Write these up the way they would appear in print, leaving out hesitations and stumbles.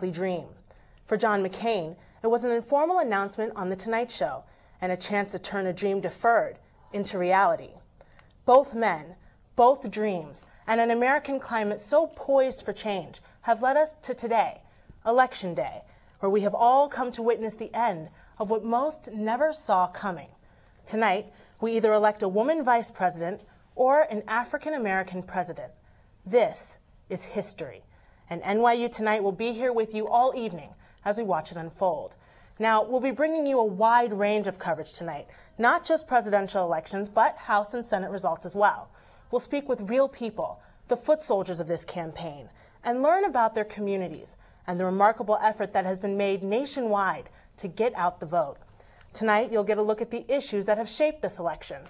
dream. For John McCain, it was an informal announcement on The Tonight Show and a chance to turn a dream deferred into reality. Both men, both dreams, and an American climate so poised for change have led us to today, Election Day, where we have all come to witness the end of what most never saw coming. Tonight, we either elect a woman vice president or an African-American president. This is history, and NYU Tonight will be here with you all evening as we watch it unfold. Now, we'll be bringing you a wide range of coverage tonight, not just presidential elections, but House and Senate results as well. We'll speak with real people, the foot soldiers of this campaign, and learn about their communities and the remarkable effort that has been made nationwide to get out the vote. Tonight, you'll get a look at the issues that have shaped this election.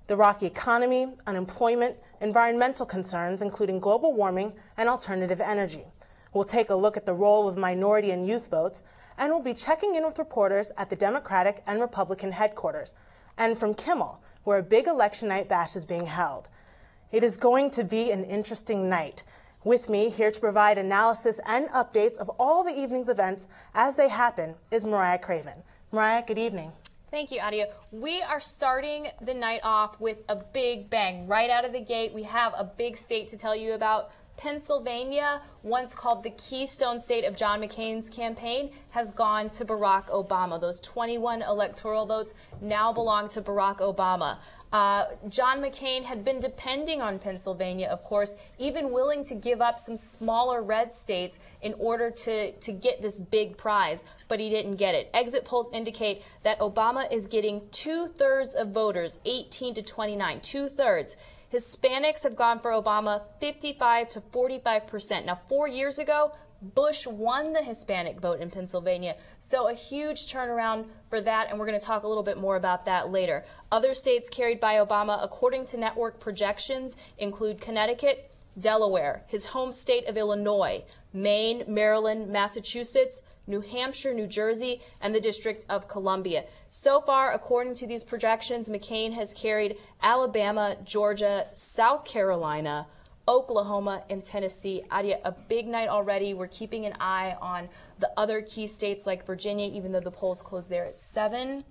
The rocky economy, unemployment, environmental concerns, including global warming and alternative energy. We'll take a look at the role of minority and youth votes, and we'll be checking in with reporters at the Democratic and Republican headquarters, and from Kimmel, where a big election night bash is being held. It is going to be an interesting night. With me, here to provide analysis and updates of all the evening's events as they happen, is Mariah Craven. Mariah, good evening. Thank you, Adia. We are starting the night off with a big bang. Right out of the gate, we have a big state to tell you about. Pennsylvania, once called the Keystone State of John McCain's campaign, has gone to Barack Obama. Those 21 electoral votes now belong to Barack Obama. John McCain had been depending on Pennsylvania, of course, even willing to give up some smaller red states in order to get this big prize, but he didn't get it. Exit polls indicate that Obama is getting 2/3 of voters, 18 to 29, 2/3. Hispanics have gone for Obama 55 to 45%. Now, 4 years ago, Bush won the Hispanic vote in Pennsylvania, so a huge turnaround for that, and we're going to talk a little bit more about that later. Other states carried by Obama, according to network projections, include Connecticut, Delaware, his home state of Illinois, Maine, Maryland, Massachusetts, New Hampshire, New Jersey, and the District of Columbia. So far, according to these projections, McCain has carried Alabama, Georgia, South Carolina, Oklahoma, and Tennessee. Adia, a big night already. We're keeping an eye on the other key states like Virginia, even though the polls closed there at 7.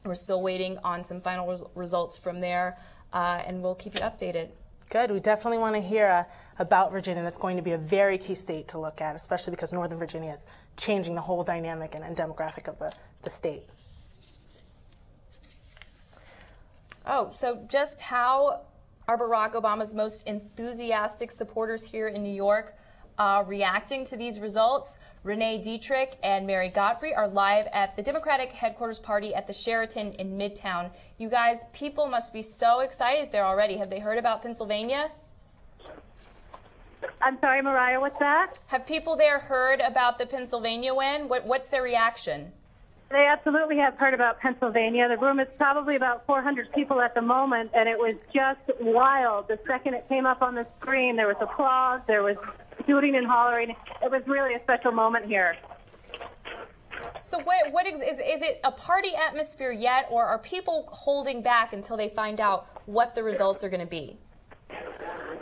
We're still waiting on some final results from there, and we'll keep you updated. Good. We definitely want to hear about Virginia. That's going to be a very key state to look at, especially because Northern Virginia is changing the whole dynamic and demographic of the state. Oh, so just how are Barack Obama's most enthusiastic supporters here in New York reacting to these results? Renee Dietrich and Mary Godfrey are live at the Democratic headquarters party at the Sheraton in Midtown. You guys, people must be so excited there already. Have they heard about Pennsylvania? I'm sorry, Mariah, what's that? Have people there heard about the Pennsylvania win? What's their reaction? They absolutely have heard about Pennsylvania. The room is probably about 400 people at the moment, and it was just wild. The second it came up on the screen, there was applause, there was hooting and hollering. It was really a special moment here. So what is it a party atmosphere yet, or are people holding back until they find out what the results are going to be?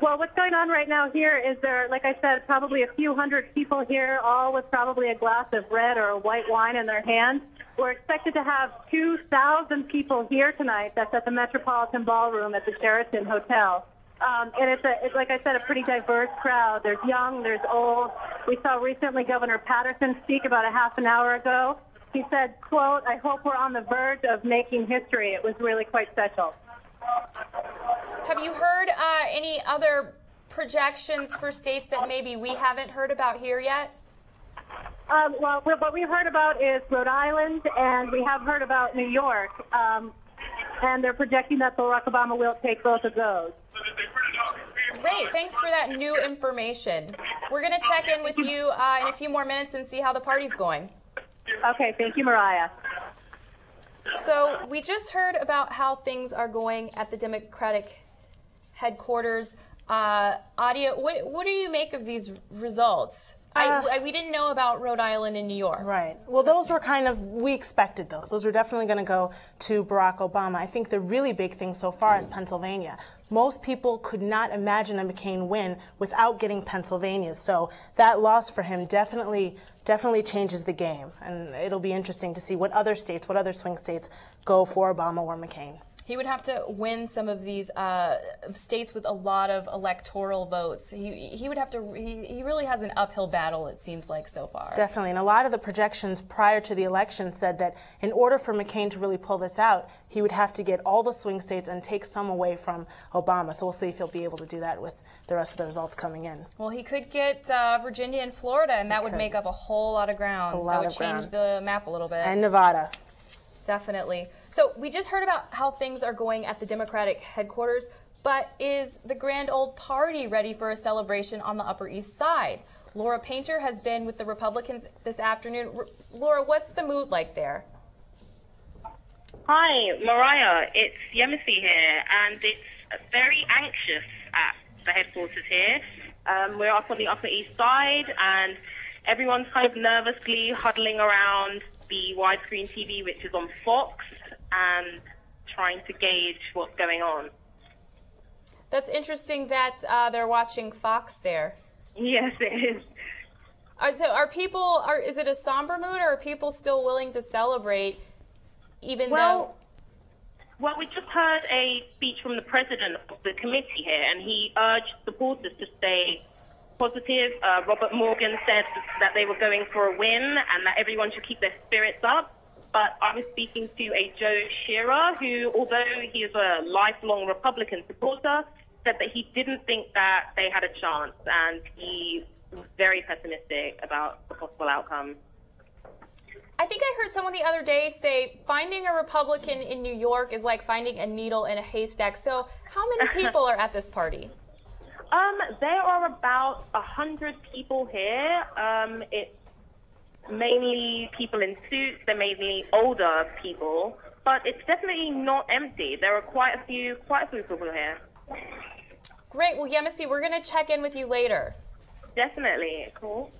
Well, what's going on right now here is there, like I said, probably a few hundred people here, all with probably a glass of red or a white wine in their hands. We're expected to have 2,000 people here tonight. That's at the Metropolitan Ballroom at the Sheraton Hotel. And it's, like I said, a pretty diverse crowd. There's young, there's old. We saw recently Governor Patterson speak about a half an hour ago. He said, quote, "I hope we're on the verge of making history." It was really quite special. Have you heard any other projections for states that maybe we haven't heard about here yet? Well, what we heard about is Rhode Island, and we have heard about New York, and they're projecting that Barack Obama will take both of those. Great. Thanks for that new information. We're going to check in with you in a few more minutes and see how the party's going. Okay. Thank you, Mariah. So we just heard about how things are going at the Democratic headquarters. Adia, what do you make of these results? We didn't know about Rhode Island and New York. Right. Well, those were we expected those. Those were definitely going to go to Barack Obama. I think the really big thing so far is Pennsylvania. most people could not imagine a McCain win without getting Pennsylvania. So that loss for him definitely changes the game. And it'll be interesting to see what other states, what other swing states go for Obama or McCain. He would have to win some of these states with a lot of electoral votes. He would have to. He really has an uphill battle, it seems like, so far. Definitely, and a lot of the projections prior to the election said that in order for McCain to really pull this out, he would have to get all the swing states and take some away from Obama. So we'll see if he'll be able to do that with the rest of the results coming in. Well, he could get Virginia and Florida, and that would make up a whole lot of ground. That would change the map a little bit. And Nevada. Definitely. So we just heard about how things are going at the Democratic headquarters, but is the grand old party ready for a celebration on the Upper East Side? Laura Painter has been with the Republicans this afternoon. Laura, what's the mood like there? Hi, Mariah. It's Yemisi here, and it's very anxious at the headquarters here. We're up on the Upper East Side, and everyone's kind of nervously huddling around the widescreen TV, which is on Fox, and trying to gauge what's going on. That's interesting that they're watching Fox there. Yes, it is. So are people, is it a somber mood, or are people still willing to celebrate, even though... Well, we just heard a speech from the president of the committee here, and he urged supporters to stay positive. Robert Morgan said that they were going for a win and that everyone should keep their spirits up. But I was speaking to a Joe Shearer, who, although he is a lifelong Republican supporter, said that he didn't think that they had a chance, and he was very pessimistic about the possible outcome. I think I heard someone the other day say finding a Republican in New York is like finding a needle in a haystack. So how many people are at this party? There are about 100 people here. It's mainly people in suits. They're mainly older people, but it's definitely not empty. There are quite a few people here. Great. Well, Yemisi, we're going to check in with you later. Definitely. Cool.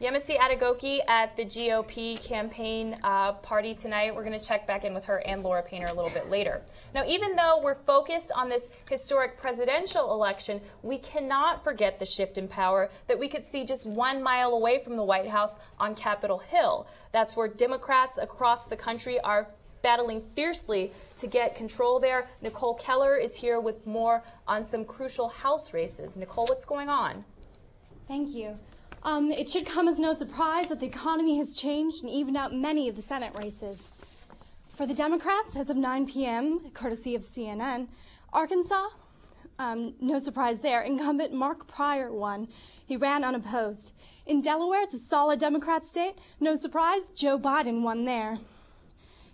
Yemisi Adegoke at the GOP campaign party tonight. We're going to check back in with her and Laura Painter a little bit later. Now, even though we're focused on this historic presidential election, we cannot forget the shift in power that we could see just 1 mile away from the White House on Capitol Hill. That's where Democrats across the country are battling fiercely to get control there. Nicole Keller is here with more on some crucial House races. Nicole, what's going on? Thank you. It should come as no surprise that the economy has changed and evened out many of the Senate races. For the Democrats, as of 9 p.m., courtesy of CNN, Arkansas, no surprise there, incumbent Mark Pryor won. He ran unopposed. In Delaware, it's a solid Democrat state. No surprise, Joe Biden won there.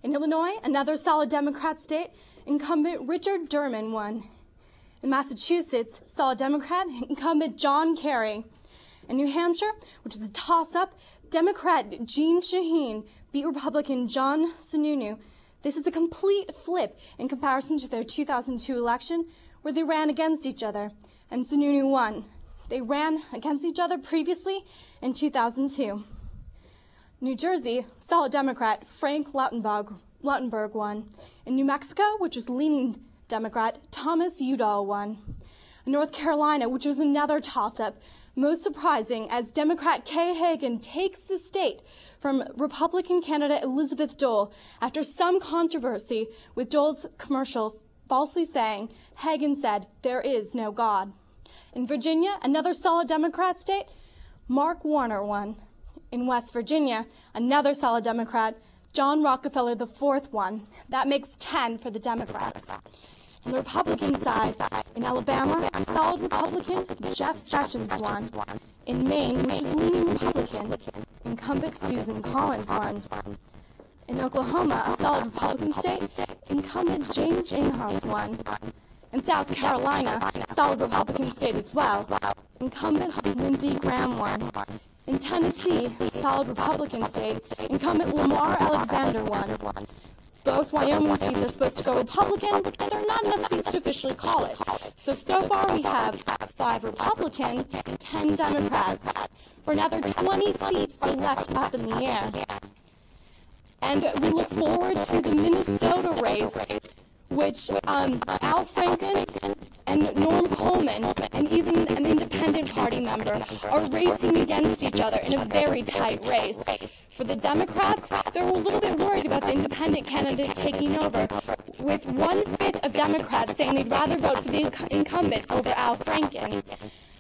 In Illinois, another solid Democrat state, incumbent Richard Durman won. In Massachusetts, solid Democrat, incumbent John Kerry. In New Hampshire, which is a toss-up, Democrat Jeanne Shaheen beat Republican John Sununu. This is a complete flip in comparison to their 2002 election, where they ran against each other, and Sununu won. They ran against each other previously in 2002. New Jersey, solid Democrat Frank Lautenberg won. In New Mexico, which was leaning Democrat, Thomas Udall won. In North Carolina, which was another toss-up, most surprising, as Democrat Kay Hagan takes the state from Republican candidate Elizabeth Dole after some controversy with Dole's commercial falsely saying, Hagan said, "There is no God." In Virginia, another solid Democrat state, Mark Warner won. In West Virginia, another solid Democrat, John Rockefeller IV won. That makes 10 for the Democrats. On the Republican side, in Alabama, solid Republican Jeff Sessions won. In Maine, which is leaning Republican, incumbent Susan Collins won. In Oklahoma, a solid Republican state, incumbent James Inhofe won. In South Carolina, a solid Republican state as well, incumbent Lindsey Graham won. In Tennessee, a solid Republican state, incumbent Lamar Alexander won. Both Wyoming seats are supposed to go Republican, but there are not enough seats to officially call it. So far we have 5 Republican, 10 Democrats. For another 20 seats are left up in the air. And we look forward to the Minnesota race, which Al Franken and Norm Coleman, and even an independent party member, are racing against each other in a very tight race. For the Democrats, they're a little bit worried about the independent candidate taking over, with 1/5 of Democrats saying they'd rather vote for the incumbent over Al Franken.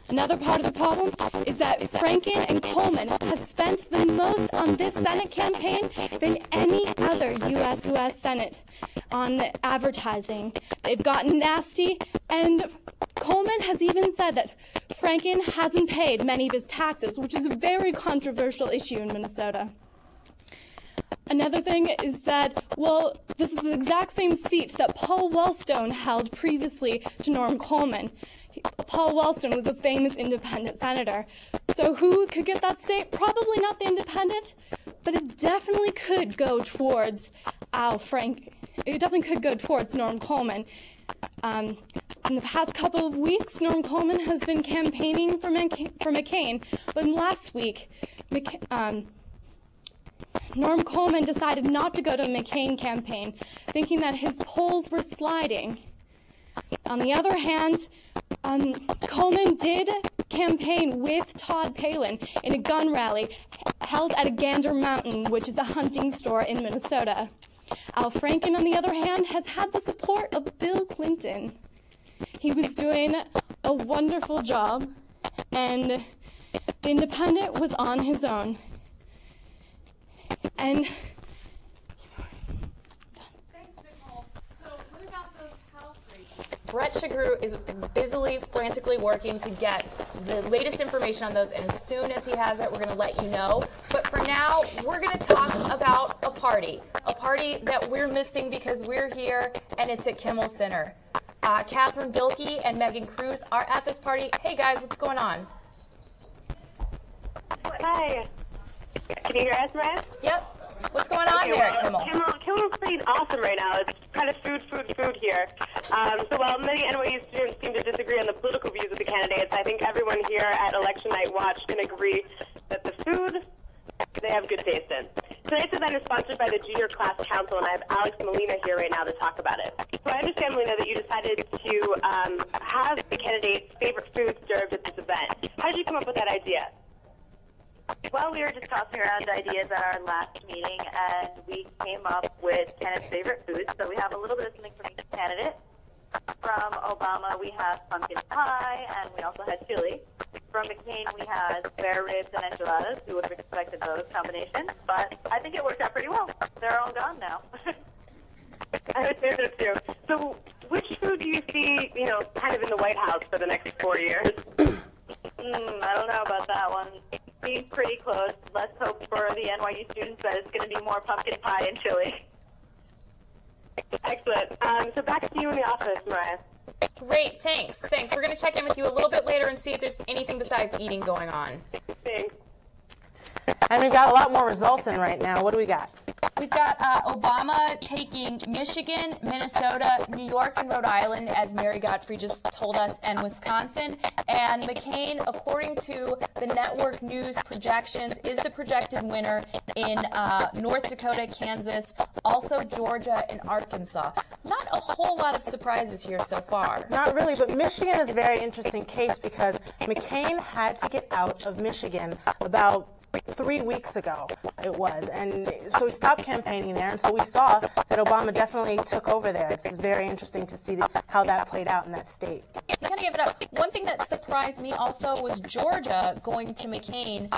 Another part of the problem is that Franken and Coleman have spent the most on this Senate campaign than any other U.S. Senate on advertising. They've gotten nasty, and Coleman has even said that Franken hasn't paid many of his taxes, which is a very controversial issue in Minnesota. Another thing is that, well, this is the exact same seat that Paul Wellstone held previously to Norm Coleman. Paul Wellstone was a famous independent senator. So who could get that state? Probably not the independent, but it definitely could go towards Al Franken. It definitely could go towards Norm Coleman. In the past couple of weeks, Norm Coleman has been campaigning for McCain, but last week, Norm Coleman decided not to go to the McCain campaign, thinking that his polls were sliding. On the other hand, Coleman did campaign with Todd Palin in a gun rally held at a Gander Mountain, which is a hunting store in Minnesota. Al Franken, on the other hand, has had the support of Bill Clinton. He was doing a wonderful job, and the independent was on his own. And Brett Shagru is busily, frantically working to get the latest information on those, and as soon as he has it, we're going to let you know. But for now, we're going to talk about a party that we're missing because we're here, and it's at Kimmel Center. Catherine Bilkey and Megan Cruz are at this party. Hey guys, what's going on? Hi. Can you hear us, Mariah? Yep. What's going on there at Kimmel? Kimmel's pretty awesome right now. It's kind of food here. So while many NYU students seem to disagree on the political views of the candidates, I think everyone here at Election Night Watch can agree that the food they have good taste in. Tonight's event is sponsored by the Junior Class Council, and I have Alex Molina here right now to talk about it. So I understand, Molina, that you decided to have the candidates' favorite foods served at this event. How did you come up with that idea? Well, we were just tossing around ideas at our last meeting, and we came up with candidates' favorite foods. So we have a little bit of something from each candidate. From Obama, we have pumpkin pie, and we also had chili. From McCain, we had spare ribs and enchiladas. Who would have expected those combinations? But I think it worked out pretty well. They're all gone now. I would say so, too. So which food do you see, kind of in the White House for the next 4 years? I don't know about that one. Seems pretty close. Let's hope for the NYU students that it's going to be more pumpkin pie and chili. Excellent. So back to you in the office, Mariah. Great, thanks. We're going to check in with you a little bit later and see if there's anything besides eating going on. Thanks. And we've got a lot more results in right now. What do we got? We've got Obama taking Michigan, Minnesota, New York, and Rhode Island, as Mary Godfrey just told us, and Wisconsin. And McCain, according to the network news projections, is the projected winner in North Dakota, Kansas, also Georgia, and Arkansas. Not a whole lot of surprises here so far. Not really, but Michigan is a very interesting case because McCain had to get out of Michigan about 3 weeks ago it was, and so he stopped campaigning there, and so we saw that Obama definitely took over there. It's very interesting to see how that played out in that state. He kind of gave it up. One thing that surprised me also was Georgia going to McCain.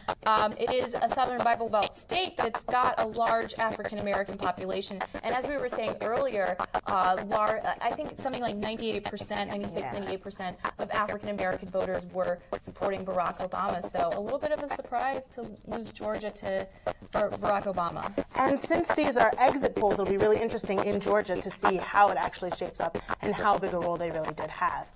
It is a Southern Bible Belt state, but it's got a large African-American population, and as we were saying earlier, I think something like 98% of African-American voters were supporting Barack Obama, so a little bit of a surprise to lose Georgia for Barack Obama. And since these are exit polls, it'll be really interesting in Georgia to see how it actually shapes up and how big a role they really did have.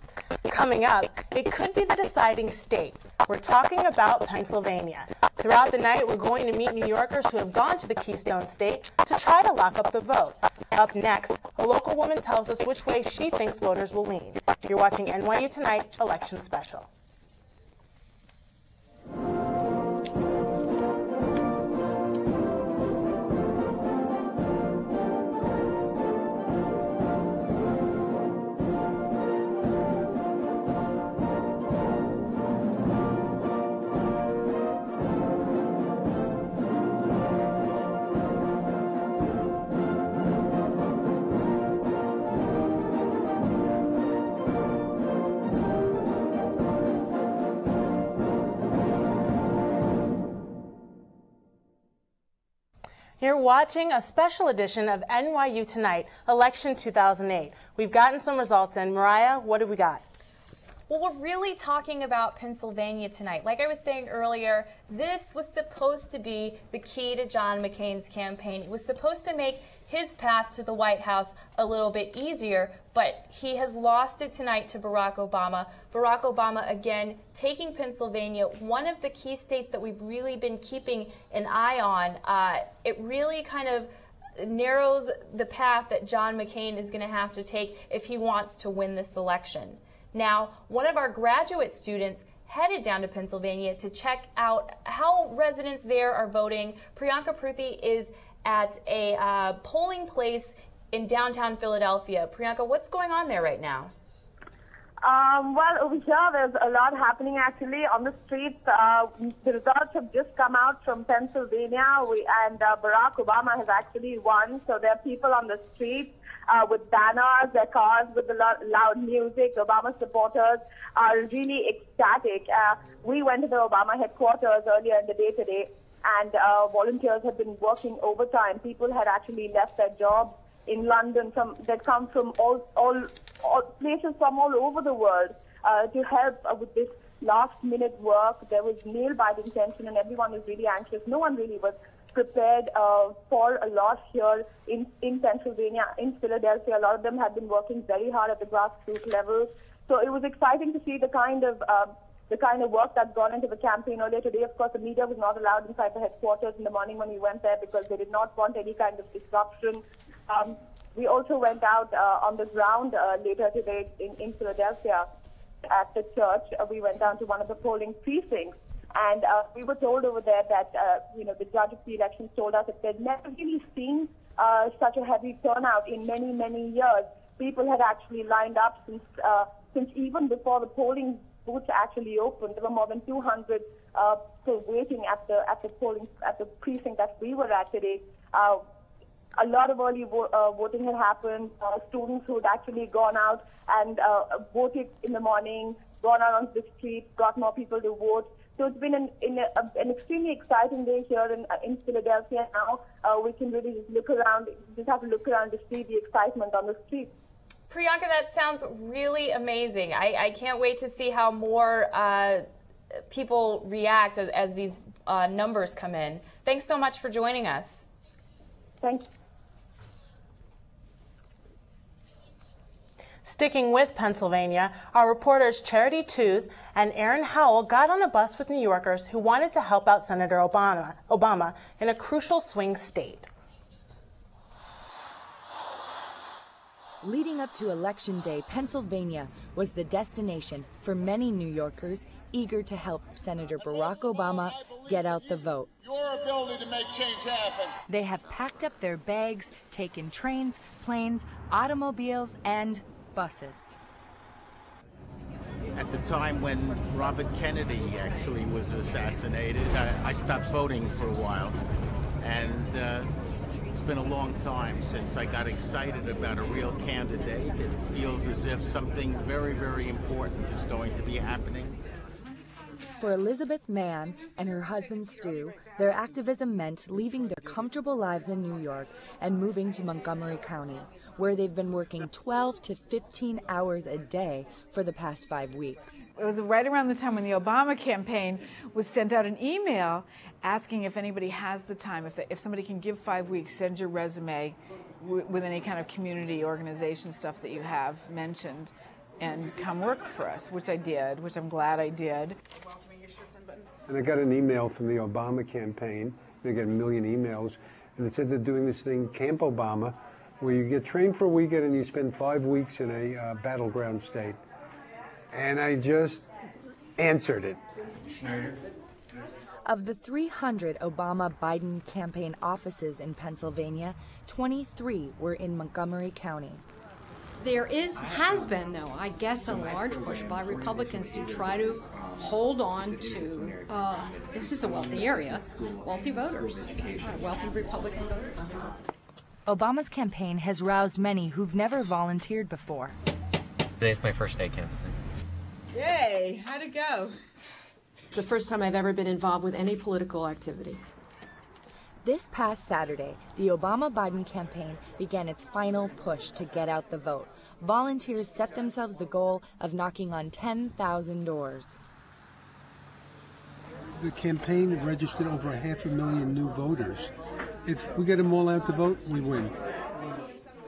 Coming up, it could be the deciding state. We're talking about Pennsylvania. Throughout the night, we're going to meet New Yorkers who have gone to the Keystone State to try to lock up the vote. Up next, a local woman tells us which way she thinks voters will lean. You're watching NYU Tonight Election Special. You're watching a special edition of NYU Tonight, Election 2008. We've gotten some results in. Mariah, what have we got? Well, we're really talking about Pennsylvania tonight. Like I was saying earlier, this was supposed to be the key to John McCain's campaign. It was supposed to make his path to the White House a little bit easier, but he has lost it tonight to Barack Obama. Barack Obama, again, taking Pennsylvania, one of the key states that we've really been keeping an eye on. It really kind of narrows the path that John McCain is going to have to take if he wants to win this election. Now, one of our graduate students headed down to Pennsylvania to check out how residents there are voting. Priyanka Pruthi is at a polling place in downtown Philadelphia. Priyanka, what's going on there right now? Well, over here, there's a lot happening actually on the streets. The results have just come out from Pennsylvania, and Barack Obama has actually won. So there are people on the streets with banners, their cars with the loud music. Obama supporters are really ecstatic. We went to the Obama headquarters earlier in the day today, and volunteers have been working overtime. People had actually left their jobs in London. That come from all places from all over the world to help with this last-minute work. There was nail-biting tension, and everyone was really anxious. No one really was prepared for a loss here in Pennsylvania, in Philadelphia. A lot of them had been working very hard at the grassroots level. So it was exciting to see the kind of work that's gone into the campaign earlier today. Of course, the media was not allowed inside the headquarters in the morning when we went there because they did not want any kind of disruption. We also went out on the ground later today in Philadelphia at the church. We went down to one of the polling precincts, and we were told over there that the judge of the elections told us that they'd never really seen such a heavy turnout in many, many years. People had actually lined up since even before the polling booths actually opened. There were more than 200 people waiting at the precinct that we were at today. A lot of early voting had happened. Students who had actually gone out and voted in the morning, gone out onto the street, got more people to vote. So it's been an extremely exciting day here in Philadelphia. Now we can really just have to look around to see the excitement on the streets. Priyanka, that sounds really amazing. I can't wait to see how more people react as these numbers come in. Thanks so much for joining us. Thanks. Sticking with Pennsylvania, our reporters Charity Tooth and Aaron Howell got on a bus with New Yorkers who wanted to help out Senator Obama in a crucial swing state. Leading up to Election Day, Pennsylvania was the destination for many New Yorkers eager to help Senator Barack Obama get out the vote. Your ability to make change happen. They have packed up their bags, taken trains, planes, automobiles, and buses. At the time when Robert Kennedy actually was assassinated, I stopped voting for a while, and it's been a long time since I got excited about a real candidate. It feels as if something very, very important is going to be happening. For Elizabeth Mann and her husband Stu, their activism meant leaving their comfortable lives in New York and moving to Montgomery County, where they've been working 12 to 15 hours a day for the past 5 weeks. It was right around the time when the Obama campaign was sent out an email asking if anybody has the time, if somebody can give 5 weeks, send your resume with any kind of community organization stuff that you have mentioned and come work for us, which I did, which I'm glad I did. And I got an email from the Obama campaign. They get 1 million emails, and it said they're doing this thing, Camp Obama, where you get trained for a weekend and you spend 5 weeks in a battleground state. And I just answered it. Of the 300 Obama-Biden campaign offices in Pennsylvania, 23 were in Montgomery County. There has been, though, I guess, a large push by Republicans to try to hold on to, this is a wealthy area, wealthy voters, wealthy Republican voters. Obama's campaign has roused many who've never volunteered before. Today's my first day canvassing. Yay! How'd it go? It's the first time I've ever been involved with any political activity. This past Saturday, the Obama-Biden campaign began its final push to get out the vote. Volunteers set themselves the goal of knocking on 10,000 doors. The campaign registered over 500,000 new voters. If we get them all out to vote, we win.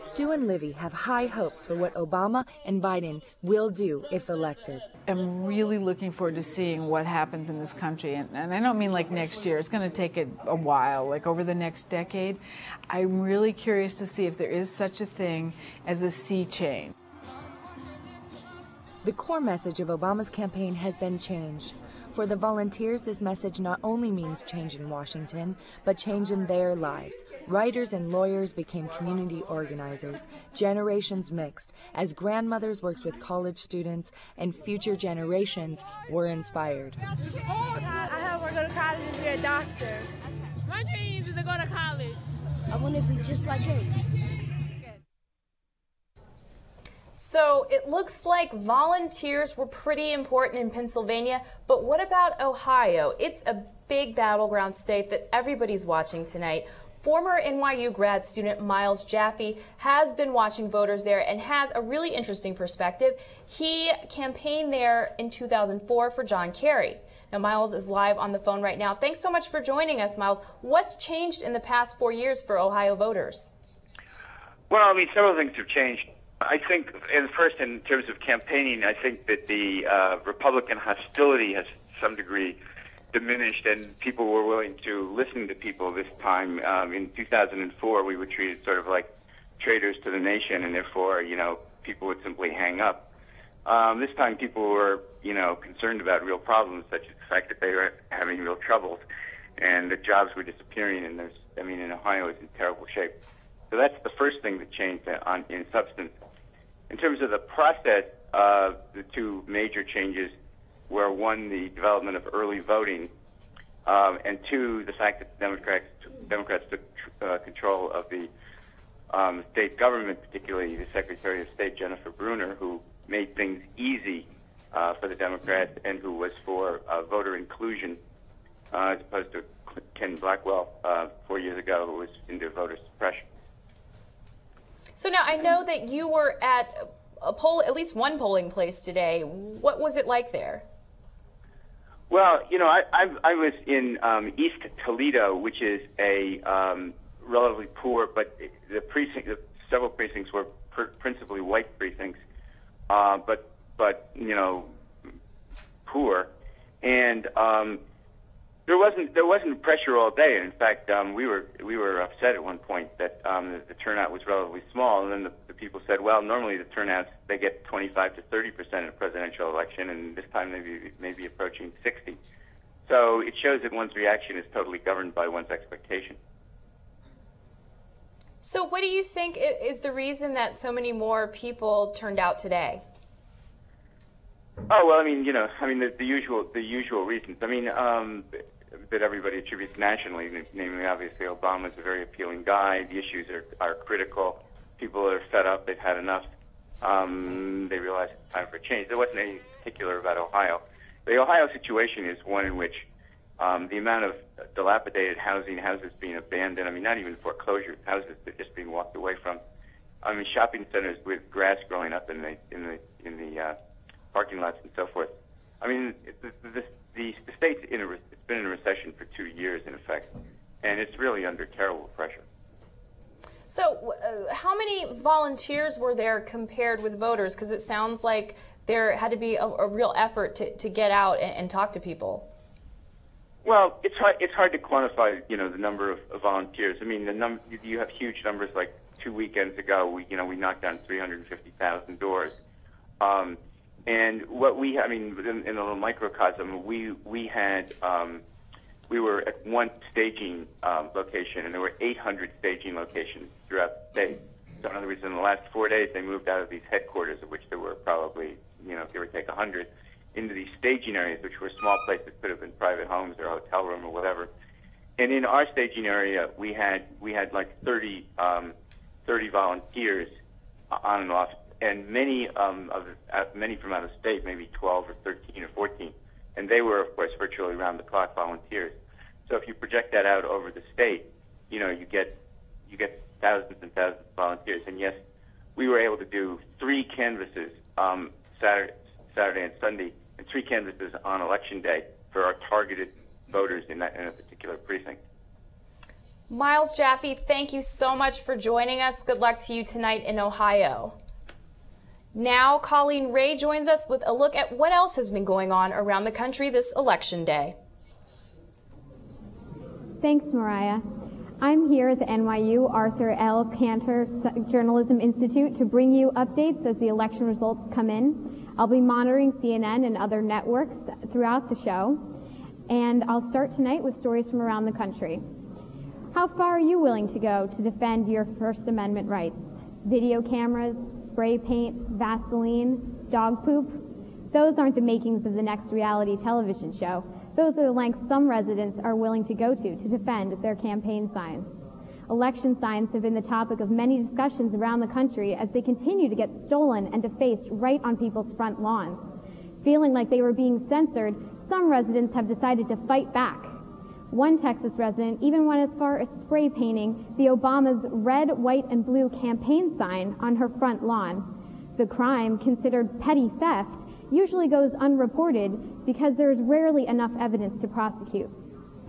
Stu and Livy have high hopes for what Obama and Biden will do if elected. I'm really looking forward to seeing what happens in this country. And I don't mean like next year. It's going to take a while, like over the next decade. I'm really curious to see if there is such a thing as a sea change. The core message of Obama's campaign has been change. For the volunteers, this message not only means change in Washington, but change in their lives. Writers and lawyers became community organizers. Generations mixed, as grandmothers worked with college students, and future generations were inspired. I hope I go to college and be a doctor. My dream is to go to college. I want to be just like him. So it looks like volunteers were pretty important in Pennsylvania, but what about Ohio? It's a big battleground state that everybody's watching tonight. Former NYU grad student Miles Jaffe has been watching voters there and has a really interesting perspective. He campaigned there in 2004 for John Kerry. Now, Miles is live on the phone right now. Thanks so much for joining us, Miles. What's changed in the past 4 years for Ohio voters? Well, I mean, several things have changed. I think, first, in terms of campaigning, I think that the Republican hostility has, to some degree, diminished, and people were willing to listen to people this time. In 2004, we were treated sort of like traitors to the nation, and therefore, people would simply hang up. This time, people were, concerned about real problems, such as the fact that they were having real troubles, and the jobs were disappearing, and Ohio is in terrible shape. So that's the first thing that changed in substance. In terms of the process, the two major changes were, one, the development of early voting, and two, the fact that Democrats took control of the state government, particularly the Secretary of State, Jennifer Brunner, who made things easy for the Democrats and who was for voter inclusion, as opposed to Ken Blackwell 4 years ago, who was into voter suppression. So now I know that you were at at least one polling place today. What was it like there? Well, I was in East Toledo, which is a relatively poor, but several precincts were principally white precincts, but poor, and there wasn't pressure all day. In fact, we were upset at one point that the turnout was relatively small, and then the people said, well, normally the turnouts, they get 25 to 30% in a presidential election, and this time maybe approaching 60. So it shows that one's reaction is totally governed by one's expectation. So what do you think is the reason that so many more people turned out today? Oh, well, the usual reasons. That everybody attributes nationally, namely, obviously, Obama's a very appealing guy. The issues are critical. People are fed up. They've had enough. They realize it's time for change. There wasn't anything particular about Ohio. The Ohio situation is one in which the amount of dilapidated houses being abandoned, not even foreclosure houses that are just being walked away from. Shopping centers with grass growing up in the parking lots and so forth. The state's it's been in a recession for 2 years, in effect, and it's really under terrible pressure. So how many volunteers were there compared with voters? Because it sounds like there had to be a real effort to get out and talk to people. Well, it's hard to quantify, the number of volunteers. You have huge numbers. Like 2 weekends ago, we knocked down 350,000 doors. And what we, in a little microcosm, we were at one staging location, and there were 800 staging locations throughout the state. So in other words, in the last 4 days, they moved out of these headquarters, of which there were probably, give or take 100, into these staging areas, which were small places, could have been private homes or a hotel room or whatever. And in our staging area, we had like 30 volunteers on and off. And many from out of state, maybe 12 or 13 or 14. And they were, of course, virtually around-the-clock volunteers. So if you project that out over the state, Miles Jaffe, thank you so much for joining us. Good luck to you tonight in Ohio. Now, Colleen Ray joins us with a look at what else has been going on around the country this election day. Thanks, Mariah. I'm here at the NYU Arthur L. Cantor Journalism Institute to bring you updates as the election results come in. I'll be monitoring CNN and other networks throughout the show, and I'll start tonight with stories from around the country. How far are you willing to go to defend your First Amendment rights? Video cameras, spray paint, Vaseline, dog poop? Those aren't the makings of the next reality television show. Those are the lengths some residents are willing to go to defend their campaign signs. Election signs have been the topic of many discussions around the country as they continue to get stolen and defaced right on people's front lawns. Feeling like they were being censored, some residents have decided to fight back. One Texas resident even went as far as spray painting the Obama's red, white, and blue campaign sign on her front lawn. The crime, considered petty theft, usually goes unreported because there is rarely enough evidence to prosecute.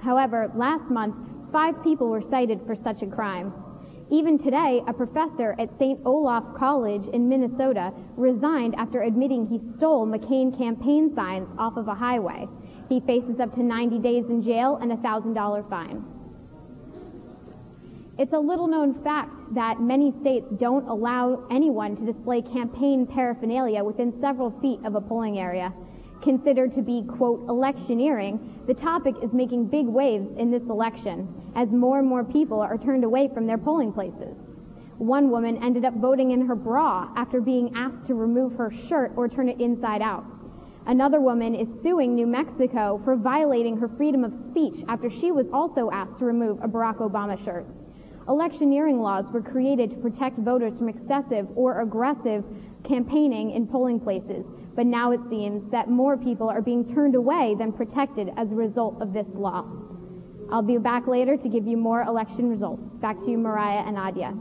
However, last month, 5 people were cited for such a crime. Even today, a professor at St. Olaf College in Minnesota resigned after admitting he stole McCain campaign signs off of a highway. He faces up to 90 days in jail and a $1,000 fine. It's a little-known fact that many states don't allow anyone to display campaign paraphernalia within several feet of a polling area. Considered to be, quote, electioneering, the topic is making big waves in this election as more and more people are turned away from their polling places. One woman ended up voting in her bra after being asked to remove her shirt or turn it inside out. Another woman is suing New Mexico for violating her freedom of speech after she was also asked to remove a Barack Obama shirt. Electioneering laws were created to protect voters from excessive or aggressive campaigning in polling places, but now it seems that more people are being turned away than protected as a result of this law. I'll be back later to give you more election results. Back to you, Mariah and Nadia.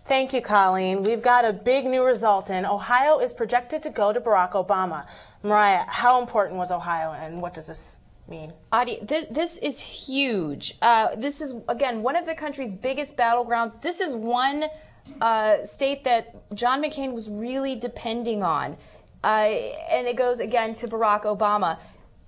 Thank you, Colleen. We've got a big new result, and Ohio is projected to go to Barack Obama. Mariah, how important was Ohio, and what does this mean? Adi, this is huge. This is, again, one of the country's biggest battlegrounds. This is one state that John McCain was really depending on. And it goes, again, to Barack Obama.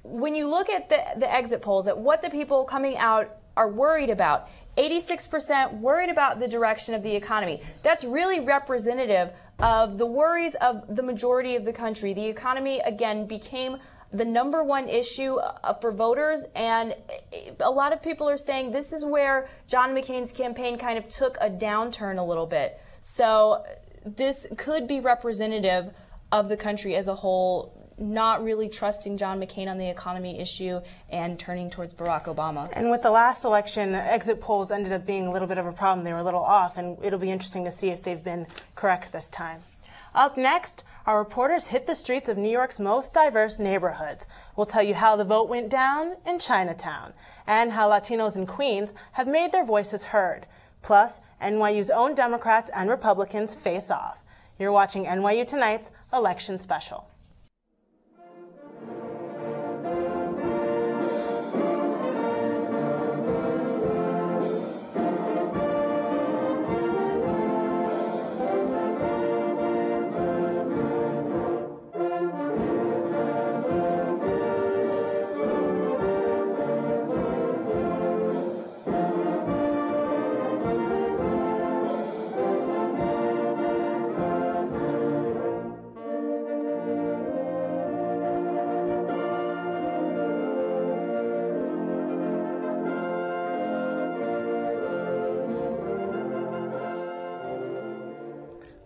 When you look at the exit polls, at what the people coming out are worried about, 86% worried about the direction of the economy. That's really representative of the worries of the majority of the country. The economy, again, became the #1 issue for voters, and a lot of people are saying this is where John McCain's campaign kind of took a downturn a little bit. So this could be representative of the country as a whole, not really trusting John McCain on the economy issue and turning towards Barack Obama. And with the last election, exit polls ended up being a little bit of a problem. They were a little off, and it'll be interesting to see if they've been correct this time. Up next, our reporters hit the streets of New York's most diverse neighborhoods. We'll tell you how the vote went down in Chinatown and how Latinos in Queens have made their voices heard. Plus, NYU's own Democrats and Republicans face off. You're watching NYU Tonight's Election Special.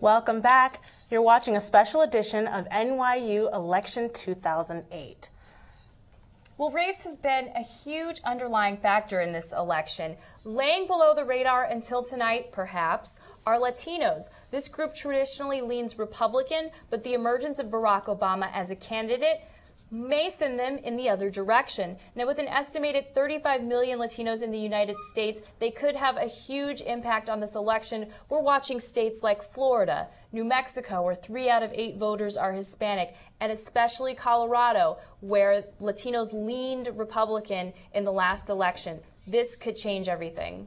Welcome back. You're watching a special edition of NYU Election 2008. Well, race has been a huge underlying factor in this election. Laying below the radar until tonight, perhaps, are Latinos. This group traditionally leans Republican, but the emergence of Barack Obama as a candidate may send them in the other direction. Now, with an estimated 35 million Latinos in the United States, they could have a huge impact on this election. We're watching states like Florida, New Mexico, where 3 out of 8 voters are Hispanic, and especially Colorado, where Latinos leaned Republican in the last election. This could change everything.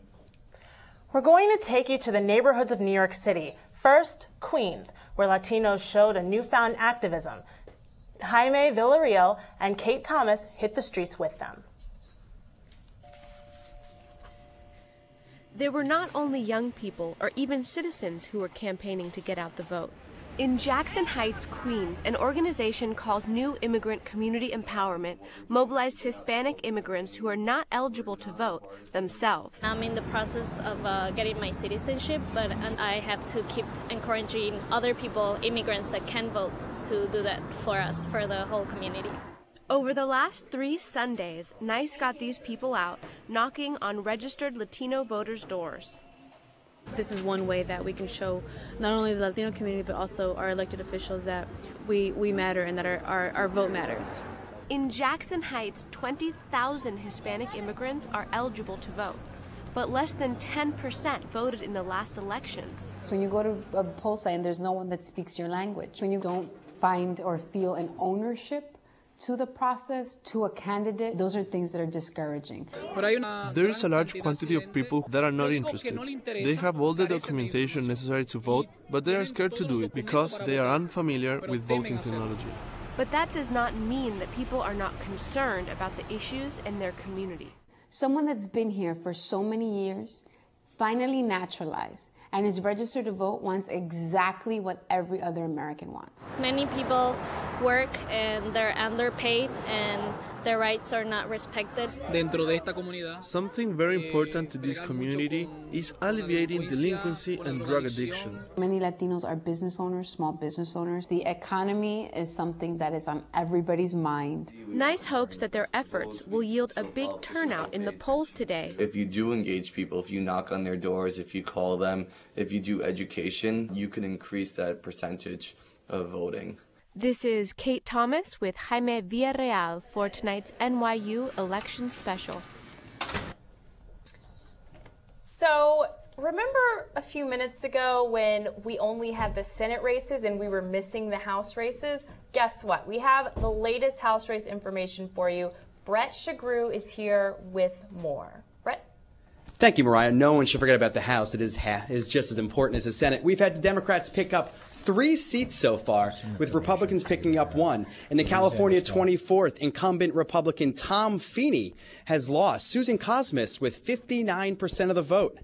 We're going to take you to the neighborhoods of New York City. First, Queens, where Latinos showed a newfound activism. Jaime Villarreal and Kate Thomas hit the streets with them. There were not only young people or even citizens who were campaigning to get out the vote. In Jackson Heights, Queens, an organization called New Immigrant Community Empowerment mobilized Hispanic immigrants who are not eligible to vote themselves. I'm in the process of getting my citizenship, but I have to keep encouraging other people, immigrants that can vote, to do that for us, for the whole community. Over the last 3 Sundays, NICE got these people out, knocking on registered Latino voters' doors. This is one way that we can show not only the Latino community but also our elected officials that we matter and that our vote matters. In Jackson Heights, 20,000 Hispanic immigrants are eligible to vote, but less than 10% voted in the last elections. When you go to a poll site and there's no one that speaks your language, when you don't find or feel an ownership to the process, to a candidate, those are things that are discouraging. There is a large quantity of people that are not interested. They have all the documentation necessary to vote, but they are scared to do it because they are unfamiliar with voting technology. But that does not mean that people are not concerned about the issues in their community. Someone that's been here for so many years, finally naturalized, and is registered to vote wants exactly what every other American wants. Many people work and they're underpaid and their rights are not respected. Something very important to this community is alleviating delinquency and drug addiction. Many Latinos are business owners, small business owners. The economy is something that is on everybody's mind. NICE hopes that their efforts will yield a big turnout in the polls today. If you do engage people, if you knock on their doors, if you call them, if you do education, you can increase that percentage of voting. This is Kate Thomas with Jaime Villarreal for tonight's NYU Election Special. So, remember a few minutes ago when we only had the Senate races and we were missing the House races? Guess what? We have the latest House race information for you. Brett Shagru is here with more. Brett? Thank you, Mariah. No one should forget about the House. It is just as important as the Senate. We've had the Democrats pick up 3 seats so far, with Republicans picking up 1. In the California 24th, incumbent Republican Tom Feeney has lost. Susan Kosmas with 59% of the vote.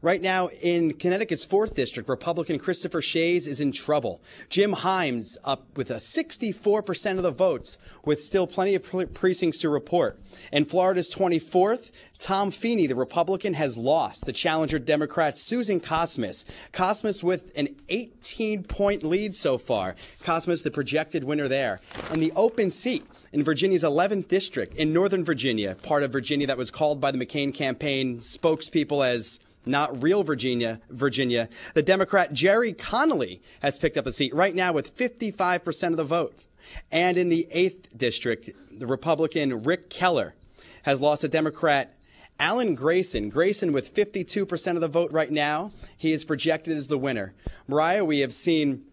Right now, in Connecticut's 4th District, Republican Christopher Shays is in trouble. Jim Himes up with a 64% of the votes, with still plenty of precincts to report. In Florida's 24th, Tom Feeney, the Republican, has lost to challenger Democrat Susan Kosmas. Kosmas with an 18-point lead so far. Kosmas, the projected winner there. And the open seat in Virginia's 11th District in Northern Virginia, part of Virginia that was called by the McCain campaign spokespeople as not real Virginia. The Democrat Jerry Connolly has picked up a seat right now with 55% of the vote. And in the 8th District, the Republican Rick Keller has lost to Democrat Alan Grayson. Grayson with 52% of the vote right now. He is projected as the winner. Mariah, we have seen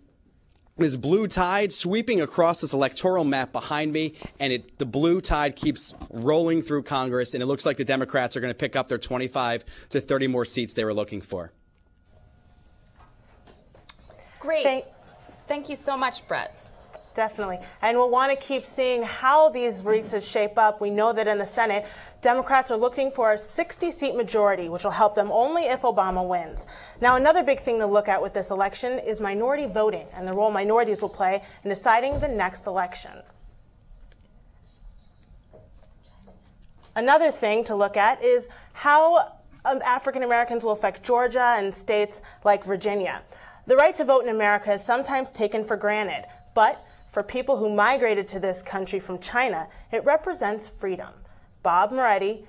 this blue tide sweeping across this electoral map behind me, and the blue tide keeps rolling through Congress, and it looks like the Democrats are going to pick up their 25 to 30 more seats they were looking for. Great. Thank you so much, Brett. Definitely. And we'll want to keep seeing how these races shape up. We know that in the Senate, Democrats are looking for a 60-seat majority, which will help them only if Obama wins. Now, another big thing to look at with this election is minority voting and the role minorities will play in deciding the next election. Another thing to look at is how African Americans will affect Georgia and states like Virginia. The right to vote in America is sometimes taken for granted, but for people who migrated to this country from China, it represents freedom. Bob Moretti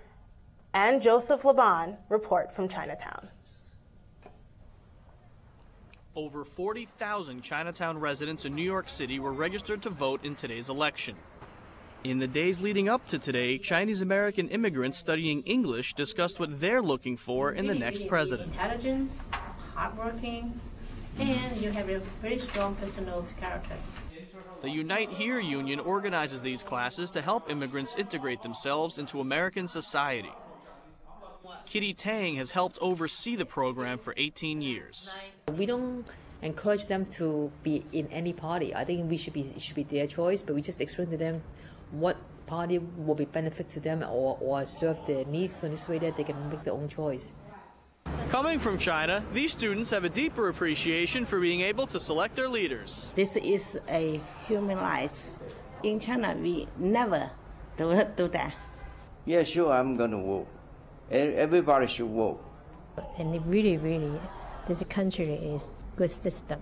and Joseph Laban report from Chinatown. Over 40,000 Chinatown residents in New York City were registered to vote in today's election. In the days leading up to today, Chinese American immigrants studying English discussed what they're looking for in the next president. Intelligent, hardworking, and you have a very strong personal characters. The Unite Here union organizes these classes to help immigrants integrate themselves into American society. Kitty Tang has helped oversee the program for 18 years. We don't encourage them to be in any party. I think it should be their choice, but we just explain to them what party will be benefit to them or serve their needs, so this way that they can make their own choice. Coming from China, these students have a deeper appreciation for being able to select their leaders. This is a human rights. In China, we never do that. Yeah, sure, I'm going to vote. Everybody should vote. And really, this country is good system.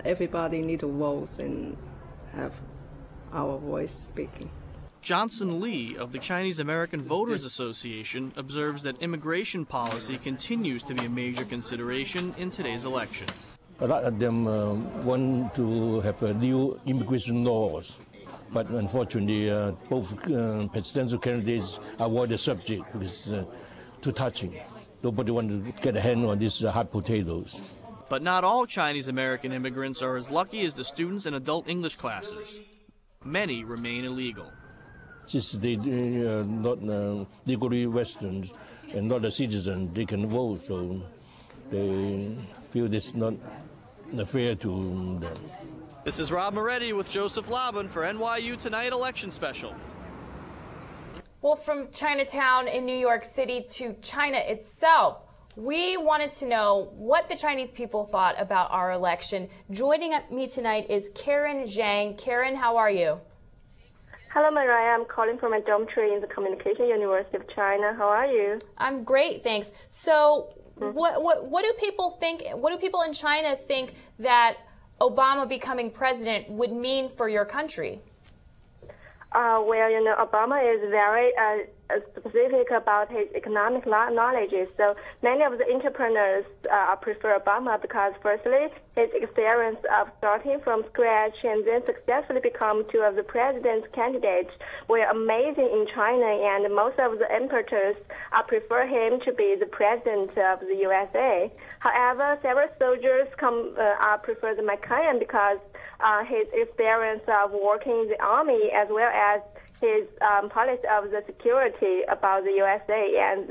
Everybody need to vote and have our voice speaking. Johnson Lee of the Chinese American Voters Association observes that immigration policy continues to be a major consideration in today's election. A lot of them want to have new immigration laws, but unfortunately both presidential candidates avoid the subject because it's too touching. Nobody wants to get a hand on these hot potatoes. But not all Chinese American immigrants are as lucky as the students in adult English classes. Many remain illegal. Since they are not legally Western and not a citizen, they can vote, so they feel it's not fair to them. This is Rob Moretti with Joseph Laban for NYU Tonight Election Special. Well, from Chinatown in New York City to China itself, we wanted to know what the Chinese people thought about our election. Joining me tonight is Karen Zhang. Karen, how are you? Hello, Mariah. I'm calling from a dormitory in the Communication University of China. How are you? I'm great, thanks. So, what do people think? What do people in China think that Obama becoming president would mean for your country? Well, Obama is very specific about his economic knowledge. So many of the entrepreneurs prefer Obama because, firstly, his experience of starting from scratch and then successfully become two of the president's candidates were amazing in China, and most of the importers prefer him to be the president of the USA. However, several soldiers prefer the McCain because his experience of working in the army as well as his policy of the security about the USA and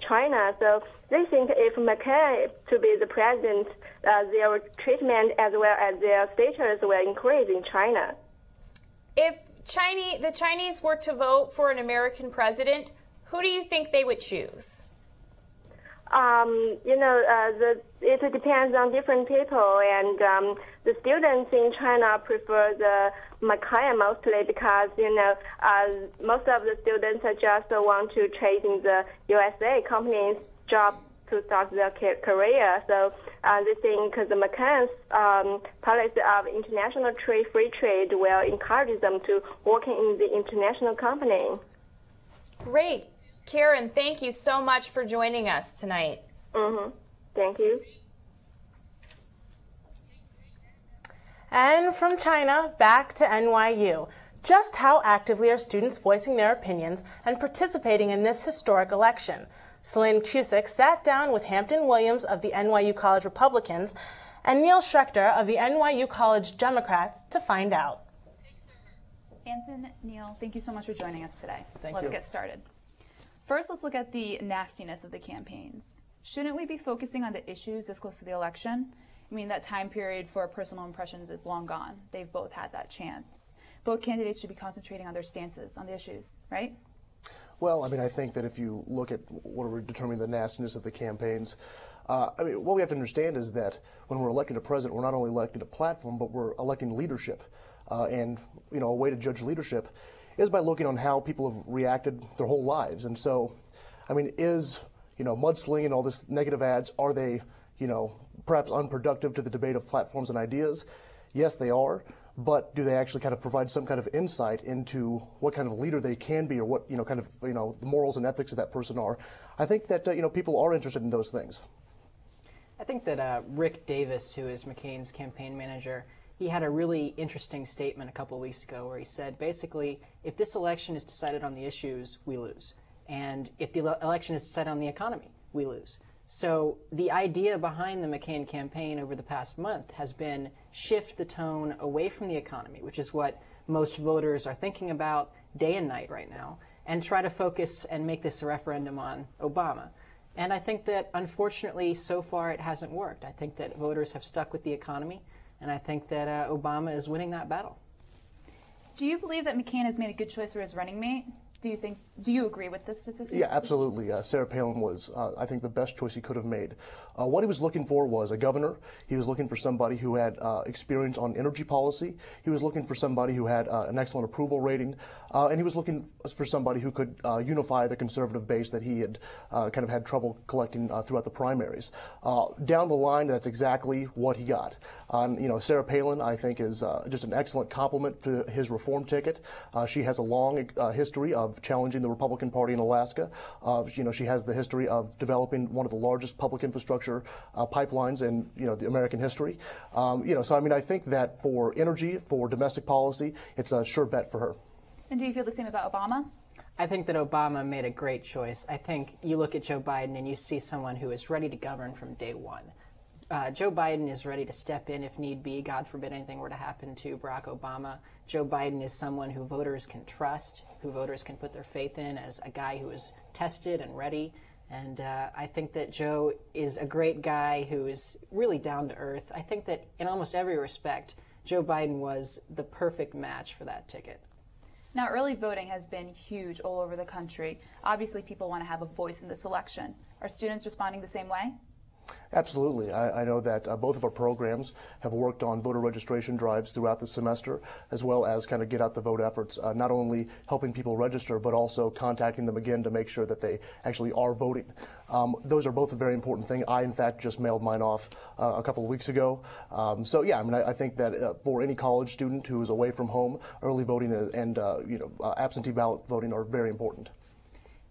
China. So they think if McCain to be the president, their treatment as well as their status will increase in China. If the Chinese were to vote for an American president, who do you think they would choose? It depends on different people, and the students in China prefer the McCain mostly because, most of the students just want to trade in the USA companies' job to start their career. So they think the McCain's policy of international free trade will encourage them to work in the international company. Great. Karen, thank you so much for joining us tonight. Thank you. And from China, back to NYU. Just how actively are students voicing their opinions and participating in this historic election? Celine Cusick sat down with Hampton Williams of the NYU College Republicans and Neil Schrechter of the NYU College Democrats to find out. Hampton, Neil, thank you so much for joining us today. Thank Let's you. get started. First, let's look at the nastiness of the campaigns. Shouldn't we be focusing on the issues this close to the election? I mean, that time period for personal impressions is long gone. They've both had that chance. Both candidates should be concentrating on their stances on the issues, right? Well, I mean, I think that if you look at what we're determining the nastiness of the campaigns, what we have to understand is that when we're electing a president, we're not only electing a platform, but we're electing leadership. And, a way to judge leadership is by looking on how people have reacted their whole lives. And so, I mean, is, mudslinging and all this negative ads, are they, perhaps unproductive to the debate of platforms and ideas? Yes, they are. But do they actually kind of provide some kind of insight into what kind of leader they can be or what, the morals and ethics of that person are? I think that, people are interested in those things. I think that Rick Davis, who is McCain's campaign manager, he had a really interesting statement a couple of weeks ago where he said, basically, if this election is decided on the issues, we lose. And if the election is decided on the economy, we lose. So the idea behind the McCain campaign over the past month has been shift the tone away from the economy, which is what most voters are thinking about day and night right now, and try to focus and make this a referendum on Obama. And I think that, unfortunately, so far it hasn't worked. I think that voters have stuck with the economy, and I think that Obama is winning that battle. Do you believe that McCain has made a good choice for his running mate? Do you agree with this decision? Yeah, absolutely. Sarah Palin was, I think, the best choice he could have made. What he was looking for was a governor. He was looking for somebody who had experience on energy policy. He was looking for somebody who had an excellent approval rating. And he was looking for somebody who could unify the conservative base that he had kind of had trouble collecting throughout the primaries. Down the line, that's exactly what he got. Sarah Palin, I think, is just an excellent complement to his reform ticket. She has a long history of challenging the Republican Party in Alaska. She has the history of developing one of the largest public infrastructure pipelines in the American history. So I mean, I think that for energy, for domestic policy, it's a sure bet for her. And do you feel the same about Obama? I think that Obama made a great choice. I think you look at Joe Biden and you see someone who is ready to govern from day one. Joe Biden is ready to step in if need be. God forbid anything were to happen to Barack Obama. Joe Biden is someone who voters can trust, who voters can put their faith in as a guy who is tested and ready. And I think that Joe is a great guy who is really down to earth. I think that in almost every respect, Joe Biden was the perfect match for that ticket. Now, early voting has been huge all over the country. Obviously, people want to have a voice in this election. Are students responding the same way? Absolutely. I know that both of our programs have worked on voter registration drives throughout the semester, as well as kind of get out the vote efforts, not only helping people register, but also contacting them again to make sure that they actually are voting. Those are both a very important thing. I, in fact, just mailed mine off a couple of weeks ago. So, yeah, I mean, I think that for any college student who is away from home, early voting and absentee ballot voting are very important.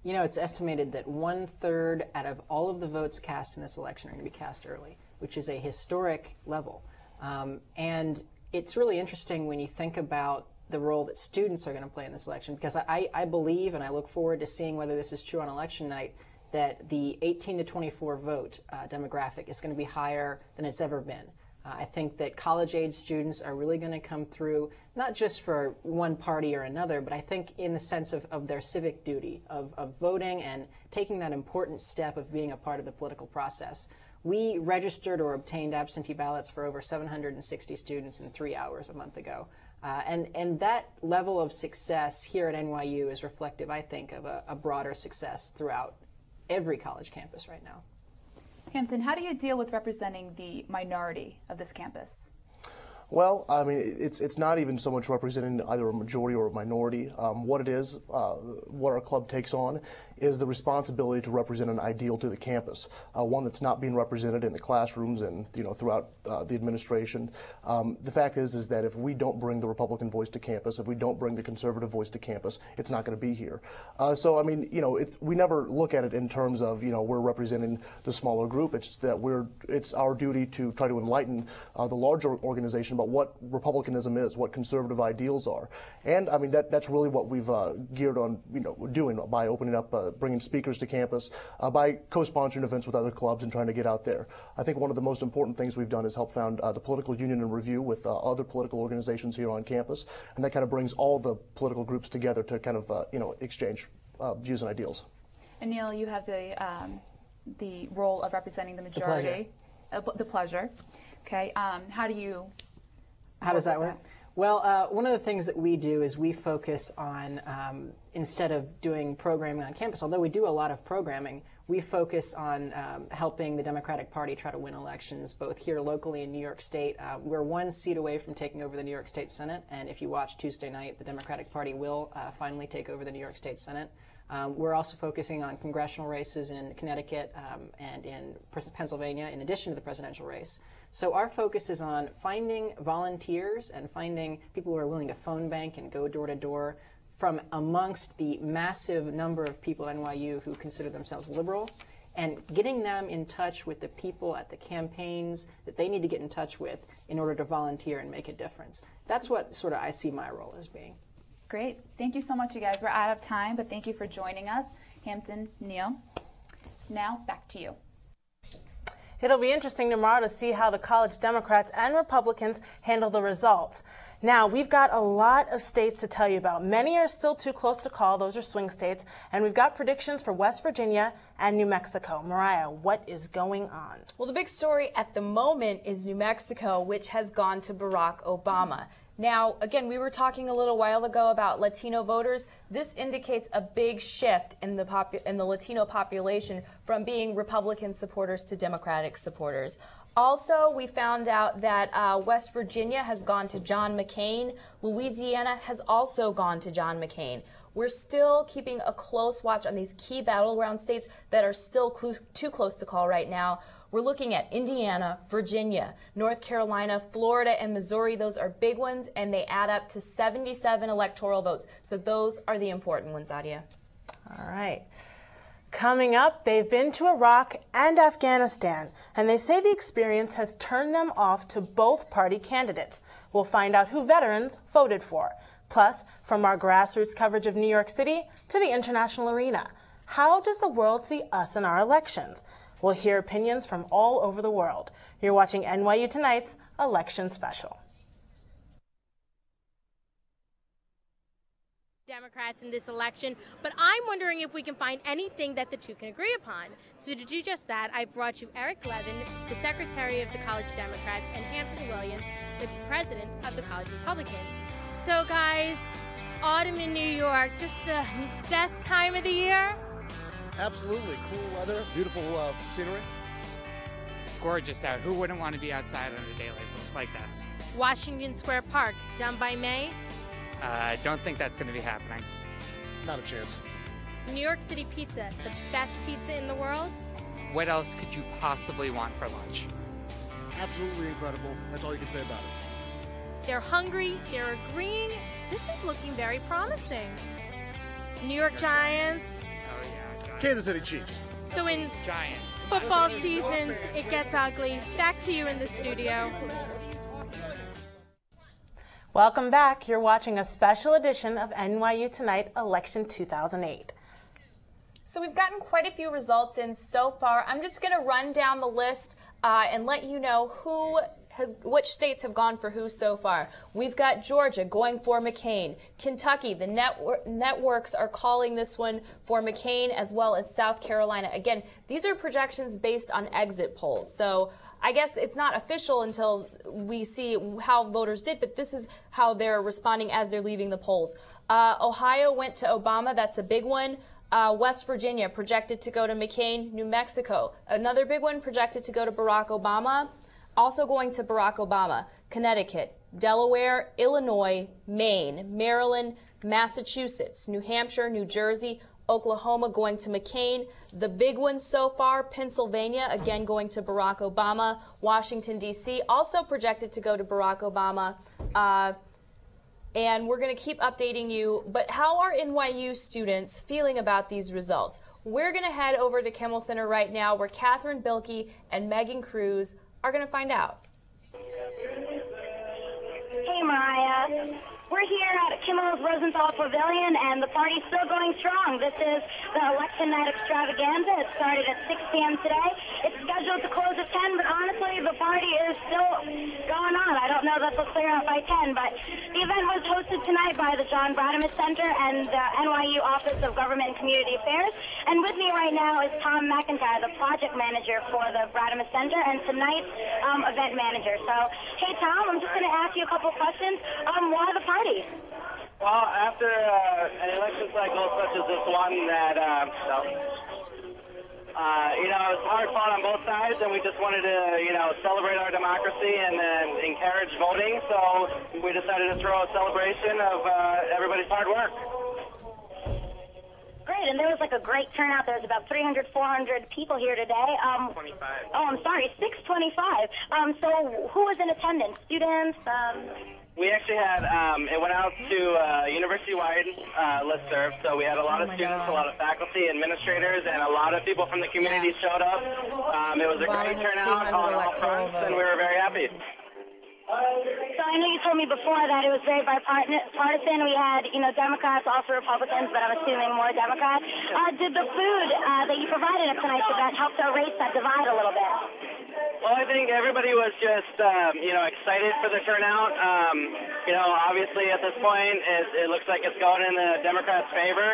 You know, it's estimated that 1/3 out of all of the votes cast in this election are going to be cast early, which is a historic level. And it's really interesting when you think about the role that students are going to play in this election, because I believe, and I look forward to seeing whether this is true on election night, that the 18 to 24 vote demographic is going to be higher than it's ever been. I think that college-age students are really going to come through, not just for one party or another, but I think in the sense of their civic duty, of voting and taking that important step of being a part of the political process. We registered or obtained absentee ballots for over 760 students in 3 hours a month ago. And that level of success here at NYU is reflective, I think, of a broader success throughout every college campus right now. Hampton, how do you deal with representing the minority of this campus? Well, I mean, it's not even so much representing either a majority or a minority. What it is, what our club takes on, is the responsibility to represent an ideal to the campus, one that's not being represented in the classrooms and throughout the administration. The fact is that if we don't bring the Republican voice to campus, if we don't bring the conservative voice to campus, it's not going to be here. So I mean, we never look at it in terms of we're representing the smaller group. It's that it's our duty to try to enlighten the larger organization about what republicanism is, what conservative ideals are, and I mean that's really what we've geared on doing by opening up, bringing speakers to campus, by co-sponsoring events with other clubs and trying to get out there. I think one of the most important things we've done is help found the Political Union and Review with other political organizations here on campus, and that kind of brings all the political groups together to kind of exchange views and ideals. And Neil, you have the role of representing the majority. The pleasure. Okay. How does that work? Well, one of the things that we do is we focus on, instead of doing programming on campus, although we do a lot of programming, we focus on helping the Democratic Party try to win elections, both here locally in New York State. We're one seat away from taking over the New York State Senate, and if you watch Tuesday night, the Democratic Party will finally take over the New York State Senate. We're also focusing on congressional races in Connecticut and in Pennsylvania, in addition to the presidential race. So our focus is on finding volunteers and finding people who are willing to phone bank and go door to door from amongst the massive number of people at NYU who consider themselves liberal, and getting them in touch with the people at the campaigns that they need to get in touch with in order to volunteer and make a difference. That's what sort of I see my role as being. Great. Thank you so much, you guys. We're out of time, but thank you for joining us. Hampton, Neil. Now, back to you. It'll be interesting tomorrow to see how the college Democrats and Republicans handle the results. Now, we've got a lot of states to tell you about. Many are still too close to call. Those are swing states. And we've got predictions for West Virginia and New Mexico. Mariah, what is going on? Well, the big story at the moment is New Mexico, which has gone to Barack Obama. Now, again, we were talking a little while ago about Latino voters. This indicates a big shift in the Latino population from being Republican supporters to Democratic supporters. Also, we found out that West Virginia has gone to John McCain. Louisiana has also gone to John McCain. We're still keeping a close watch on these key battleground states that are still too close to call right now. We're looking at Indiana, Virginia, North Carolina, Florida, and Missouri. Those are big ones, and they add up to 77 electoral votes. So those are the important ones, Adia. All right. Coming up, they've been to Iraq and Afghanistan, and they say the experience has turned them off to both party candidates. We'll find out who veterans voted for. Plus, from our grassroots coverage of New York City to the international arena, how does the world see us in our elections? We'll hear opinions from all over the world. You're watching NYU Tonight's Election Special. Democrats in this election, but I'm wondering if we can find anything that the two can agree upon. So to do just that, I brought you Eric Levin, the Secretary of the College Democrats, and Hampton Williams, the President of the College Republicans. So guys, autumn in New York, just the best time of the year? Absolutely. Cool weather, beautiful scenery. It's gorgeous out. Who wouldn't want to be outside on a day like this? Washington Square Park, done by May? I don't think that's going to be happening. Not a chance. New York City pizza, the best pizza in the world? What else could you possibly want for lunch? Absolutely incredible. That's all you can say about it. They're hungry, they're agreeing. This is looking very promising. New York Giants. Oh yeah. Kansas City Chiefs. So in Giants. Football seasons, it gets ugly. Back to you in the studio. Welcome back. You're watching a special edition of NYU Tonight Election 2008. So we've gotten quite a few results in so far. I'm just going to run down the list and let you know which states have gone for who so far. We've got Georgia going for McCain. Kentucky, the networks are calling this one for McCain, as well as South Carolina. Again, these are projections based on exit polls. So I guess it's not official until we see how voters did, but this is how they're responding as they're leaving the polls. Ohio went to Obama. That's a big one. West Virginia projected to go to McCain. New Mexico, another big one, projected to go to Barack Obama. Also going to Barack Obama, Connecticut, Delaware, Illinois, Maine, Maryland, Massachusetts, New Hampshire, New Jersey, Oklahoma going to McCain. The big ones so far, Pennsylvania, again going to Barack Obama. Washington, D.C., also projected to go to Barack Obama. And we're going to keep updating you. But how are NYU students feeling about these results? We're going to head over to Kimmel Center right now, where Catherine Bilkey and Megan Cruz are going to find out. Hey, Mariah. We're here at Kimmel's Rosenthal Pavilion, and the party's still going strong. This is the election night extravaganza. It started at 6 p.m. today. It's scheduled to close at 10, but honestly, the party is still going on. I don't know that they'll clear out by 10, but the event was hosted tonight by the John Bradimus Center and the NYU Office of Government and Community Affairs. And with me right now is Tom McIntyre, the project manager for the Bradimus Center and tonight's event manager. So, hey, Tom, I'm just going to ask you a couple questions. Why the party? Well, after an election cycle such as this one that, it's hard fought on both sides, and we just wanted to, celebrate our democracy and then encourage voting, so we decided to throw a celebration of everybody's hard work. Great, and there was a great turnout. There was about 300, 400 people here today. 25. Oh, I'm sorry, 625. So who was in attendance? Students? We actually had, it went out to university-wide listserv, so we had a lot of students, a lot of faculty, administrators, and a lot of people from the community showed up. It was a great turnout on all fronts, and we were very happy. So I know you told me before that it was very bipartisan. We had, Democrats, also Republicans, but I'm assuming more Democrats. Did the food that you provided at tonight's event help to erase that divide a little bit? Well, I think everybody was just, excited for the turnout. Obviously at this point, it looks like it's going in the Democrats' favor.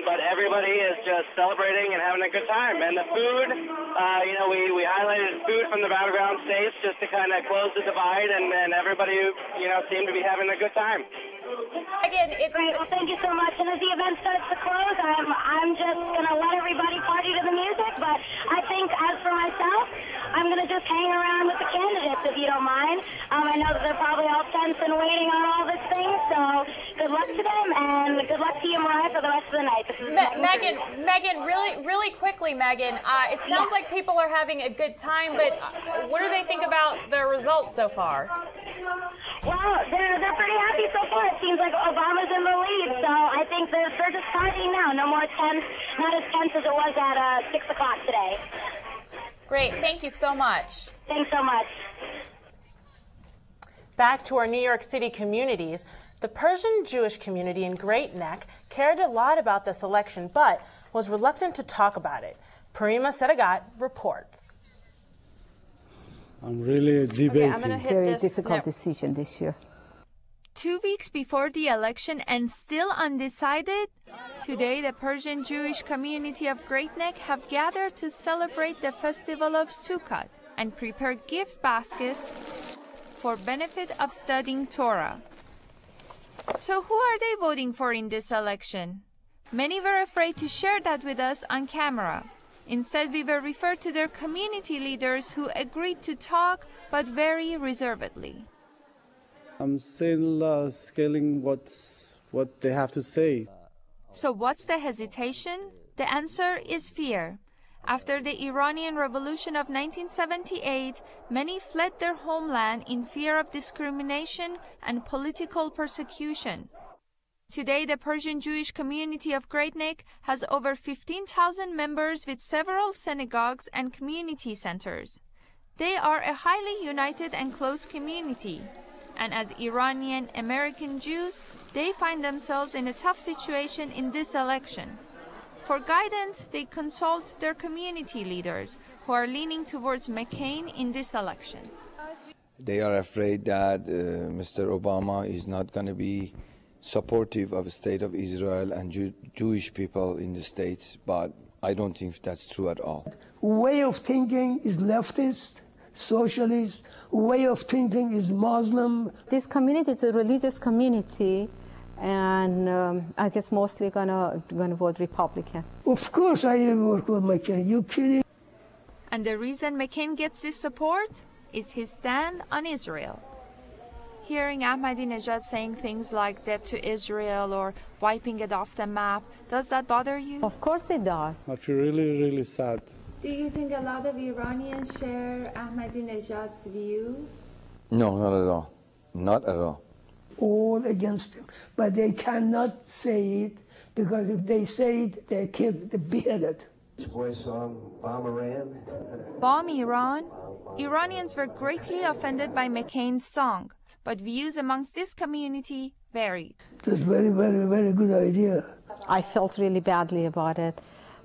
But everybody is just celebrating and having a good time. And the food, we highlighted food from the battleground states just to kind of close the divide, and everybody, seemed to be having a good time. Again, it's great. Well, thank you so much. And as the event starts to close, I'm just going to let everybody party to the music. But I think, as for myself, I'm going to just hang around with the candidates, if you don't mind. I know that they're probably all tense and waiting on all this thing. So good luck to them, and good luck to you, Mariah, for the rest of the night. Megan, really quickly, Megan. It sounds like people are having a good time, but what do they think about the results so far? Well, they're pretty happy so far. It seems like Obama's in the lead, so I think they're just partying now. No more tense, not as tense as it was at 6 o'clock today. Great, thank you so much. Thanks so much. Back to our New York City communities, the Persian Jewish community in Great Neck cared a lot about this election, but was reluctant to talk about it. Parima Sadagat reports. I'm really debating. Okay, very difficult decision this year. 2 weeks before the election and still undecided? Today, the Persian Jewish community of Great Neck have gathered to celebrate the festival of Sukkot and prepare gift baskets for benefit of studying Torah. So who are they voting for in this election? Many were afraid to share that with us on camera. Instead, we were referred to their community leaders who agreed to talk, but very reservedly. I'm still scaling what they have to say. So what's the hesitation? The answer is fear. After the Iranian Revolution of 1978, many fled their homeland in fear of discrimination and political persecution. Today, the Persian Jewish community of Great Neck has over 15,000 members with several synagogues and community centers. They are a highly united and close community. And as Iranian American Jews, they find themselves in a tough situation in this election. For guidance, they consult their community leaders, who are leaning towards McCain in this election. They are afraid that Mr. Obama is not going to be supportive of the state of Israel and Jewish people in the States, but I don't think that's true at all. Way of thinking is leftist, socialist, way of thinking is Muslim. This community is a religious community, and I guess mostly gonna vote Republican. Of course I work with McCain, you kidding? And the reason McCain gets this support is his stand on Israel. Hearing Ahmadinejad saying things like death to Israel or wiping it off the map, does that bother you? Of course it does. I feel really, really sad. Do you think a lot of Iranians share Ahmadinejad's view? No, not at all. Not at all. All against him. But they cannot say it, because if they say it, they're killed, they're beheaded. Bomb Iran? Iranians were greatly offended by McCain's song, but views amongst this community varied. That's very, very, very good idea. I felt really badly about it.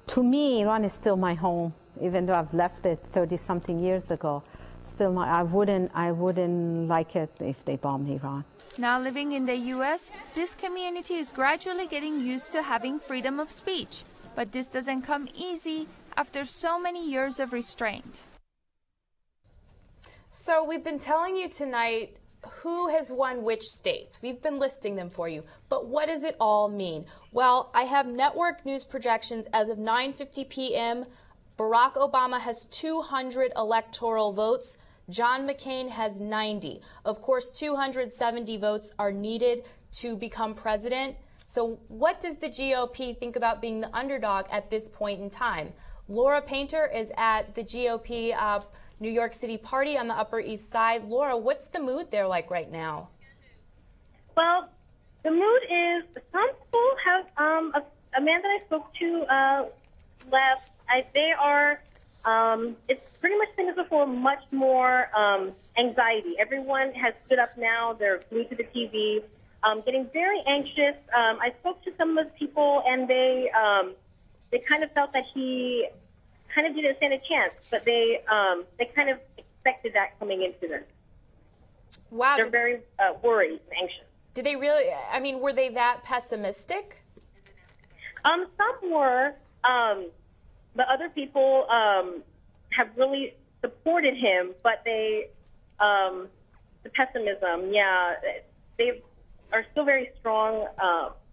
To me, Iran is still my home, even though I've left it 30-something years ago. Still, I wouldn't like it if they bombed Iran. Now living in the U.S., this community is gradually getting used to having freedom of speech. But this doesn't come easy after so many years of restraint. So we've been telling you tonight who has won which states. We've been listing them for you. But what does it all mean? Well, I have network news projections as of 9:50 p.m. Barack Obama has 200 electoral votes. John McCain has 90. Of course, 270 votes are needed to become president. So what does the GOP think about being the underdog at this point in time? Laura Painter is at the GOP New York City party on the Upper East Side. Laura, what's the mood there like right now? Well, the mood is, some people have, a man that I spoke to left, they are, it's pretty much things before much more anxiety. Everyone has stood up now, they're glued to the TV, getting very anxious. I spoke to some of those people, and they kind of felt that he kind of didn't stand a chance, but they kind of expected that coming into this. Wow. They're very worried and anxious. Did they really, I mean, were they that pessimistic? Some were, but other people have really supported him, but the pessimism, yeah, they are still very strong,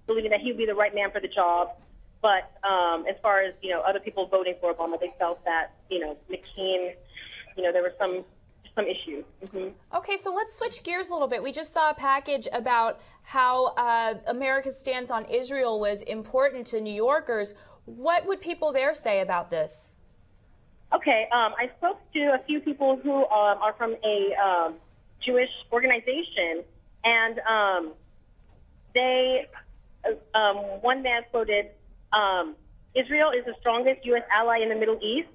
believing that he would be the right man for the job. But as far as, other people voting for Obama, they felt that, McCain, there were some issues. Mm-hmm. Okay, so let's switch gears a little bit. We just saw a package about how America's stance on Israel was important to New Yorkers. What would people there say about this? Okay, I spoke to a few people who are from a Jewish organization, and one man quoted, Israel is the strongest U.S. ally in the Middle East.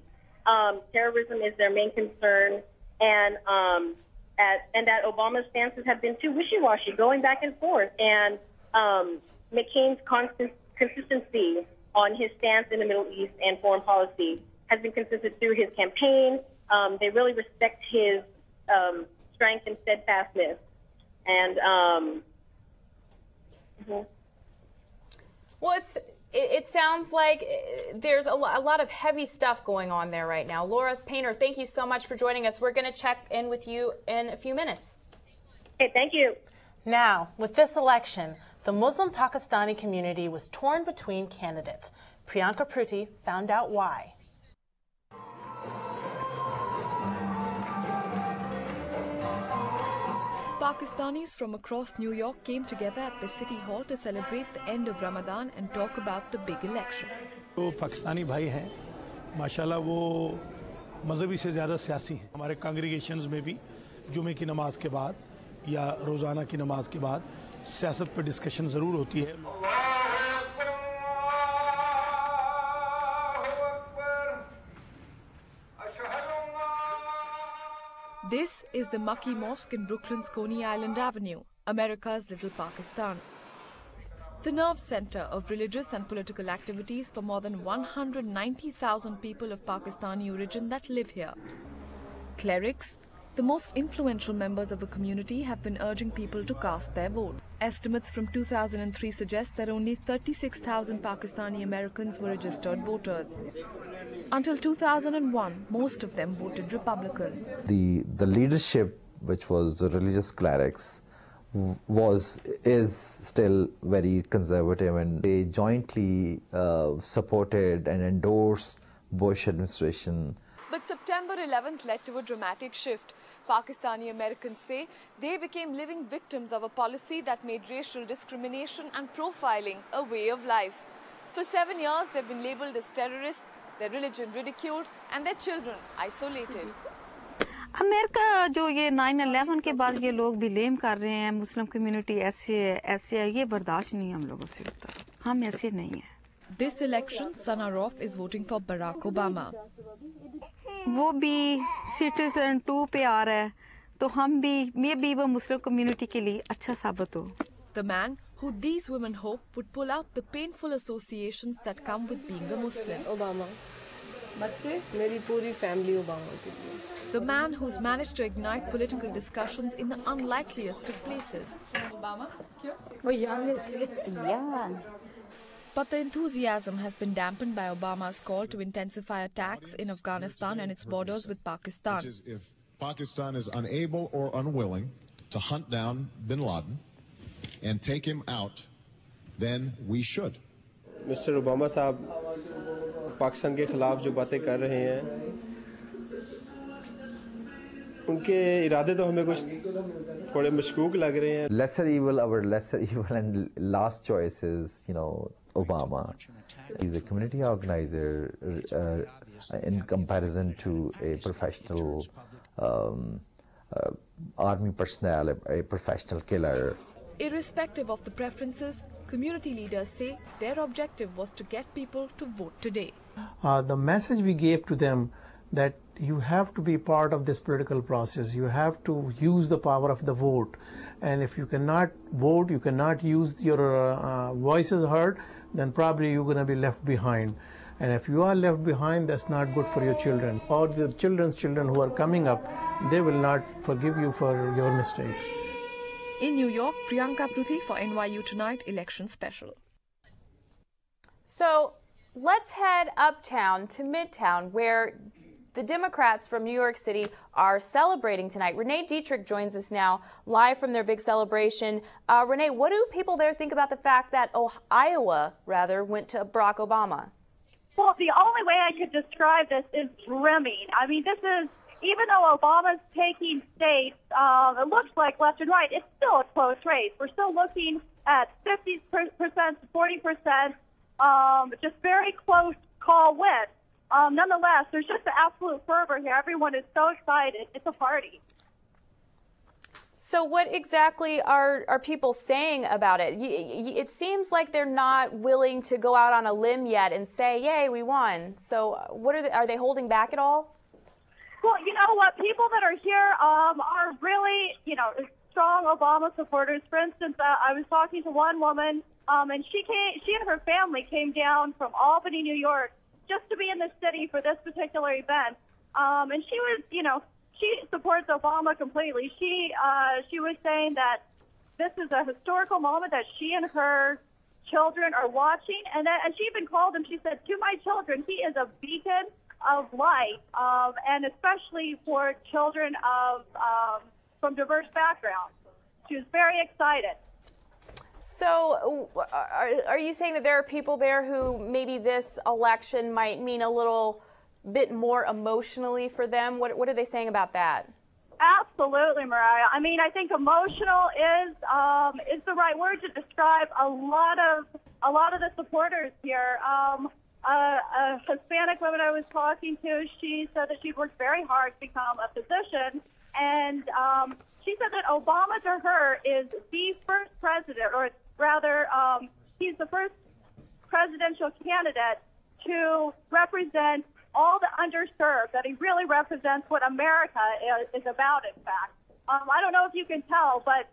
Terrorism is their main concern, and that Obama's stances have been too wishy-washy, going back and forth. And McCain's consistency on his stance in the Middle East and foreign policy has been consistent through his campaign. They really respect his strength and steadfastness. And well, it sounds like there's a lot of heavy stuff going on there right now. Laura Painter, thank you so much for joining us. We're going to check in with you in a few minutes. Okay, thank you. Now, with this election, the Muslim Pakistani community was torn between candidates. Priyanka Pruti found out why. Pakistanis from across New York came together at the City Hall to celebrate the end of Ramadan and talk about the big election. जो पाकिस्तानी भाई हैं, माशाल्लाह वो मजहबी से ज़्यादा सियासी हैं। हमारे कांग्रीगेशंस में भी जुमे की नमाज के बाद या रोज़ाना की नमाज के बाद सियासत पर डिस्कशन ज़रूर होती है। This is the Makki Mosque in Brooklyn's Coney Island Avenue, America's Little Pakistan. The nerve center of religious and political activities for more than 190,000 people of Pakistani origin that live here. Clerics, the most influential members of the community, have been urging people to cast their vote. Estimates from 2003 suggest that only 36,000 Pakistani Americans were registered voters. Until 2001, most of them voted Republican. The leadership, which was the religious clerics, is still very conservative, and they jointly supported and endorsed Bush administration. But September 11th led to a dramatic shift. Pakistani Americans say they became living victims of a policy that made racial discrimination and profiling a way of life. For 7 years, they've been labeled as terrorists, their religion ridiculed, and their children isolated. America जो ये 9/11 के बाद ये लोग भी blame कर रहे हैं मुस्लिम कम्युनिटी ऐसे है, ये बर्दाश्त नहीं हम लोगों से होता। हम ऐसे नहीं हैं। This election, Sana Roth is voting for Barack Obama. वो भी सिटीजन 2 पे आ रहा है, तो हम भी वो मुस्लिम कम्युनिटी के लिए अच्छा साबित हो। The man who these women hope would pull out the painful associations that come with being a Muslim. Obama. बच्चे मेरी पूरी फैमिली ओबामा की। The man who's managed to ignite political discussions in the unlikeliest of places. Obama? But the enthusiasm has been dampened by Obama's call to intensify attacks in Afghanistan and its borders with Pakistan. Which is if Pakistan is unable or unwilling to hunt down bin Laden and take him out, then we should. Mr. Obama साहब पाकिस्तान के खिलाफ जो बातें कर रहे हैं, उनके इरादे तो हमें कुछ थोड़े मशकूक लग रहे हैं. Lesser evil, our lesser evil and last choice is, Obama. He's a community organizer in comparison to a professional army personnel, a professional killer. Irrespective of the preferences, community leaders say their objective was to get people to vote today. The message we gave to them that you have to be part of this political process. You have to use the power of the vote. And if you cannot vote, you cannot use your voices heard, then probably you're going to be left behind. And if you are left behind, that's not good for your children. Or the children's children who are coming up, they will not forgive you for your mistakes. In New York, Priyanka Pruthi for NYU Tonight Election Special. So let's head uptown to Midtown, where the Democrats from New York City are celebrating tonight. Renee Dietrich joins us now, live from their big celebration. Renee, what do people there think about the fact that Iowa, went to Barack Obama? Well, the only way I could describe this is brimming. I mean, this is, even though Obama's taking states, it looks like left and right, it's still a close race. We're still looking at 50% to 40%, just very close call win. Nonetheless, there's just an absolute fervor here. Everyone is so excited. It's a party. So what exactly are people saying about it? It seems like they're not willing to go out on a limb yet and say, yay, we won. So what are they holding back at all? Well, you know what? People that are here are really, strong Obama supporters. For instance, I was talking to one woman, and she and her family came down from Albany, New York, just to be in the city for this particular event. And she was, she supports Obama completely. She was saying that this is a historical moment that she and her children are watching, and she even called him. She said, to my children, he is a beacon of light, and especially for children from diverse backgrounds. She was very excited. So are you saying that there are people there who maybe this election might mean a little bit more emotionally for them? What are they saying about that? Absolutely, Mariah. I mean, I think emotional is the right word to describe a lot of the supporters here. A Hispanic woman I was talking to, she said that she worked very hard to become a physician, and she said that Obama, to her, is the first president, or rather, he's the first presidential candidate to represent all the underserved, that he really represents what America is about, in fact. I don't know if you can tell, but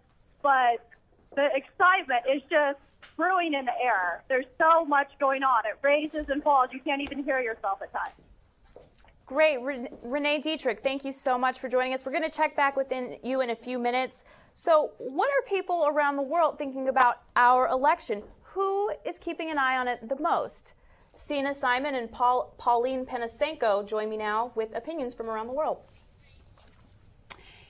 the excitement is just brewing in the air. There's so much going on. It raises and falls. You can't even hear yourself at times. Great. Renee Dietrich, thank you so much for joining us. We're going to check back with you in a few minutes. So what are people around the world thinking about our election? Who is keeping an eye on it the most? Sina Simon and Pauline Penisenko join me now with opinions from around the world.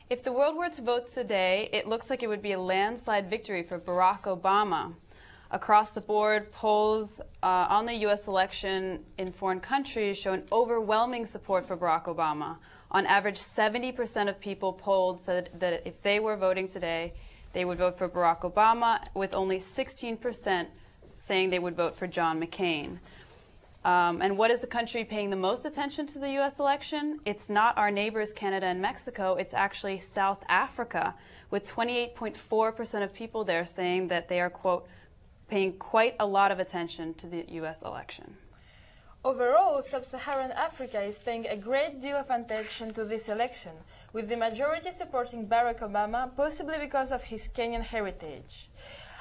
If the world were to vote today, it looks like it would be a landslide victory for Barack Obama. Across the board, polls on the U.S. election in foreign countries show an overwhelming support for Barack Obama. On average, 70% of people polled said that if they were voting today, they would vote for Barack Obama, with only 16% saying they would vote for John McCain. And what is the country paying the most attention to the U.S. election? It's not our neighbors, Canada and Mexico. It's actually South Africa, with 28.4% of people there saying that they are, quote, paying quite a lot of attention to the U.S. election. Overall, Sub-Saharan Africa is paying a great deal of attention to this election, with the majority supporting Barack Obama, possibly because of his Kenyan heritage.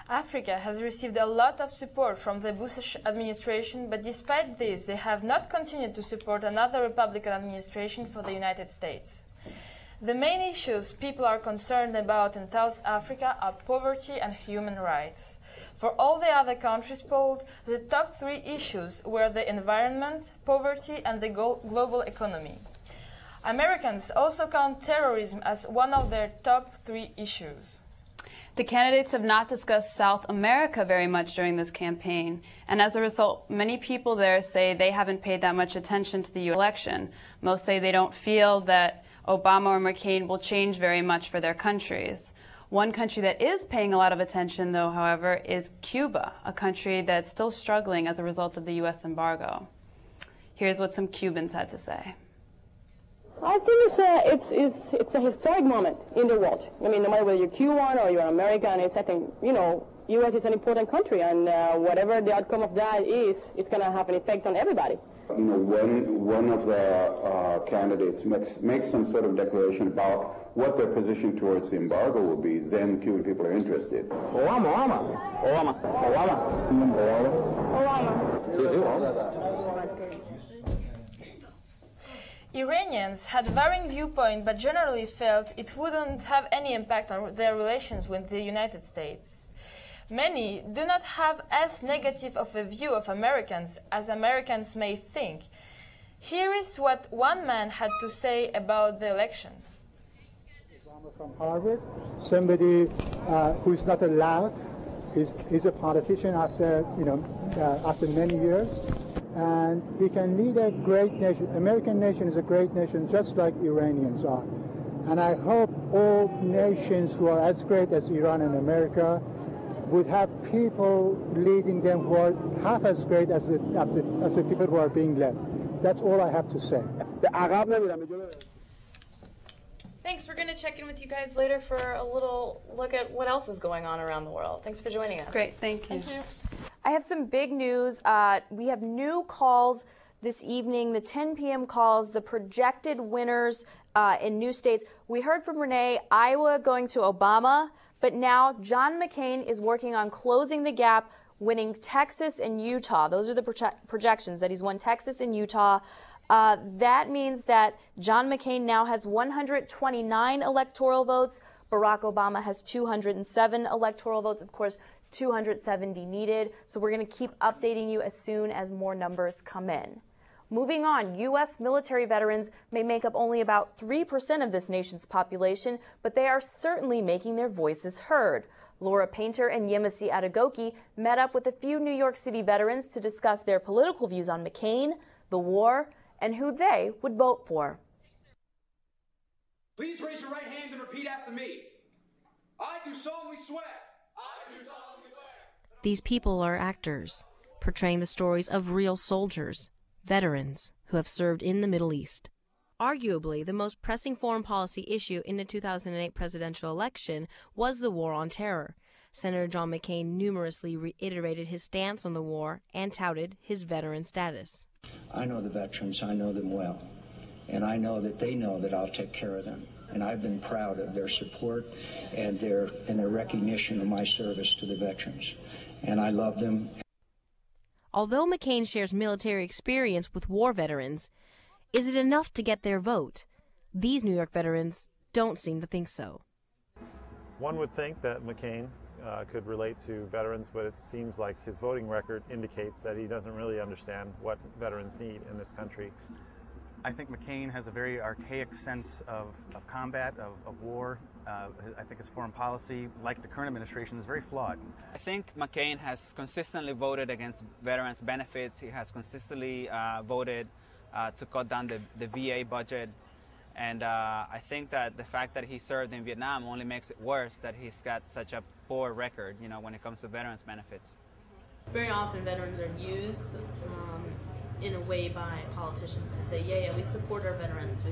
Africa has received a lot of support from the Bush administration, but despite this, they have not continued to support another Republican administration for the United States. The main issues people are concerned about in South Africa are poverty and human rights. For all the other countries polled, the top three issues were the environment, poverty, and the global economy. Americans also count terrorism as one of their top three issues. The candidates have not discussed South America very much during this campaign, and as a result, many people there say they haven't paid that much attention to the U.S. election. Most say they don't feel that Obama or McCain will change very much for their countries. One country that is paying a lot of attention, though, however, is Cuba, a country that's still struggling as a result of the U.S. embargo. Here's what some Cubans had to say. I think it's a historic moment in the world. I mean, no matter whether you're Cuban or you're American, I think, U.S. is an important country, and whatever the outcome of that is, it's going to have an effect on everybody. When one of the candidates makes some sort of declaration about what their position towards the embargo will be, then Cuban people are interested. Iranians had varying viewpoints but generally felt it wouldn't have any impact on their relations with the United States. Many do not have as negative of a view of Americans as Americans may think. Here is what one man had to say about the election. From Harvard, somebody who's not allowed, he's a politician after, after many years, and he can lead a great nation. American nation is a great nation, just like Iranians are. And I hope all nations who are as great as Iran and America would have people leading them who are half as great as the people who are being led. That's all I have to say. Thanks. We're going to check in with you guys later for a little look at what else is going on around the world. Thanks for joining us. Great. Thank you. Thank you. I have some big news. We have new calls this evening, the 10 p.m. calls, the projected winners in new states. We heard from Renee, Iowa going to Obama, but now John McCain is working on closing the gap, winning Texas and Utah. Those are the projections, that he's won Texas and Utah. That means that John McCain now has 129 electoral votes. Barack Obama has 207 electoral votes. Of course, 270 needed. So we're going to keep updating you as soon as more numbers come in. Moving on, U.S. military veterans may make up only about 3% of this nation's population, but they are certainly making their voices heard. Laura Painter and Yemisi Adegoke met up with a few New York City veterans to discuss their political views on McCain, the war, and who they would vote for. Please raise your right hand and repeat after me. I do solemnly swear. I do solemnly swear. These people are actors, portraying the stories of real soldiers, veterans who have served in the Middle East. Arguably, the most pressing foreign policy issue in the 2008 presidential election was the war on terror. Senator John McCain numerously reiterated his stance on the war and touted his veteran status. I know the veterans, I know them well, and I know that they know that I'll take care of them. And I've been proud of their support and their recognition of my service to the veterans. And I love them. Although McCain shares military experience with war veterans, is it enough to get their vote? These New York veterans don't seem to think so. One would think that McCain could relate to veterans, but it seems like his voting record indicates that he doesn't really understand what veterans need in this country. I think McCain has a very archaic sense of combat, of war. I think his foreign policy, like the current administration, is very flawed. I think McCain has consistently voted against veterans' benefits. He has consistently voted to cut down the VA budget. And I think that the fact that he served in Vietnam only makes it worse that he's got such a poor record, when it comes to veterans' benefits. Very often veterans are used in a way by politicians to say, yeah, we support our veterans,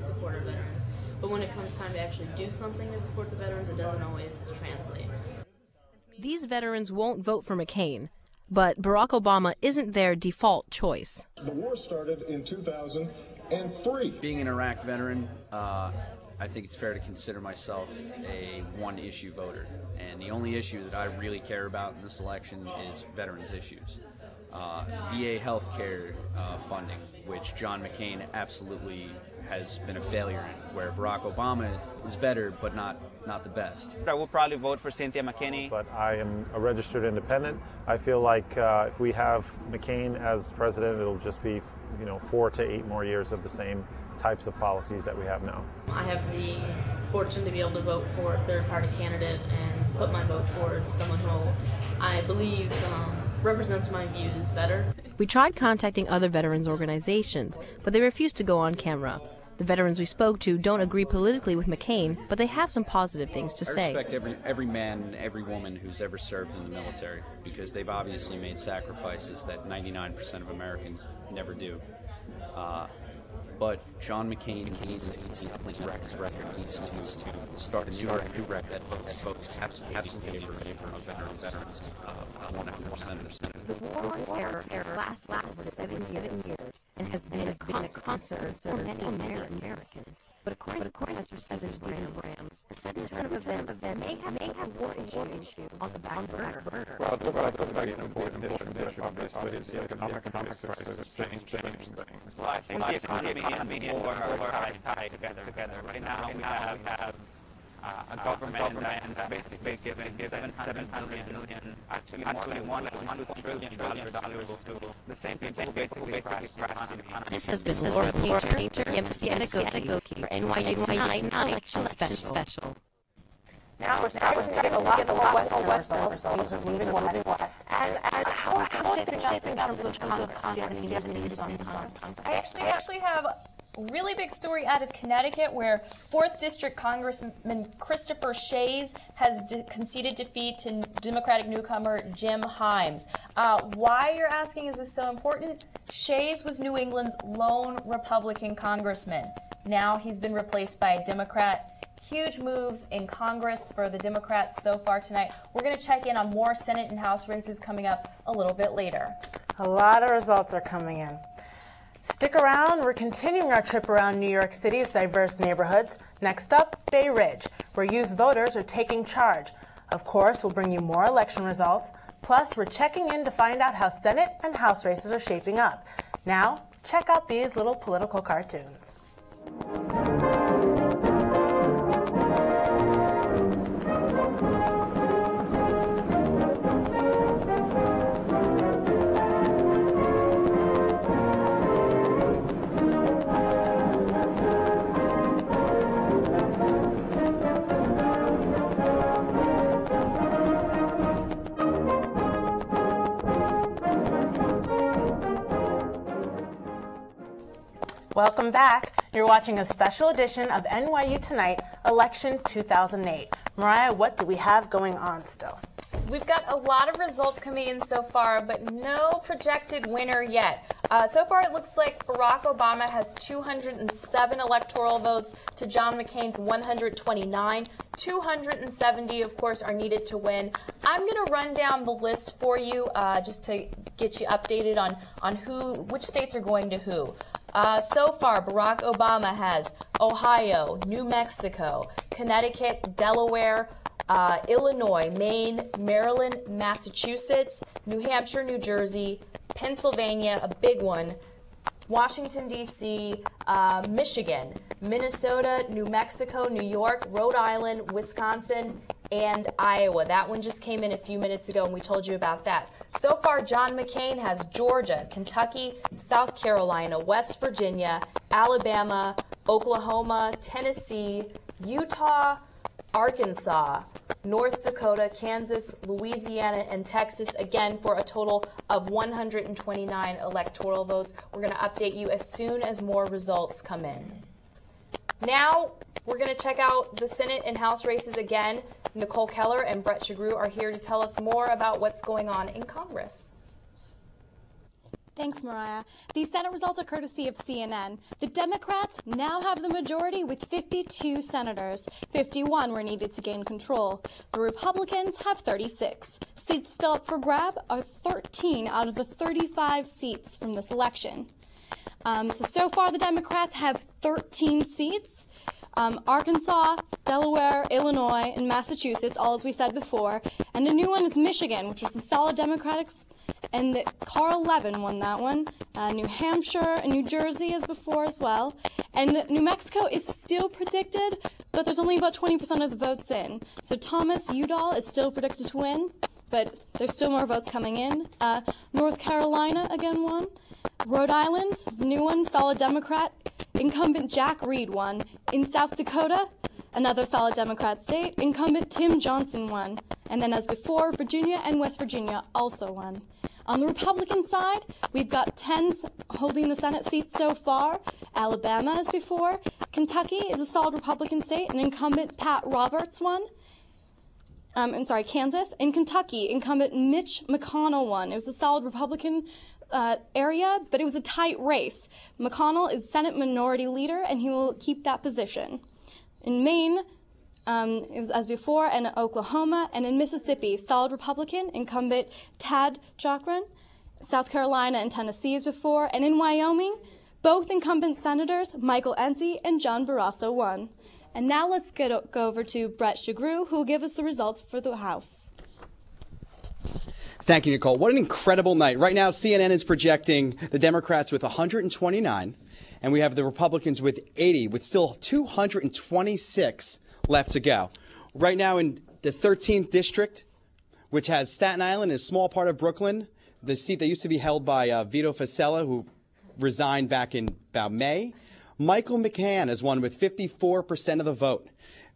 But when it comes time to actually do something to support the veterans, it doesn't always translate. These veterans won't vote for McCain, but Barack Obama isn't their default choice. The war started in 2003. Being an Iraq veteran, I think it's fair to consider myself a one-issue voter. And the only issue that I really care about in this election is veterans' issues. VA health care funding, which John McCain absolutely has been a failure in, where Barack Obama is better, but not the best. I will probably vote for Cynthia McKinney. But I am a registered independent. I feel like if we have McCain as president, it'll just be 4 to 8 more years of the same types of policies that we have now. I have the fortune to be able to vote for a third-party candidate and put my vote towards someone who I believe represents my views better. We tried contacting other veterans organizations, but they refused to go on camera. The veterans we spoke to don't agree politically with McCain, but they have some positive things to say. I respect every man and every woman who's ever served in the military, because they've obviously made sacrifices that 99% of Americans never do. But John McCain needs to start a new record that votes absolutely in favor of veterans. 100%. The war on terror has lasted for 7 years and has been a constant concern for many Americans. But according to Professor Stephen Brams, a 7% of events may have a war issue on the back burner. Well, the important issue, obviously, is the economic crisis has changed things. Well, I think the economy and war are tied together. Right now we have a government that is basically giving $700 million, actually $1.2 trillion to the same people who basically crash the economy. This has been Laura Painter, Yemisiana Goki for NYU Tonight Election Special. Now we're starting to get a lot of Western results. These are moving west. And how are they shaping up in terms of Congress? Do you have any news on I actually have a really big story out of Connecticut where 4th District Congressman Christopher Shays has conceded defeat to Democratic newcomer Jim Himes. Why, you're asking, is this so important? Shays was New England's lone Republican congressman. Now he's been replaced by a Democrat. Huge moves in Congress for the Democrats so far tonight. We're going to check in on more Senate and House races coming up a little bit later. A lot of results are coming in. Stick around. We're continuing our trip around New York City's diverse neighborhoods. Next up, Bay Ridge, where youth voters are taking charge. Of course, we'll bring you more election results. Plus, we're checking in to find out how Senate and House races are shaping up. Now, check out these little political cartoons. Welcome back. You're watching a special edition of NYU Tonight, Election 2008. Mariah, what do we have going on still? We've got a lot of results coming in so far, but no projected winner yet. So far, it looks like Barack Obama has 207 electoral votes to John McCain's 129. 270, of course, are needed to win. I'm going to run down the list for you just to get you updated on which states are going to who. So far, Barack Obama has Ohio, New Mexico, Connecticut, Delaware, Illinois, Maine, Maryland, Massachusetts, New Hampshire, New Jersey, Pennsylvania, a big one, Washington, D.C., Michigan, Minnesota, New Mexico, New York, Rhode Island, Wisconsin, and Iowa. That one just came in a few minutes ago, and we told you about that. So far, John McCain has Georgia, Kentucky, South Carolina, West Virginia, Alabama, Oklahoma, Tennessee, Utah, Arkansas, North Dakota, Kansas, Louisiana, and Texas, again for a total of 129 electoral votes. We're going to update you as soon as more results come in. Now, we're going to check out the Senate and House races again. Nicole Keller and Brett Shagru are here to tell us more about what's going on in Congress. Thanks, Mariah. These Senate results are courtesy of CNN. The Democrats now have the majority with 52 senators. 51 were needed to gain control. The Republicans have 36. Seats still up for grab are 13 out of the 35 seats from this election. So far, the Democrats have 13 seats. Arkansas, Delaware, Illinois, and Massachusetts, all as we said before. And a new one is Michigan, which was a solid Democratic, and Carl Levin won that one. New Hampshire and New Jersey as before as well. And New Mexico is still predicted, but there's only about 20% of the votes in. So Thomas Udall is still predicted to win, but there's still more votes coming in. North Carolina again won. Rhode Island is a new one, solid Democrat. Incumbent Jack Reed won. In South Dakota, another solid Democrat state, incumbent Tim Johnson won. And then as before, Virginia and West Virginia also won. On the Republican side, we've got 10 holding the Senate seats so far. Alabama as before. Kentucky is a solid Republican state, and incumbent Pat Roberts won. Kansas. In Kentucky, incumbent Mitch McConnell won. It was a solid Republican area, but it was a tight race. McConnell is Senate Minority Leader, and he will keep that position. In Maine, it was as before, and Oklahoma, and in Mississippi, solid Republican, incumbent Tad Chakran. South Carolina and Tennessee as before, and in Wyoming, both incumbent senators, Michael Enzi and John Barrasso, won. And now let's go over to Brett Shagru, who will give us the results for the House. Thank you, Nicole. What an incredible night. Right now, CNN is projecting the Democrats with 129, and we have the Republicans with 80, with still 226 left to go. Right now in the 13th district, which has Staten Island, a small part of Brooklyn, the seat that used to be held by Vito Fossella, who resigned back in about May, Michael McCann has won with 54% of the vote.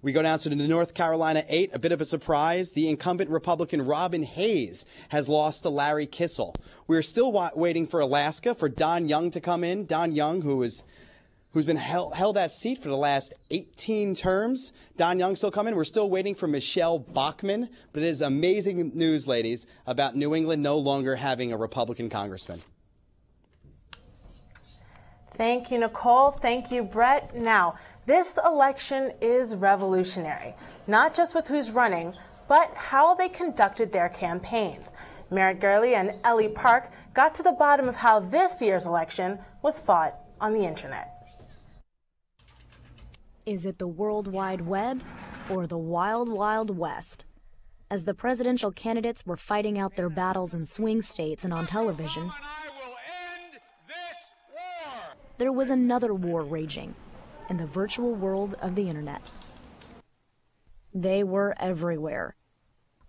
We go down to the North Carolina 8, a bit of a surprise. The incumbent Republican Robin Hayes has lost to Larry Kissel. We're still waiting for Alaska, for Don Young to come in. Don Young, who's been held that seat for the last 18 terms. Don Young still coming. We're still waiting for Michelle Bachmann. But it is amazing news, ladies, about New England no longer having a Republican congressman. Thank you, Nicole. Thank you, Brett. Now, this election is revolutionary, not just with who's running, but how they conducted their campaigns. Merritt Gurley and Ellie Park got to the bottom of how this year's election was fought on the internet. Is it the World Wide Web or the Wild Wild West? As the presidential candidates were fighting out their battles in swing states and on television, there was another war raging in the virtual world of the internet. They were everywhere.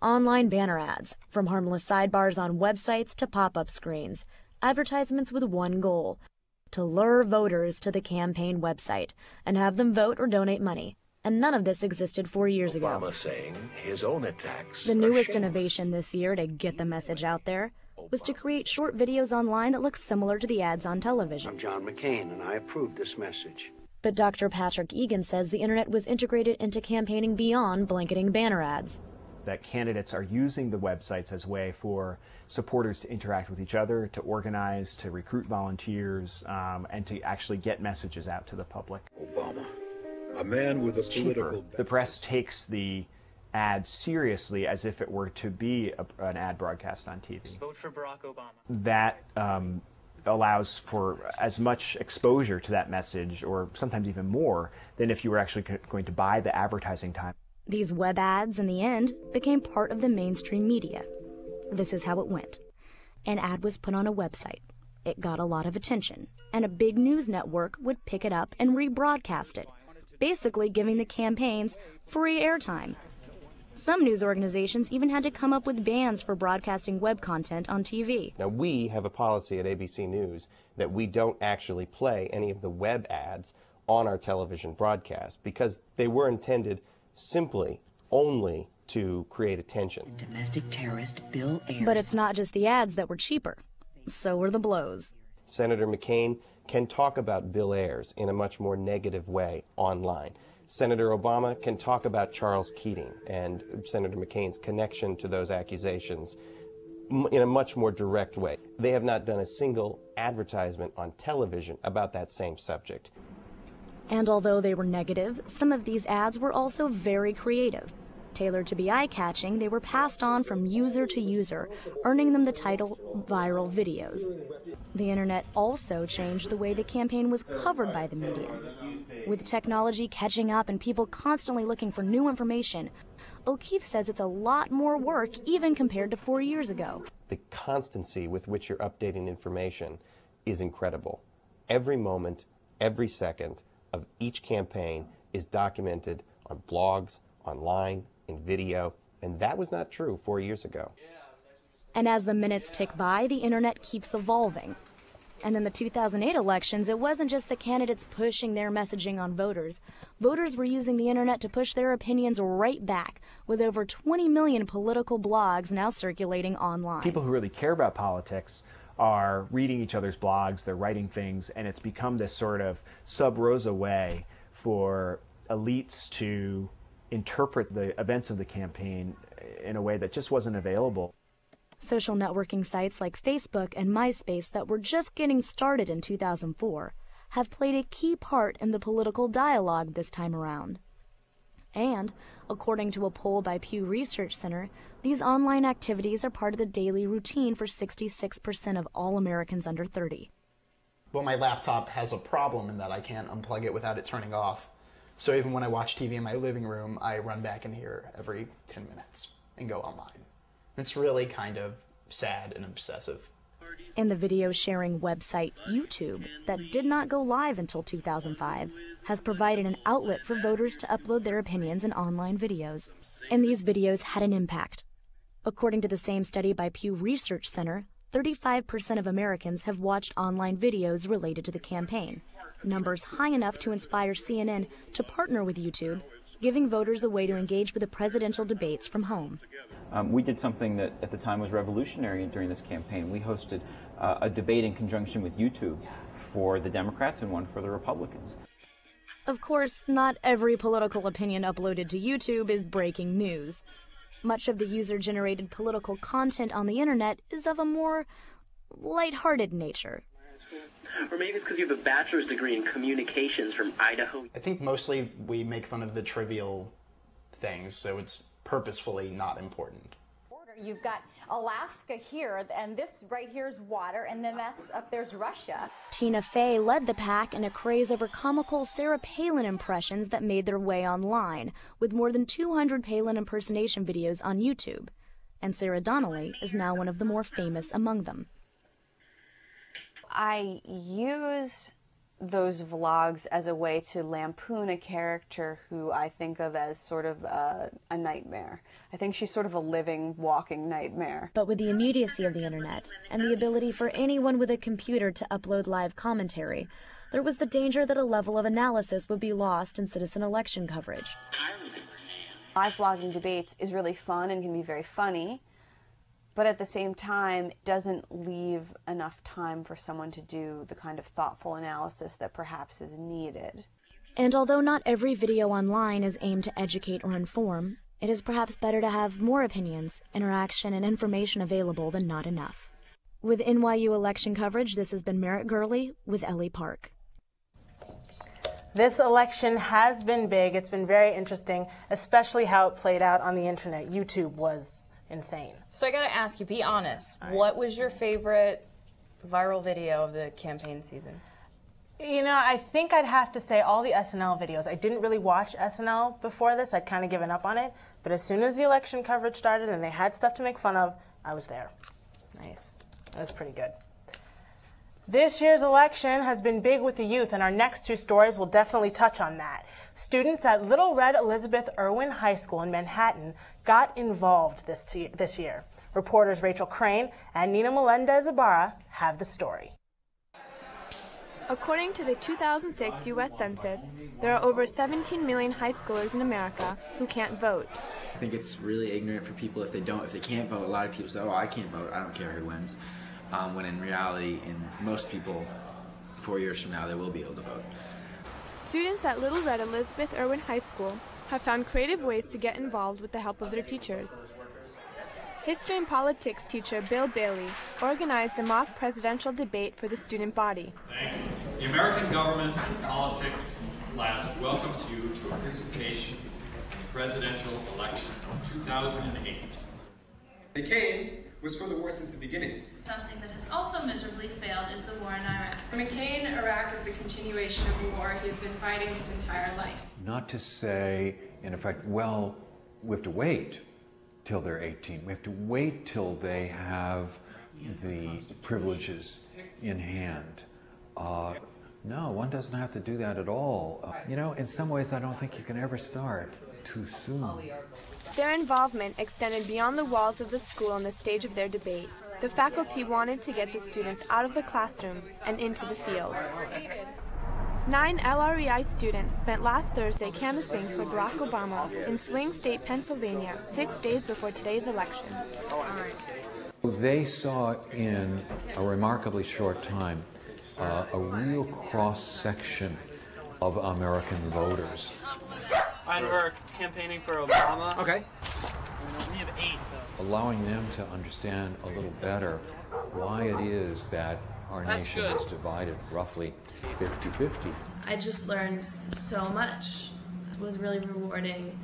Online banner ads, from harmless sidebars on websites to pop-up screens, advertisements with one goal: to lure voters to the campaign website and have them vote or donate money. And none of this existed 4 years ago. Obama saying his own attacks. The newest innovation this year to get the message out there was to create short videos online that look similar to the ads on television. I'm John McCain, and I approve this message. But Dr. Patrick Egan says the internet was integrated into campaigning beyond blanketing banner ads. That candidates are using the websites as a way for supporters to interact with each other, to organize, to recruit volunteers, and to actually get messages out to the public. Obama, a man with a political... The press takes the ad seriously as if it were to be an ad broadcast on TV. Vote for Barack Obama. That allows for as much exposure to that message, or sometimes even more, than if you were actually going to buy the advertising time. These web ads, in the end, became part of the mainstream media. This is how it went. An ad was put on a website. It got a lot of attention, and a big news network would pick it up and rebroadcast it, basically giving the campaigns free airtime. Some news organizations even had to come up with bans for broadcasting web content on TV. Now, we have a policy at ABC News that we don't actually play any of the web ads on our television broadcast because they were intended simply only to create attention. Domestic terrorist Bill Ayers. But it's not just the ads that were cheaper. So were the blows. Senator McCain can talk about Bill Ayers in a much more negative way online. Senator Obama can talk about Charles Keating and Senator McCain's connection to those accusations in a much more direct way. They have not done a single advertisement on television about that same subject. And although they were negative, some of these ads were also very creative. Tailored to be eye-catching, they were passed on from user to user, earning them the title viral videos. The internet also changed the way the campaign was covered by the media. With technology catching up and people constantly looking for new information, O'Keefe says it's a lot more work even compared to 4 years ago. The constancy with which you're updating information is incredible. Every moment, every second of each campaign is documented on blogs, online, in video, and that was not true 4 years ago. And as the minutes tick by, the internet keeps evolving. And in the 2008 elections, it wasn't just the candidates pushing their messaging on voters. Voters were using the internet to push their opinions right back, with over 20 million political blogs now circulating online. People who really care about politics are reading each other's blogs, they're writing things, and it's become this sort of sub rosa way for elites to interpret the events of the campaign in a way that just wasn't available. Social networking sites like Facebook and MySpace that were just getting started in 2004 have played a key part in the political dialogue this time around. And, according to a poll by Pew Research Center, these online activities are part of the daily routine for 66% of all Americans under 30. Well, my laptop has a problem in that I can't unplug it without it turning off. So even when I watch TV in my living room, I run back in here every 10 minutes and go online. It's really kind of sad and obsessive. And the video sharing website YouTube, that did not go live until 2005, has provided an outlet for voters to upload their opinions in online videos. And these videos had an impact. According to the same study by Pew Research Center, 35% of Americans have watched online videos related to the campaign, numbers high enough to inspire CNN to partner with YouTube, giving voters a way to engage with the presidential debates from home. We did something that at the time was revolutionary during this campaign. We hosted a debate in conjunction with YouTube for the Democrats and one for the Republicans. Of course, not every political opinion uploaded to YouTube is breaking news. Much of the user-generated political content on the internet is of a more lighthearted nature. Or maybe it's because you have a bachelor's degree in communications from Idaho. I think mostly we make fun of the trivial things, so it's purposefully not important. You've got Alaska here, and this right here is water, and then that's up there's Russia. Tina Fey led the pack in a craze over comical Sarah Palin impressions that made their way online, with more than 200 Palin impersonation videos on YouTube. And Sarah Donnelly is now one of the more famous among them. I used those vlogs as a way to lampoon a character who I think of as sort of a nightmare. I think she's sort of a living, walking nightmare. But with the immediacy of the internet and the ability for anyone with a computer to upload live commentary, there was the danger that a level of analysis would be lost in citizen election coverage. Live blogging debates is really fun and can be very funny, but at the same time, it doesn't leave enough time for someone to do the kind of thoughtful analysis that perhaps is needed. And although not every video online is aimed to educate or inform, it is perhaps better to have more opinions, interaction, and information available than not enough. With NYU election coverage, this has been Merritt Gurley with Ellie Park. This election has been big. It's been very interesting, especially how it played out on the internet. YouTube was insane. So I gotta ask you, be honest. What was your favorite viral video of the campaign season? You know, I think I'd have to say all the SNL videos. I didn't really watch SNL before this. I'd kind of given up on it. But as soon as the election coverage started and they had stuff to make fun of, I was there. Nice. That was pretty good. This year's election has been big with the youth, and our next two stories will definitely touch on that. Students at Little Red Elizabeth Irwin High School in Manhattan got involved this year. Reporters Rachel Crane and Nina Melendez-Ibarra have the story. According to the 2006 U.S. Census, there are over 17 million high schoolers in America who can't vote. I think it's really ignorant for people if they can't vote. A lot of people say, oh, I can't vote, I don't care who wins. When in reality, in most people, 4 years from now, they will be able to vote. Students at Little Red Elizabeth Irwin High School have found creative ways to get involved with the help of their teachers. History and politics teacher Bill Bailey organized a mock presidential debate for the student body. Thank you. The American Government and Politics class welcomes you to a presentation on the presidential election of 2008. McCain was for the war since the beginning. Something that has also miserably failed is the war in Iraq. McCain, Iraq is the continuation of a war he has been fighting his entire life. Not to say, in effect, well, we have to wait till they're 18. We have to wait till they have the privileges in hand. No, one doesn't have to do that at all. You know, in some ways, I don't think you can ever start too soon. Their involvement extended beyond the walls of the school on the stage of their debate. The faculty wanted to get the students out of the classroom and into the field. 9 LREI students spent last Thursday canvassing for Barack Obama in Swing State, Pennsylvania, 6 days before today's election. They saw in a remarkably short time a real cross-section of American voters. We're campaigning for Obama. Okay. We have 8, though. Allowing them to understand a little better why it is that our nation is divided roughly 50-50. I just learned so much. It was really rewarding.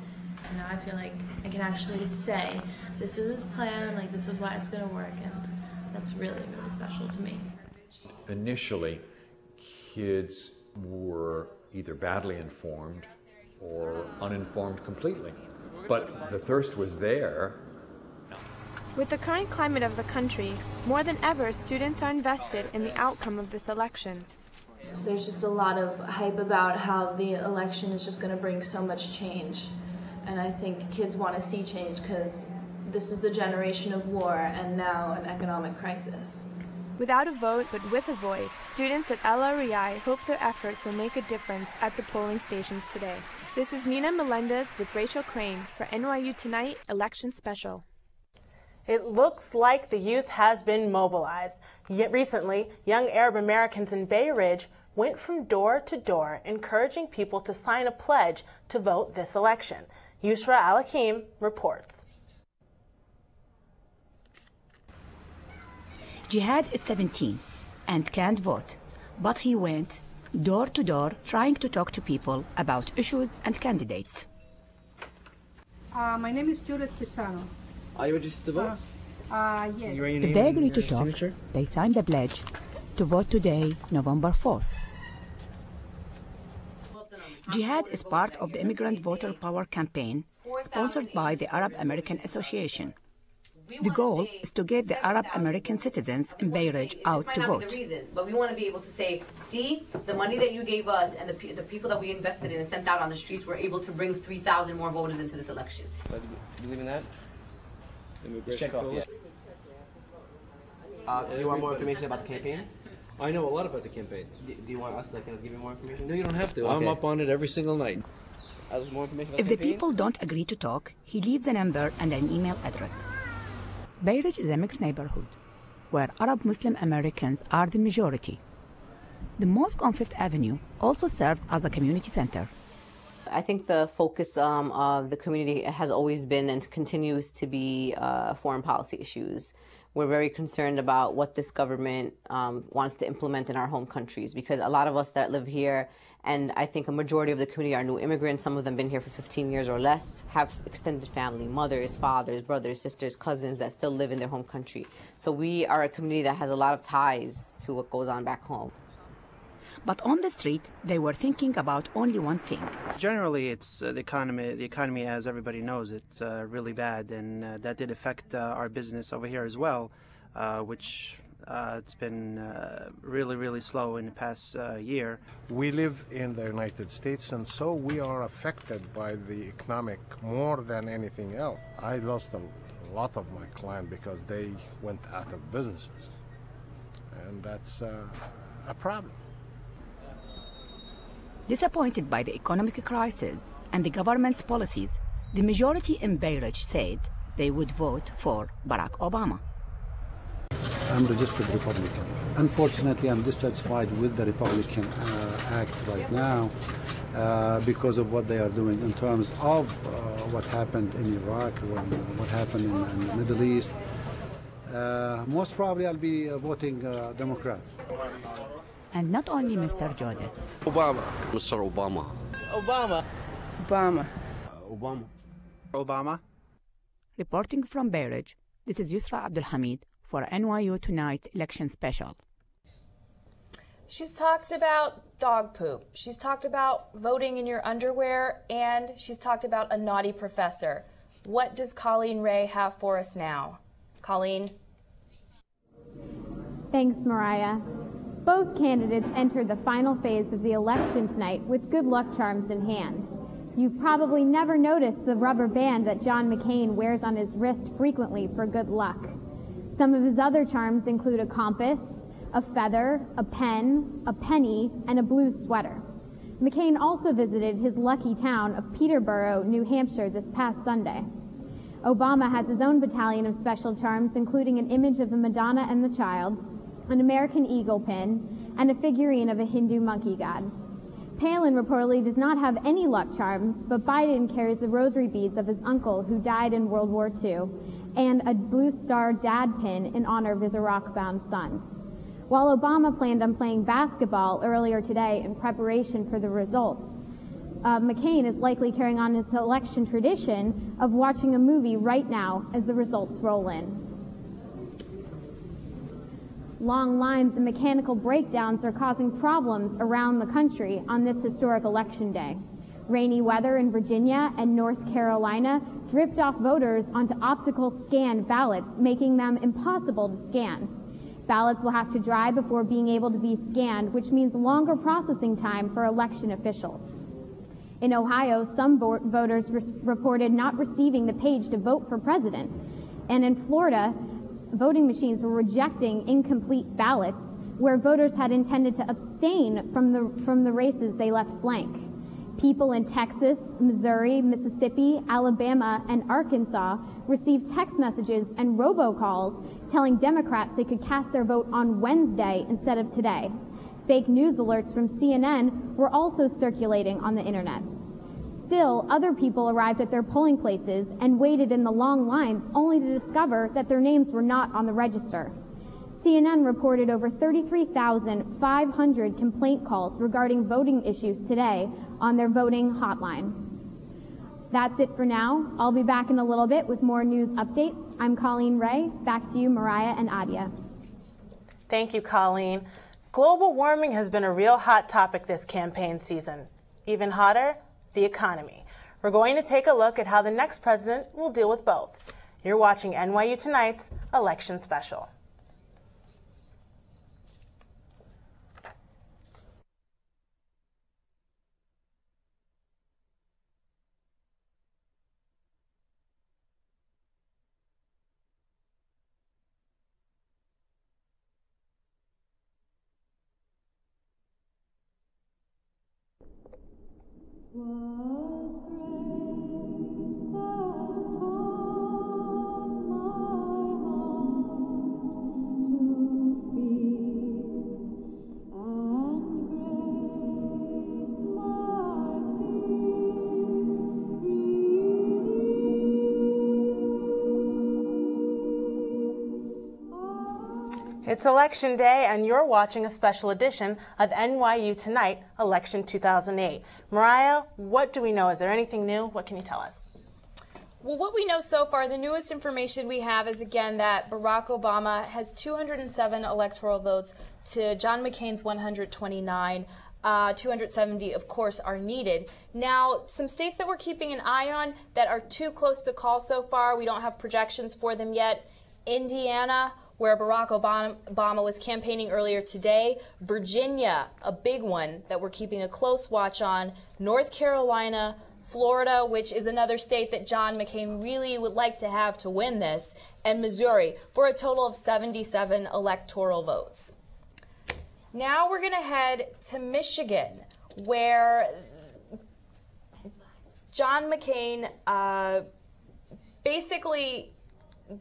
And now I feel like I can actually say, this is his plan, like this is why it's going to work, and that's really, really special to me. Initially, kids were either badly informed or uninformed completely. But the thirst was there. With the current climate of the country, more than ever, students are invested in the outcome of this election. There's just a lot of hype about how the election is just going to bring so much change. And I think kids want to see change because this is the generation of war and now an economic crisis. Without a vote, but with a voice, students at LREI hope their efforts will make a difference at the polling stations today. This is Nina Melendez with Rachel Crane for NYU Tonight Election Special. It looks like the youth has been mobilized. Yet recently, young Arab Americans in Bay Ridge went from door to door, encouraging people to sign a pledge to vote this election. Yusra Al-Hakim reports. Jihad is 17 and can't vote, but he went door to door trying to talk to people about issues and candidates. My name is Julius Pisano. Are you registered to vote? Yes. If they agree to talk, they sign the pledge to vote today, November 4th. Jihad is part of the Immigrant Voter Power campaign sponsored by the Arab American Association. The goal is to get the Arab American citizens in Bay Ridge out to vote. But we want to be able to say, see, the money that you gave us and the people that we invested in and sent out on the streets were able to bring 3,000 more voters into this election. Do you believe in that? Check off, yeah. Do you want more information about the campaign? I know a lot about the campaign. Do you want us to give you more information? No, you don't have to. Okay. I'm up on it every single night. More information about If the people don't agree to talk, he leaves a number and an email address. Bay Ridge is a mixed neighborhood where Arab Muslim Americans are the majority. The mosque on Fifth Avenue also serves as a community center. I think the focus of the community has always been and continues to be foreign policy issues. We're very concerned about what this government wants to implement in our home countries, because a lot of us that live here, and I think a majority of the community are new immigrants, some of them been here for 15 years or less, have extended family, mothers, fathers, brothers, sisters, cousins that still live in their home country. So we are a community that has a lot of ties to what goes on back home. But on the street, they were thinking about only one thing. Generally, it's the economy. The economy, as everybody knows, it's really bad, and that did affect our business over here as well, which it's been really, really slow in the past year. We live in the United States, and so we are affected by the economic more than anything else. I lost a lot of my clients because they went out of businesses, and that's a problem. Disappointed by the economic crisis and the government's policies, the majority in Bay Ridge said they would vote for Barack Obama. I'm a registered Republican. Unfortunately, I'm dissatisfied with the Republican Act right now because of what they are doing in terms of what happened in Iraq, what happened in the Middle East. Most probably I'll be voting Democrat. And not only Mr. Jordan. Obama. Mr. Obama. Obama. Obama. Obama. Obama. Reporting from Bay Ridge, this is Yusra Abdulhamid for NYU Tonight Election Special. She's talked about dog poop. She's talked about voting in your underwear, and she's talked about a naughty professor. What does Colleen Ray have for us now? Colleen? Thanks, Mariah. Both candidates entered the final phase of the election tonight with good luck charms in hand. You've probably never noticed the rubber band that John McCain wears on his wrist frequently for good luck. Some of his other charms include a compass, a feather, a pen, a penny, and a blue sweater. McCain also visited his lucky town of Peterborough, New Hampshire this past Sunday. Obama has his own battalion of special charms, including an image of the Madonna and the Child, an American eagle pin, and a figurine of a Hindu monkey god. Palin reportedly does not have any luck charms, but Biden carries the rosary beads of his uncle who died in World War II and a Blue Star dad pin in honor of his Iraq-bound son. While Obama planned on playing basketball earlier today in preparation for the results, McCain is likely carrying on his election tradition of watching a movie right now as the results roll in. Long lines and mechanical breakdowns are causing problems around the country on this historic election day. Rainy weather in Virginia and North Carolina dripped off voters onto optical scanned ballots, making them impossible to scan. Ballots will have to dry before being able to be scanned, which means longer processing time for election officials. In Ohio, some voters reported not receiving the page to vote for president. And in Florida, voting machines were rejecting incomplete ballots where voters had intended to abstain from the races they left blank. People in Texas, Missouri, Mississippi, Alabama, and Arkansas received text messages and robocalls telling Democrats they could cast their vote on Wednesday instead of today. Fake news alerts from CNN were also circulating on the internet. Still, other people arrived at their polling places and waited in the long lines only to discover that their names were not on the register. CNN reported over 33,500 complaint calls regarding voting issues today on their voting hotline. That's it for now. I'll be back in a little bit with more news updates. I'm Colleen Ray. Back to you, Mariah and Adia. Thank you, Colleen. Global warming has been a real hot topic this campaign season. Even hotter, the economy. We're going to take a look at how the next president will deal with both. You're watching NYU Tonight's Election Special. It's Election Day, and you're watching a special edition of NYU Tonight, Election 2008. Mariah, what do we know? Is there anything new? What can you tell us? Well, what we know so far, the newest information we have is, again, that Barack Obama has 207 electoral votes to John McCain's 129. 270, of course, are needed. Now, some states that we're keeping an eye on that are too close to call so far, we don't have projections for them yet. Indiana, where Barack Obama was campaigning earlier today. Virginia, a big one that we're keeping a close watch on. North Carolina, Florida, which is another state that John McCain really would like to have to win this, and Missouri, for a total of 77 electoral votes. Now we're going to head to Michigan, where John McCain basically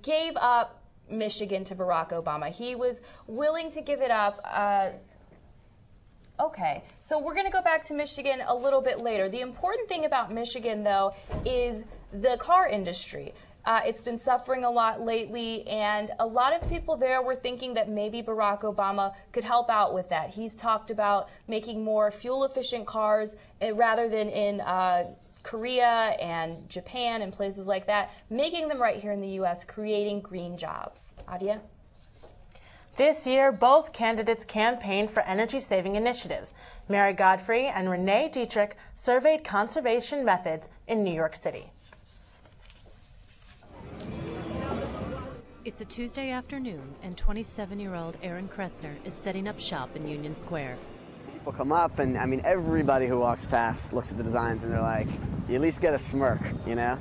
gave up Michigan to Barack Obama. He was willing to give it up. Okay, so we're going to go back to Michigan a little bit later. The important thing about Michigan, though, is the car industry. It's been suffering a lot lately, and a lot of people there were thinking that maybe Barack Obama could help out with that. He's talked about making more fuel-efficient cars rather than in Korea and Japan and places like that, making them right here in the U.S., creating green jobs. Adia? This year, both candidates campaigned for energy-saving initiatives. Mary Godfrey and Renee Dietrich surveyed conservation methods in New York City. It's a Tuesday afternoon, and 27-year-old Aaron Kressner is setting up shop in Union Square. People come up, and I mean, everybody who walks past looks at the designs and they're like, you at least get a smirk, you know?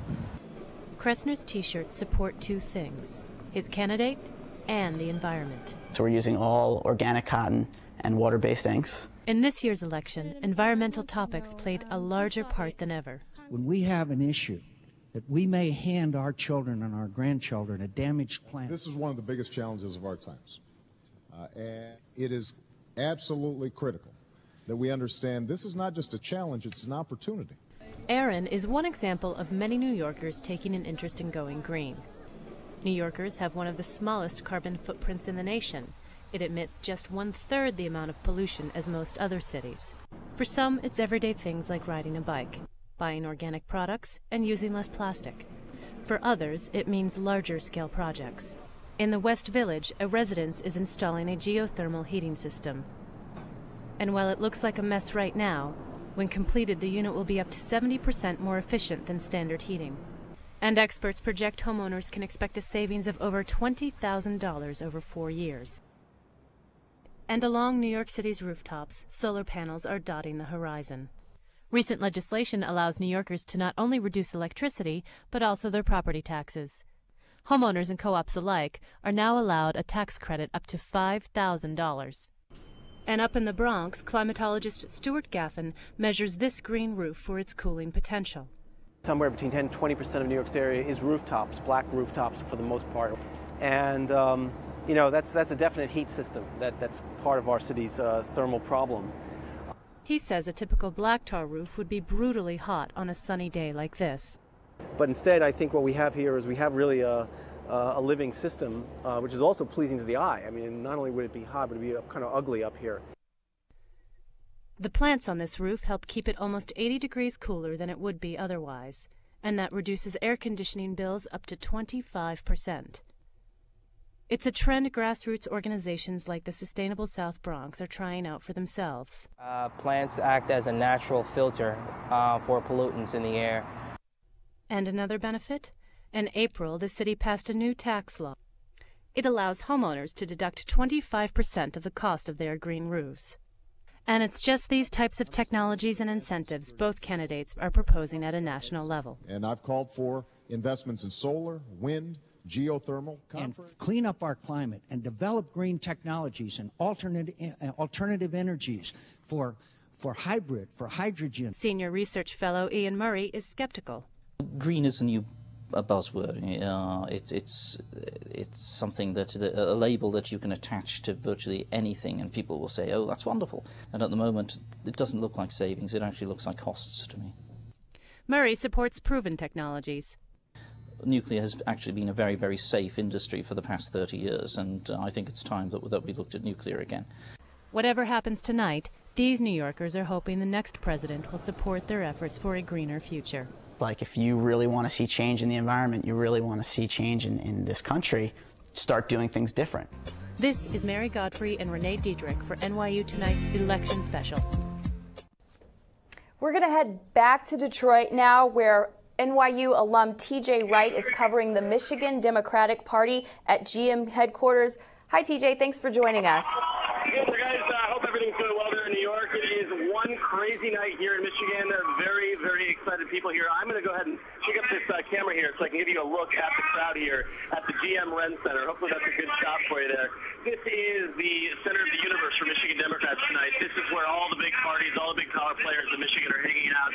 Kressner's t-shirts support two things, his candidate and the environment. So we're using all organic cotton and water-based inks. In this year's election, environmental topics played a larger part than ever. When we have an issue that we may hand our children and our grandchildren a damaged planet. This is one of the biggest challenges of our times. And it is absolutely critical that we understand this is not just a challenge, it's an opportunity. Aaron is one example of many New Yorkers taking an interest in going green. New Yorkers have one of the smallest carbon footprints in the nation. It emits just 1/3 the amount of pollution as most other cities. For some, it's everyday things like riding a bike, buying organic products, and using less plastic. For others, it means larger scale projects. In the West Village, a residence is installing a geothermal heating system. And while it looks like a mess right now, When completed, the unit will be up to 70% more efficient than standard heating. And experts project homeowners can expect a savings of over $20,000 over 4 years. And along New York City's rooftops, solar panels are dotting the horizon. Recent legislation allows New Yorkers to not only reduce electricity, but also their property taxes. Homeowners and co-ops alike are now allowed a tax credit up to $5,000. And up in the Bronx, climatologist Stuart Gaffin measures this green roof for its cooling potential. Somewhere between 10 and 20% of New York's area is rooftops, black rooftops for the most part. And, you know, that's a definite heat system. That's part of our city's thermal problem. He says a typical black tar roof would be brutally hot on a sunny day like this. But instead, I think what we have here is we have really a living system, which is also pleasing to the eye. I mean, not only would it be hot, but it would be kind of ugly up here. The plants on this roof help keep it almost 80 degrees cooler than it would be otherwise, and that reduces air conditioning bills up to 25%. It's a trend grassroots organizations like the Sustainable South Bronx are trying out for themselves. Plants act as a natural filter for pollutants in the air. And another benefit? In April, the city passed a new tax law. It allows homeowners to deduct 25% of the cost of their green roofs. And it's just these types of technologies and incentives both candidates are proposing at a national level. And I've called for investments in solar, wind, geothermal. And clean up our climate and develop green technologies and alternative energies for hybrid, for hydrogen. Senior research fellow Ian Murray is skeptical. Green is a new buzzword. It's something that a label that you can attach to virtually anything, and people will say, "Oh, that's wonderful." And at the moment, it doesn't look like savings. It actually looks like costs to me. Murray supports proven technologies. Nuclear has actually been a very, very safe industry for the past 30 years, and I think it's time that we looked at nuclear again. Whatever happens tonight, these New Yorkers are hoping the next president will support their efforts for a greener future. Like, if you really want to see change in the environment, you really want to see change in this country, start doing things different. This is Mary Godfrey and Renee Diedrich for NYU Tonight's Election Special. We're going to head back to Detroit now, where NYU alum TJ Wright is covering the Michigan Democratic Party at GM headquarters. Hi, TJ. Thanks for joining us. Yes, guys. I hope everything's going well there in New York. It is one crazy night here in Michigan. Very, very excited people here. I'm going to go ahead and pick up this camera here so I can give you a look at the crowd here at the GM Ren Center. Hopefully that's a good shot for you there. This is the center of the universe for Michigan Democrats tonight. This is where all the big parties, all the big power players in Michigan are hanging out.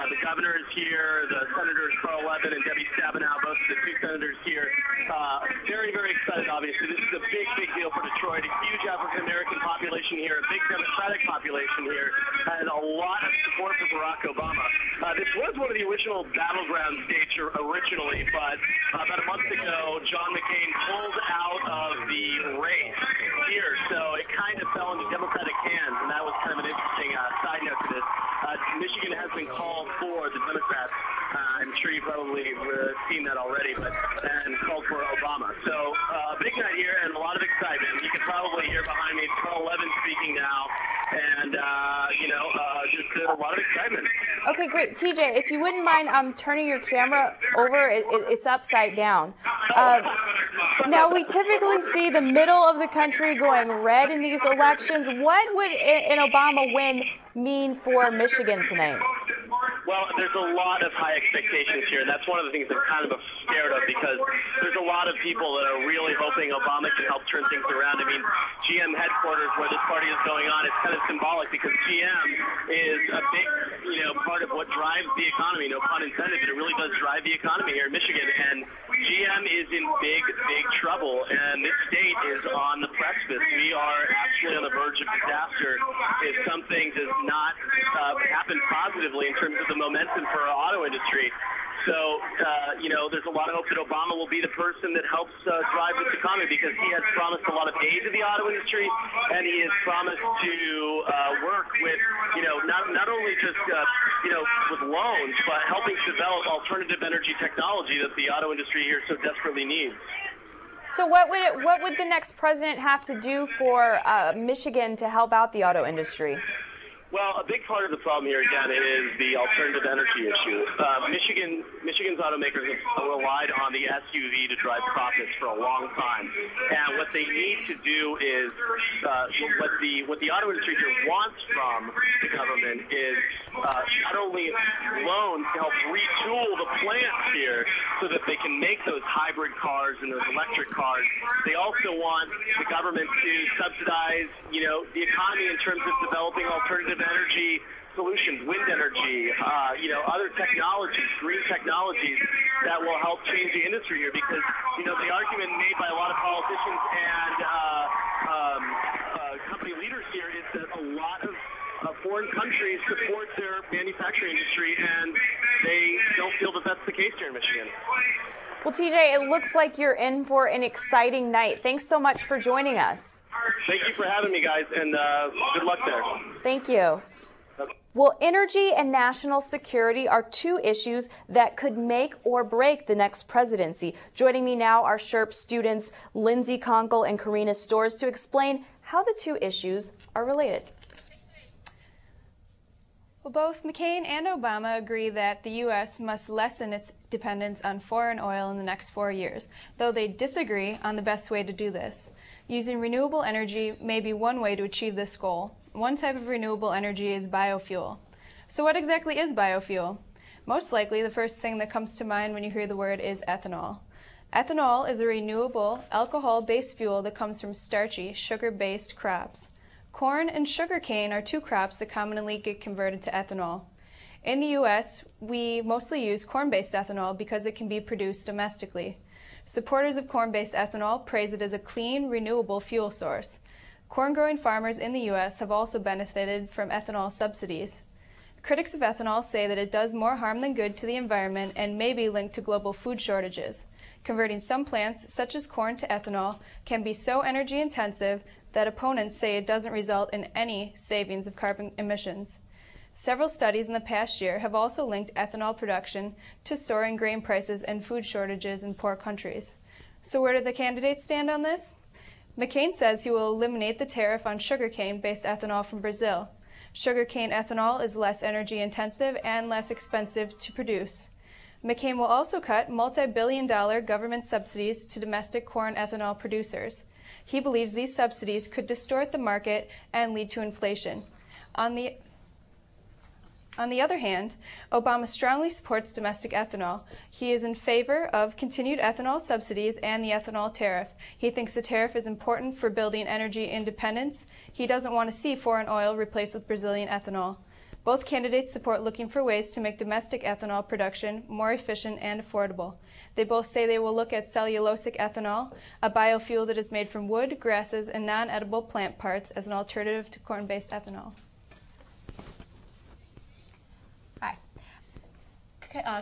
The governor is here, the senators Carl Levin and Debbie Stabenow, both of the two senators here. Very, very excited, obviously. This is a big, big deal for Detroit. A huge African-American population here, a big Democratic population here, and a lot of support for Barack Obama. This was one of the original battleground states originally, but about a month ago, John McCain pulled out of the race here, so it kind of fell into Democratic hands, and that was kind of an interesting side note to this. Michigan has been called for the Democrats. I'm sure you've probably seen that already, and called for Obama. So a big night here and a lot of excitement. You can probably hear behind me Carl Levin speaking now, and just a lot of excitement. Okay, great. TJ, if you wouldn't mind turning your camera over, it's upside down. Now, we typically see the middle of the country going red in these elections. What would an Obama win mean for Michigan tonight? Well, there's a lot of high expectations here, and that's one of the things I'm kind of scared of, because there's a lot of people that are really hoping Obama can help turn things around. I mean, GM headquarters, where this party is going on, it's kind of symbolic, because GM is a big, part of what drives the economy, no pun intended, but it really does drive the economy here in Michigan, and GM is in big, big trouble, and this state is on the precipice. We are actually on the verge of disaster if something does not happen positively in terms of the momentum for our auto industry. So, there's a lot of hope that Obama will be the person that helps drive this economy, because he has promised a lot of aid to the auto industry, and he has promised to work with, not only just, with loans, but helping to develop alternative energy technology that the auto industry here so desperately needs. So what would the next president have to do for Michigan to help out the auto industry? Well, a big part of the problem here, again, is the alternative energy issue. Michigan's automakers have relied on the SUV to drive profits for a long time. And what they need to do is, what the auto industry here wants from the government is not only loans to help retool the plants here so that they can make those hybrid cars and those electric cars, they also want the government to subsidize, the economy in terms of developing alternative energy solutions, wind energy, other technologies, green technologies that will help change the industry here, because, the argument made by a lot of politicians and company leaders here is that a lot of foreign countries support their manufacturing industry, and they don't feel that that's the case here in Michigan. Well, TJ, it looks like you're in for an exciting night. Thanks so much for joining us. Thank you for having me, guys, and good luck there. Thank you. Well, energy and national security are two issues that could make or break the next presidency. Joining me now are SHRP students Lindsay Conkle and Karina Storrs to explain how the two issues are related. Well, both McCain and Obama agree that the U.S. must lessen its dependence on foreign oil in the next 4 years, though they disagree on the best way to do this. Using renewable energy may be one way to achieve this goal. One type of renewable energy is biofuel. So what exactly is biofuel? Most likely, the first thing that comes to mind when you hear the word is ethanol. Ethanol is a renewable, alcohol-based fuel that comes from starchy, sugar-based crops. Corn and sugarcane are two crops that commonly get converted to ethanol. In the U.S., we mostly use corn-based ethanol because it can be produced domestically. Supporters of corn-based ethanol praise it as a clean, renewable fuel source. Corn-growing farmers in the U.S. have also benefited from ethanol subsidies. Critics of ethanol say that it does more harm than good to the environment and may be linked to global food shortages. Converting some plants, such as corn, to ethanol can be so energy intensive that opponents say it doesn't result in any savings of carbon emissions. Several studies in the past year have also linked ethanol production to soaring grain prices and food shortages in poor countries. So where do the candidates stand on this? McCain says he will eliminate the tariff on sugarcane-based ethanol from Brazil. Sugarcane ethanol is less energy intensive and less expensive to produce. McCain will also cut multi-billion-dollar government subsidies to domestic corn ethanol producers. He believes these subsidies could distort the market and lead to inflation. On the other hand, Obama strongly supports domestic ethanol. He is in favor of continued ethanol subsidies and the ethanol tariff. He thinks the tariff is important for building energy independence. He doesn't want to see foreign oil replaced with Brazilian ethanol. Both candidates support looking for ways to make domestic ethanol production more efficient and affordable. They both say they will look at cellulosic ethanol, a biofuel that is made from wood, grasses, and non-edible plant parts, as an alternative to corn-based ethanol.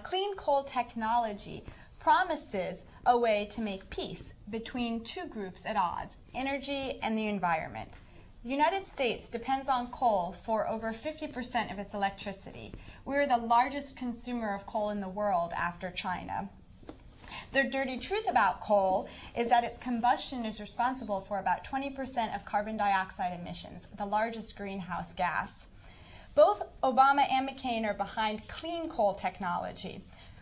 Clean coal technology promises a way to make peace between two groups at odds, energy and the environment. The United States depends on coal for over 50% of its electricity. We're the largest consumer of coal in the world after China. The dirty truth about coal is that its combustion is responsible for about 20% of carbon dioxide emissions, the largest greenhouse gas. Both Obama and McCain are behind clean coal technology.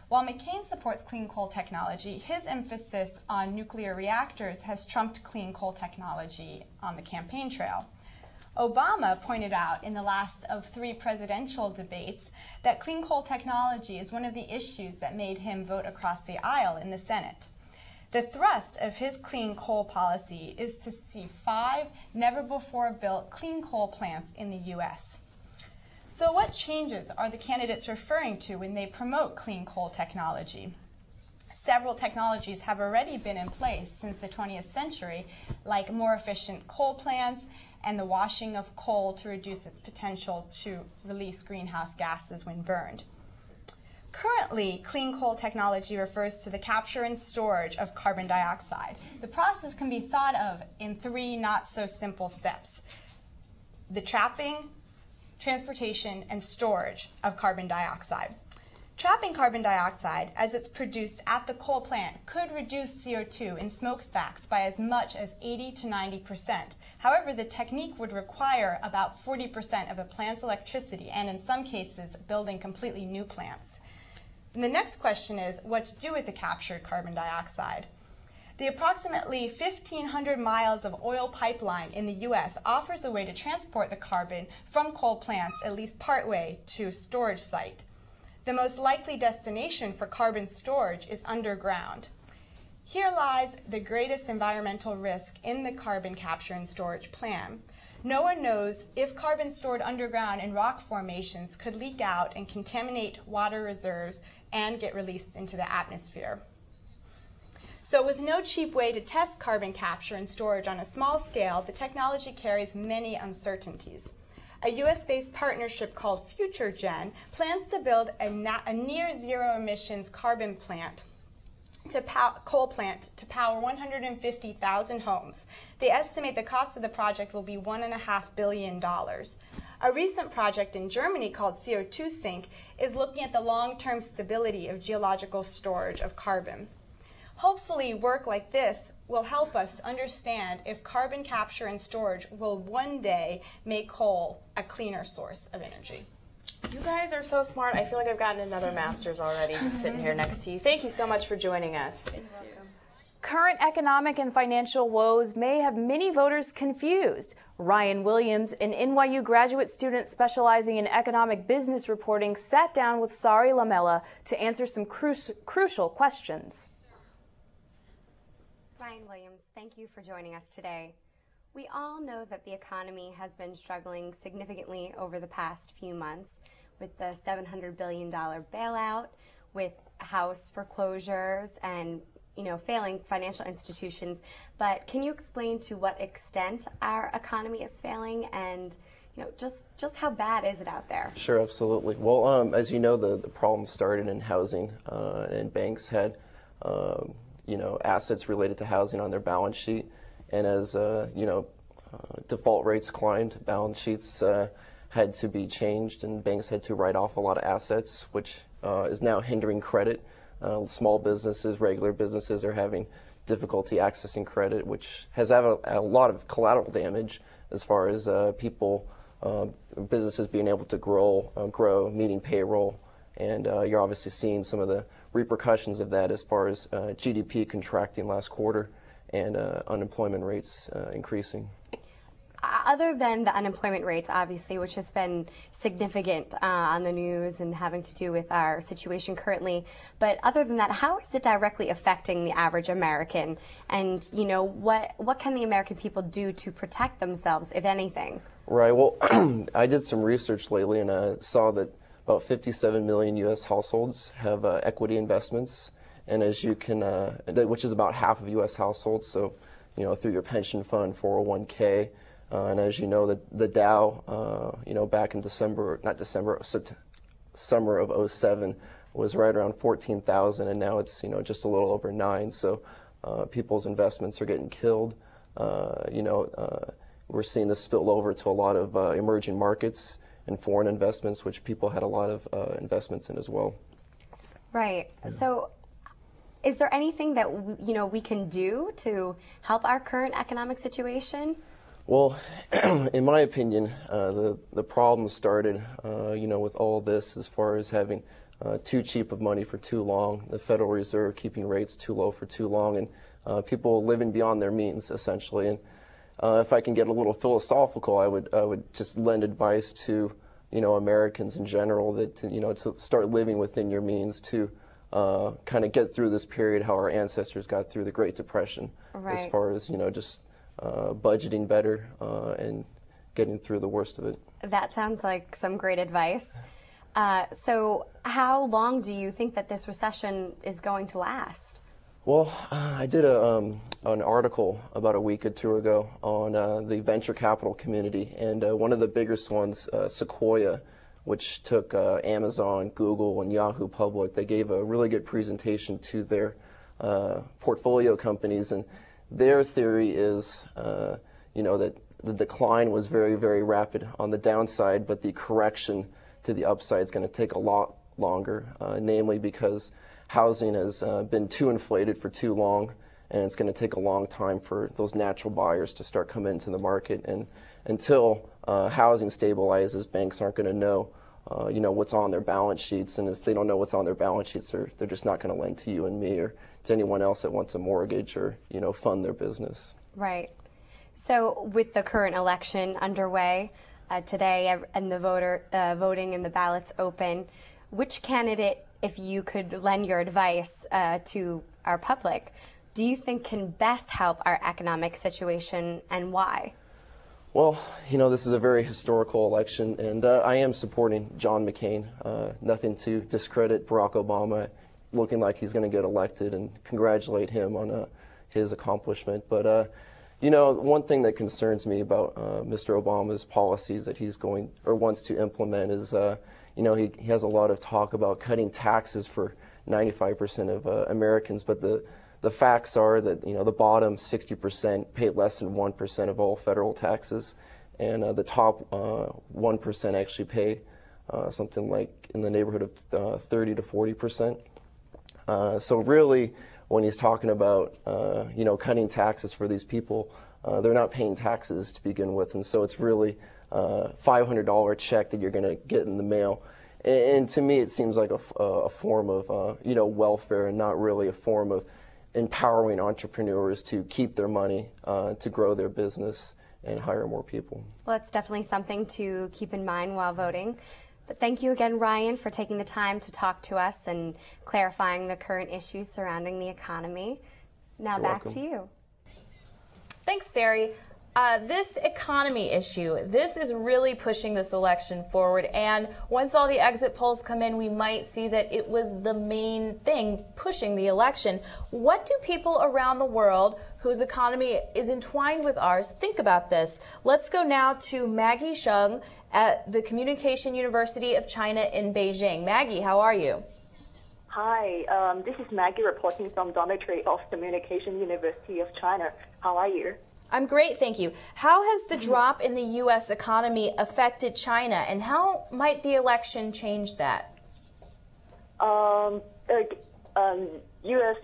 While McCain supports clean coal technology, his emphasis on nuclear reactors has trumped clean coal technology on the campaign trail. Obama pointed out in the last of 3 presidential debates that clean coal technology is one of the issues that made him vote across the aisle in the Senate. The thrust of his clean coal policy is to see 5 never-before-built clean coal plants in the U.S. So what changes are the candidates referring to when they promote clean coal technology? Several technologies have already been in place since the 20th century, like more efficient coal plants and the washing of coal to reduce its potential to release greenhouse gases when burned. Currently, clean coal technology refers to the capture and storage of carbon dioxide. The process can be thought of in 3 not-so-simple steps: the trapping, transportation, and storage of carbon dioxide. Trapping carbon dioxide as it's produced at the coal plant could reduce CO2 in smokestacks by as much as 80 to 90%. However, the technique would require about 40% of a plant's electricity and in some cases building completely new plants. And the next question is what to do with the captured carbon dioxide. The approximately 1,500 miles of oil pipeline in the U.S. offers a way to transport the carbon from coal plants at least partway to a storage site. The most likely destination for carbon storage is underground. Here lies the greatest environmental risk in the carbon capture and storage plan. No one knows if carbon stored underground in rock formations could leak out and contaminate water reserves and get released into the atmosphere. So with no cheap way to test carbon capture and storage on a small scale, the technology carries many uncertainties. A US-based partnership called FutureGen plans to build a near-zero emissions carbon plant coal plant to power 150,000 homes. They estimate the cost of the project will be $1.5 billion. A recent project in Germany called CO2 Sink is looking at the long-term stability of geological storage of carbon. Hopefully, work like this will help us understand if carbon capture and storage will one day make coal a cleaner source of energy. You guys are so smart. I feel like I've gotten another master's already just sitting here next to you. Thank you so much for joining us. Current economic and financial woes may have many voters confused. Ryan Williams, an NYU graduate student specializing in economic business reporting, sat down with Sari Lamela to answer some crucial questions. Ryan Williams, thank you for joining us today. We all know that the economy has been struggling significantly over the past few months with the $700 billion bailout, with house foreclosures and failing financial institutions. But can you explain to what extent our economy is failing and just how bad is it out there? Sure, absolutely. Well, as you know, the problem started in housing, and banks had assets related to housing on their balance sheet, and as default rates climbed, balance sheets had to be changed, and banks had to write off a lot of assets, which is now hindering credit. Small businesses, regular businesses are having difficulty accessing credit, which has had a lot of collateral damage as far as businesses being able to grow, meeting payroll, and you're obviously seeing some of the repercussions of that as far as GDP contracting last quarter and unemployment rates increasing. Other than the unemployment rates, obviously, which has been significant on the news and having to do with our situation currently, but other than that, how is it directly affecting the average American? And, what can the American people do to protect themselves, if anything? Right. Well, I did some research lately, and I saw that about 57 million U.S. households have equity investments, and as you can, which is about half of U.S. households. So, through your pension fund, 401k. And as you know, the Dow, back in summer of 07 was right around 14,000, and now it's, just a little over 9. So people's investments are getting killed. We're seeing this spill over to a lot of emerging markets and foreign investments, which people had a lot of investments in as well. Right. Yeah. So is there anything that, we can do to help our current economic situation? Well, in my opinion, the problem started, with all this as far as having too cheap of money for too long, the Federal Reserve keeping rates too low for too long, and people living beyond their means, essentially. And if I can get a little philosophical, I would just lend advice to, Americans in general that, to start living within your means to kind of get through this period how our ancestors got through the Great Depression, right, as far as, just budgeting better and getting through the worst of it. That sounds like some great advice. So how long do you think that this recession is going to last? Well, I did an article about a week or two ago on the venture capital community, and one of the biggest ones, Sequoia, which took Amazon, Google, and Yahoo public. They gave a really good presentation to their portfolio companies, and their theory is, that the decline was very, very rapid on the downside, but the correction to the upside is going to take a lot longer, namely because housing has been too inflated for too long, and it's going to take a long time for those natural buyers to start coming into the market. And until housing stabilizes, banks aren't going to know what's on their balance sheets, and if they don't know what's on their balance sheets, they're just not going to lend to you and me or to anyone else that wants a mortgage or fund their business. Right. So with the current election underway today and the voting and the ballots open, which candidate, if you could lend your advice to our public, do you think can best help our economic situation, and why? Well, this is a very historical election, and I am supporting John McCain. Nothing to discredit Barack Obama, looking like he's going to get elected, and congratulate him on his accomplishment. But, one thing that concerns me about Mr. Obama's policies that he's going or wants to implement is, he has a lot of talk about cutting taxes for 95% of Americans, but the facts are that the bottom 60% pay less than 1% of all federal taxes, and the top 1% actually pay something like in the neighborhood of 30 to 40%. So really, when he's talking about cutting taxes for these people, they're not paying taxes to begin with, and so it's really a $500 check that you're going to get in the mail. And to me, it seems like a form of welfare, and not really a form of empowering entrepreneurs to keep their money, to grow their business and hire more people. Well, that's definitely something to keep in mind while voting. But thank you again, Ryan, for taking the time to talk to us and clarifying the current issues surrounding the economy. Now back to you. Thanks, Sari. This economy issue, this is really pushing this election forward, and once all the exit polls come in, we might see that it was the main thing pushing the election. What do people around the world whose economy is entwined with ours think about this? Let's go now to Maggie Sheng at the Communication University of China in Beijing. Maggie, how are you? Hi, this is Maggie reporting from dormitory of Communication University of China. How are you? I'm great, thank you. How has the drop in the U.S. economy affected China, and how might the election change that? U.S.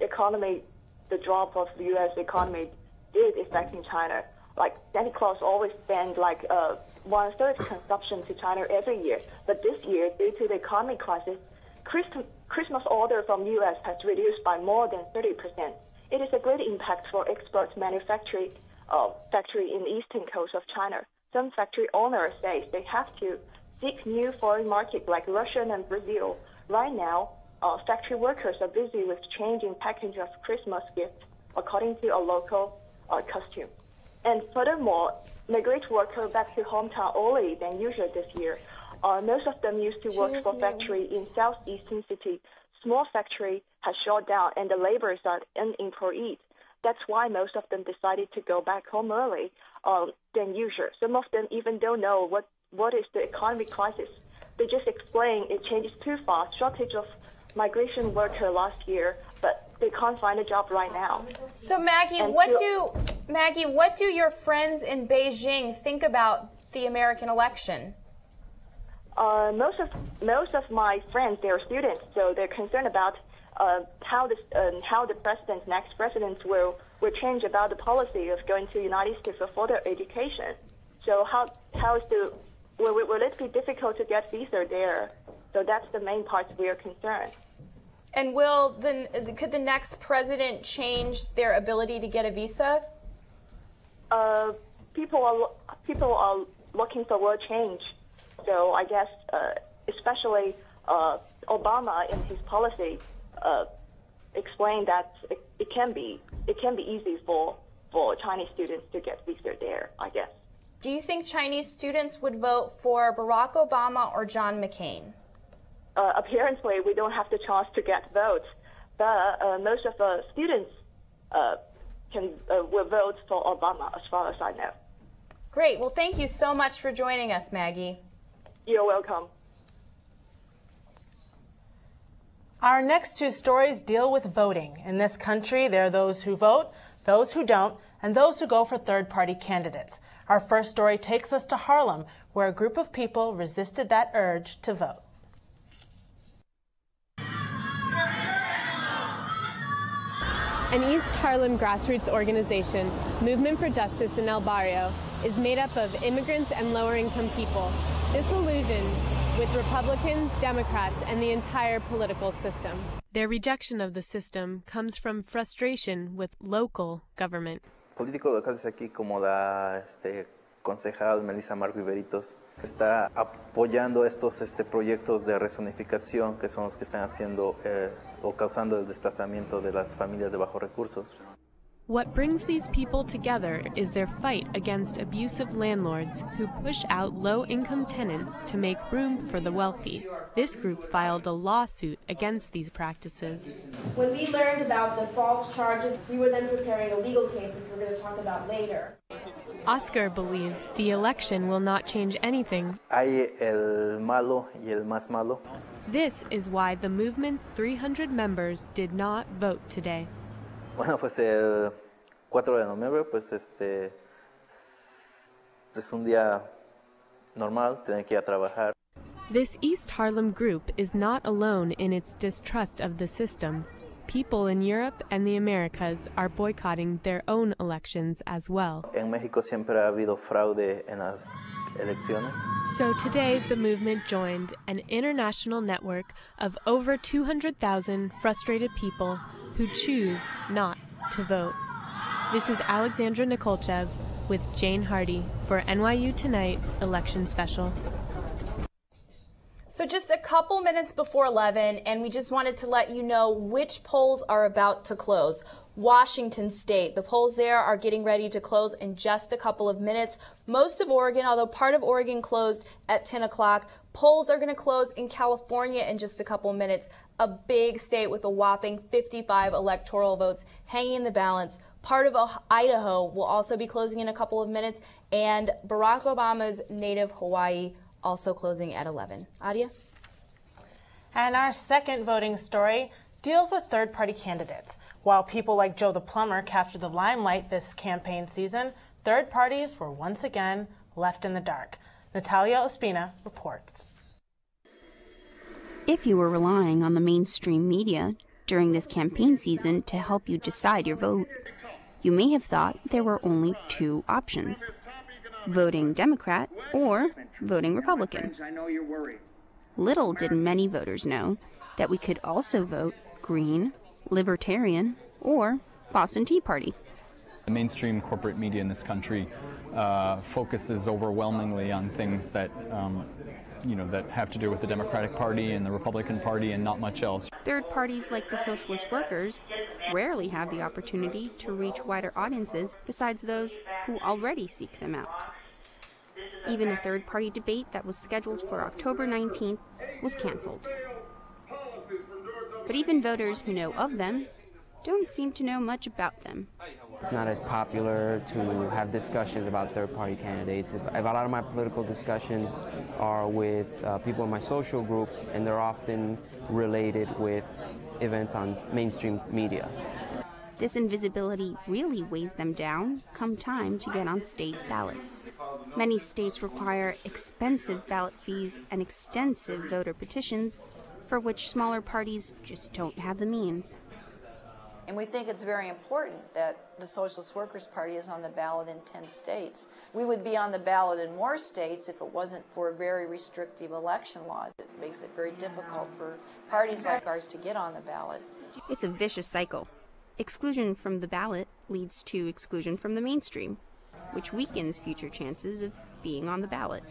economy, the drop of the U.S. economy is affecting China. Like Santa Claus always spends like 1/3 consumption to China every year, but this year, due to the economic crisis, Christmas order from U.S. has reduced by more than 30%. It is a great impact for export manufacturing factory in the eastern coast of China. Some factory owners say they have to seek new foreign markets like Russia and Brazil. Right now, factory workers are busy with changing packaging of Christmas gifts according to a local costume. And furthermore, migrate workers back to hometown early than usual this year. Most of them used to work for factory in southeastern city. Small factory has shut down, and the laborers are unemployed. That's why most of them decided to go back home early than usual. Some of them even don't know what is the economic crisis. They just explain it changes too fast. Shortage of migration worker last year, but they can't find a job right now. So Maggie, what do your friends in Beijing think about the American election? Most of my friends, they are students, so they're concerned about how the next president will change about the policy of going to the United States for further education. So will it be difficult to get visa there? So that's the main part we are concerned. And could the next president change their ability to get a visa? People are looking for world change. So I guess especially Obama in his policy explained that it can be easy for Chinese students to get visa there, I guess. Do you think Chinese students would vote for Barack Obama or John McCain? Apparently, we don't have the chance to get votes, but most of the students will vote for Obama, as far as I know. Great. Well, thank you so much for joining us, Maggie. You're welcome. Our next two stories deal with voting. In this country, there are those who vote, those who don't, and those who go for third-party candidates. Our first story takes us to Harlem, where a group of people resisted that urge to vote. An East Harlem grassroots organization, Movement for Justice in El Barrio, is made up of immigrants and lower-income people, disillusioned with Republicans, Democrats, and the entire political system. Their rejection of the system comes from frustration with local government. Políticos locales aquí como la concejal Melissa Marco Iberitos está apoyando estos proyectos de rezonificación que son los que están haciendo o causando el desplazamiento de las familias de bajos recursos. What brings these people together is their fight against abusive landlords who push out low-income tenants to make room for the wealthy. This group filed a lawsuit against these practices. When we learned about the false charges, we were then preparing a legal case, which we're going to talk about later. Oscar believes the election will not change anything. Hay el malo y el más malo. This is why the movement's 300 members did not vote today. Bueno, pues el 4 de noviembre, pues es un día normal, tienen que ir a trabajar. This East Harlem group is not alone in its distrust of the system. People in Europe and the Americas are boycotting their own elections as well. En México siempre ha habido fraude en las elecciones. So today the movement joined an international network of over 200,000 frustrated people who choose not to vote. This is Alexandra Nikolchev with Jane Hardy for NYU Tonight Election Special. So just a couple minutes before 11, and we just wanted to let you know which polls are about to close. Washington State, the polls there are getting ready to close in just a couple of minutes. Most of Oregon, although part of Oregon closed at 10 o'clock, polls are going to close in California in just a couple of minutes. A big state with a whopping 55 electoral votes hanging in the balance. Part of Idaho will also be closing in a couple of minutes, and Barack Obama's native Hawaii also closing at 11. Adia? And our second voting story deals with third-party candidates. While people like Joe the Plumber captured the limelight this campaign season, third parties were once again left in the dark. Natalia Ospina reports. If you were relying on the mainstream media during this campaign season to help you decide your vote, you may have thought there were only two options: voting Democrat or voting Republican. Little did many voters know that we could also vote Green, Libertarian, or Boston Tea Party. The mainstream corporate media in this country focuses overwhelmingly on things that that have to do with the Democratic Party and the Republican Party and not much else. Third parties like the Socialist Workers rarely have the opportunity to reach wider audiences besides those who already seek them out. Even a third-party debate that was scheduled for October 19th was canceled. But even voters who know of them don't seem to know much about them. It's not as popular to have discussions about third-party candidates. A lot of my political discussions are with people in my social group, and they're often related with events on mainstream media. This invisibility really weighs them down come time to get on state ballots. Many states require expensive ballot fees and extensive voter petitions, for which smaller parties just don't have the means. And we think it's very important that the Socialist Workers Party is on the ballot in 10 states. We would be on the ballot in more states if it wasn't for very restrictive election laws. It makes it very difficult for parties like ours to get on the ballot. It's a vicious cycle. Exclusion from the ballot leads to exclusion from the mainstream, which weakens future chances of being on the ballot.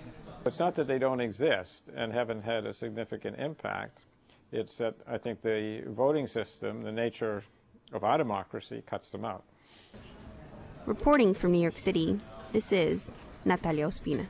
It's not that they don't exist and haven't had a significant impact. It's that I think the voting system, the nature of our democracy, cuts them out. Reporting from New York City, this is Natalia Ospina.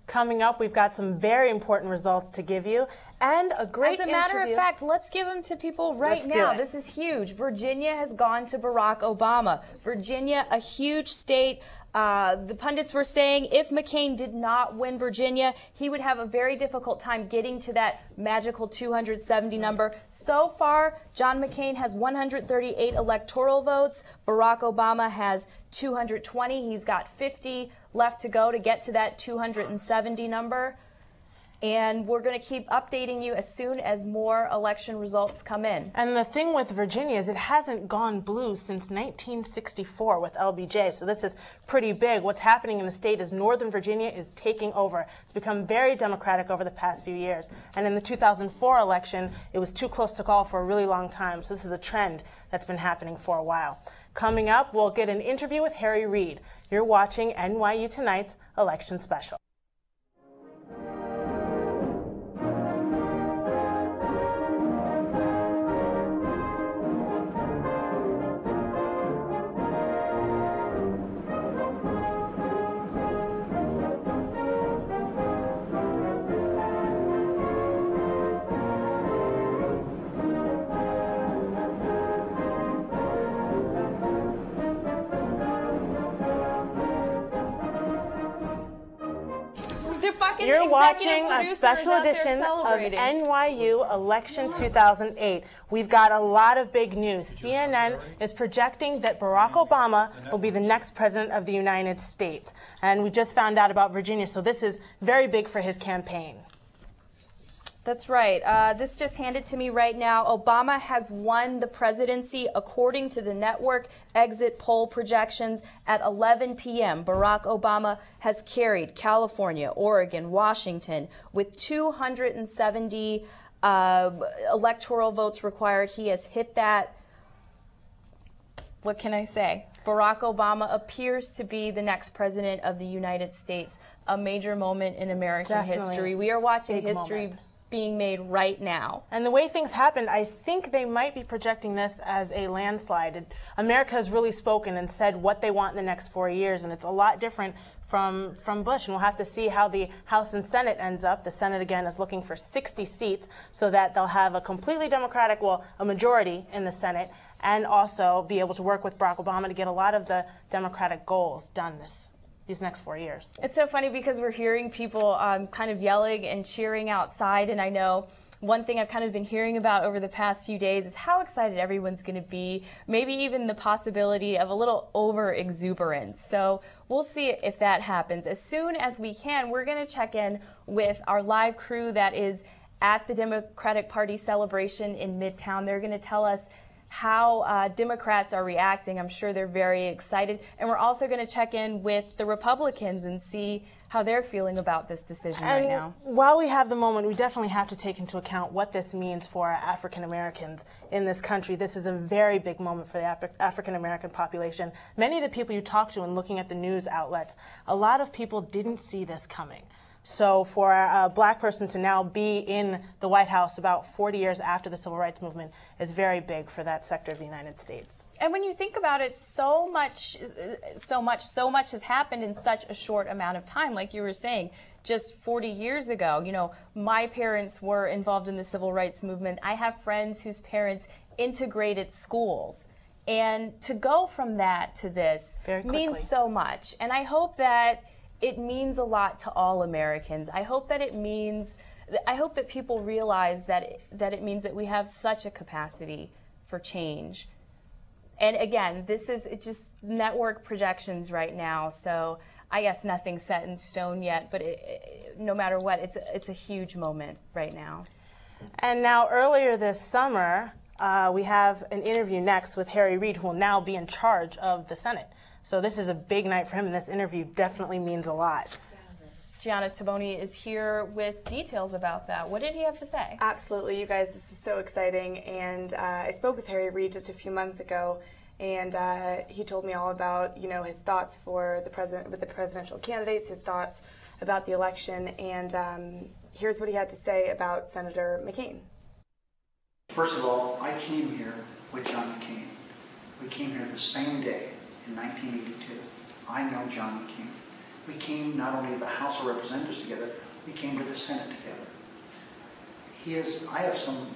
Coming up, we've got some very important results to give you and a great interview. As a matter of fact, let's give them to people right now. This is huge. Virginia has gone to Barack Obama. Virginia, a huge state. The pundits were saying if McCain did not win Virginia, he would have a very difficult time getting to that magical 270 number. So far, John McCain has 138 electoral votes. Barack Obama has 220. He's got 50 left to go to get to that 270 number. And we're going to keep updating you as soon as more election results come in. And the thing with Virginia is it hasn't gone blue since 1964 with LBJ. So this is pretty big. What's happening in the state is Northern Virginia is taking over. It's become very Democratic over the past few years. And in the 2004 election, it was too close to call for a really long time. So this is a trend that's been happening for a while. Coming up, we'll get an interview with Harry Reid. You're watching NYU Tonight's Election Special. You're watching a special edition of NYU Election 2008. We've got a lot of big news. CNN is projecting that Barack Obama will be the next president of the United States. And we just found out about Virginia, so this is very big for his campaign. That's right. This just handed to me right now. Obama has won the presidency according to the network exit poll projections at 11 p.m. Barack Obama has carried California, Oregon, Washington with 270 electoral votes required. He has hit that. What can I say? Barack Obama appears to be the next president of the United States, a major moment in American history. We are watching history being made right now. And the way things happened, I think they might be projecting this as a landslide. America has really spoken and said what they want in the next 4 years, and it's a lot different from Bush. And we'll have to see how the House and Senate ends up. The Senate, again, is looking for 60 seats so that they'll have a completely Democratic, well, a majority in the Senate, and also be able to work with Barack Obama to get a lot of the Democratic goals done these next 4 years. It's so funny because we're hearing people kind of yelling and cheering outside, and I know one thing I've kind of been hearing about over the past few days is how excited everyone's going to be, maybe even the possibility of a little over-exuberance. So we'll see if that happens. As soon as we can, we're going to check in with our live crew that is at the Democratic Party celebration in Midtown. They're going to tell us how Democrats are reacting. I'm sure they're very excited. And we're also going to check in with the Republicans and see how they're feeling about this decision right now. While we have the moment, we definitely have to take into account what this means for African Americans in this country. This is a very big moment for the African American population. Many of the people you talk to and looking at the news outlets, a lot of people didn't see this coming. So for a black person to now be in the White House about 40 years after the Civil Rights Movement is very big for that sector of the United States. And when you think about it, so much has happened in such a short amount of time. Like you were saying, just 40 years ago, you know, my parents were involved in the Civil Rights Movement. I have friends whose parents integrated schools. And to go from that to this means so much. And I hope that it means a lot to all Americans. I hope that people realize that it means that we have such a capacity for change. And again, this is just network projections right now, so I guess nothing's set in stone yet, but no matter what, it's a huge moment right now. And now earlier this summer, we have an interview next with Harry Reid, who will now be in charge of the Senate. So this is a big night for him, and this interview definitely means a lot. Gianna Taboni is here with details about that. What did he have to say? Absolutely, you guys, this is so exciting. And I spoke with Harry Reid just a few months ago, and he told me all about, you know, his thoughts for the presidential candidates, his thoughts about the election, and here's what he had to say about Senator McCain. First of all, I came here with John McCain. We came here the same day in 1982. I know John McCain. We came not only to the House of Representatives together, we came to the Senate together. I have some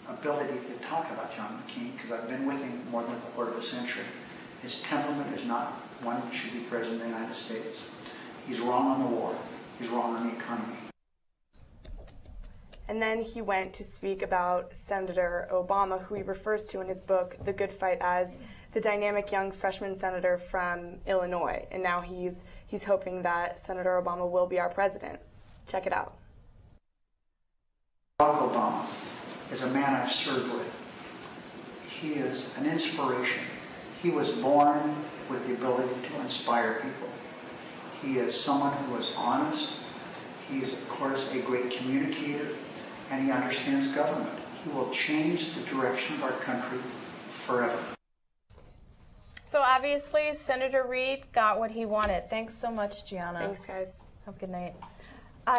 ability to talk about John McCain because I've been with him more than a quarter of a century. His temperament is not one that should be president of the United States. He's wrong on the war. He's wrong on the economy. And then he went to speak about Senator Obama, who he refers to in his book, The Good Fight, as the dynamic young freshman senator from Illinois. And now he's hoping that Senator Obama will be our president. Check it out. Barack Obama is a man I've served with. He is an inspiration. He was born with the ability to inspire people. He is someone who is honest. He is, of course, a great communicator, and he understands government. He will change the direction of our country forever. So obviously, Senator Reid got what he wanted. Thanks so much, Gianna. Thanks, guys. Have a good night.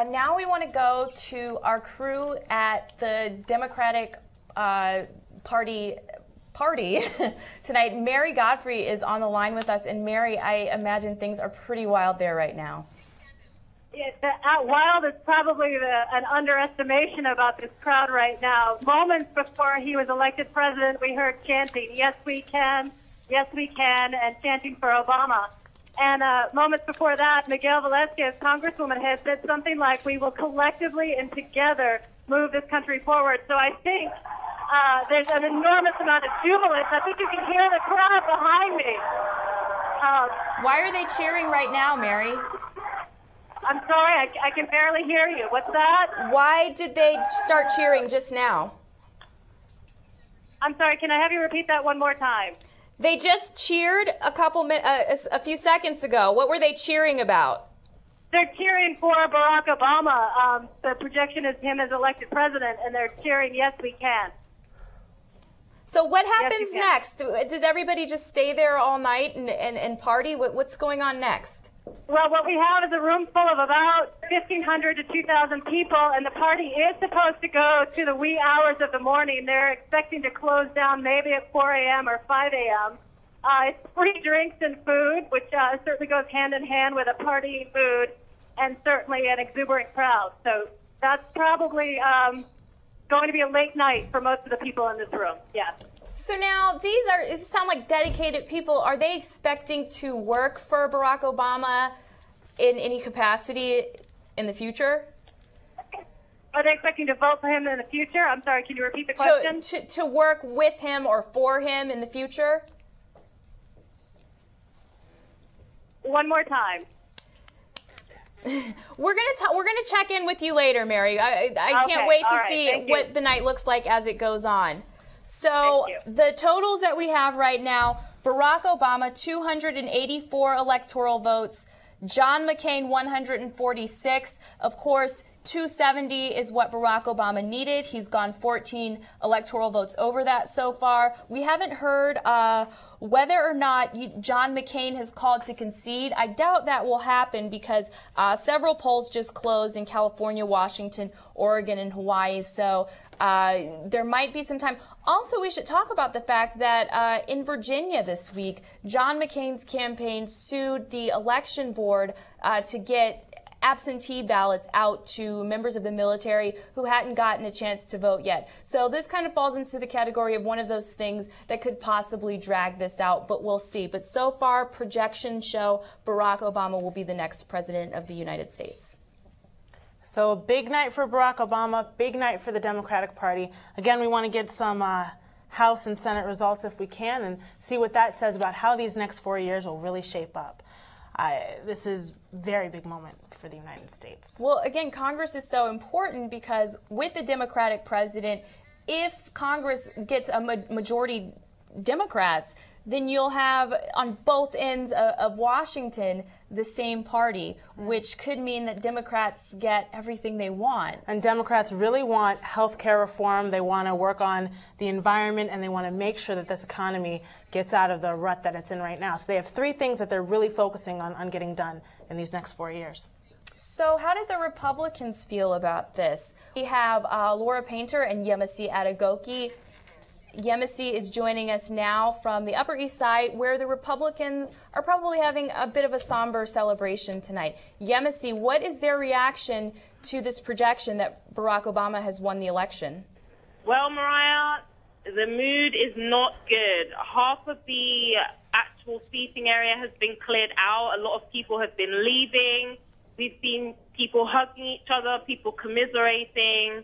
Now we want to go to our crew at the Democratic Party tonight. Mary Godfrey is on the line with us. And Mary, I imagine things are pretty wild there right now. Yeah, wild is probably an underestimation about this crowd right now. Moments before he was elected president, we heard chanting, "Yes, we can," "Yes, we can," and chanting for Obama. And moments before that, Miguel Velasquez, Congresswoman, has said something like, "We will collectively and together move this country forward." So I think there's an enormous amount of jubilance. I think you can hear the crowd behind me. Why are they cheering right now, Mary? I'm sorry, I can barely hear you. What's that? Why did they start cheering just now? I'm sorry, can I have you repeat that one more time? They just cheered a few seconds ago. What were they cheering about? They're cheering for Barack Obama. The projection is him as elected president, and they're cheering, "Yes, we can." So what happens next? Does everybody just stay there all night and party? What's going on next? Well, what we have is a room full of about 1,500 to 2,000 people, and the party is supposed to go to the wee hours of the morning. They're expecting to close down maybe at 4 a.m. or 5 a.m. It's free drinks and food, which certainly goes hand in hand with a party mood, and certainly an exuberant crowd. So that's probably going to be a late night for most of the people in this room, yes. So now it sound like dedicated people. Are they expecting to work for Barack Obama in any capacity in the future? Are they expecting to vote for him in the future? I'm sorry, can you repeat the question? To work with him or for him in the future? One more time. We're gonna check in with you later, Mary. I can't wait to see what the night looks like as it goes on. So the totals that we have right now: Barack Obama 284 electoral votes, John McCain 146. Of course, 270 is what Barack Obama needed. He's gone 14 electoral votes over that so far. We haven't heard whether or not John McCain has called to concede. I doubt that will happen because several polls just closed in California, Washington, Oregon, and Hawaii. So there might be some time. Also, we should talk about the fact that in Virginia this week, John McCain's campaign sued the election board to get absentee ballots out to members of the military who hadn't gotten a chance to vote yet. So this kind of falls into the category of one of those things that could possibly drag this out, but we'll see. But so far, projections show Barack Obama will be the next president of the United States. So a big night for Barack Obama, big night for the Democratic Party. Again, we want to get some House and Senate results if we can and see what that says about how these next 4 years will really shape up. This is a very big moment for the United States. Well, again, Congress is so important because with the Democratic president, if Congress gets a majority Democrats, then you'll have on both ends of Washington the same party, which could mean that Democrats get everything they want. And Democrats really want health care reform. They want to work on the environment, and they want to make sure that this economy gets out of the rut that it's in right now. So they have three things that they're really focusing on getting done in these next 4 years. So how did the Republicans feel about this? We have Laura Painter and Yemisi Adegoke. Yemisi is joining us now from the Upper East Side, where the Republicans are probably having a bit of a somber celebration tonight. Yemisi, what is their reaction to this projection that Barack Obama has won the election? Well, Mariah, the mood is not good. Half of the actual seating area has been cleared out. A lot of people have been leaving. We've seen people hugging each other, people commiserating.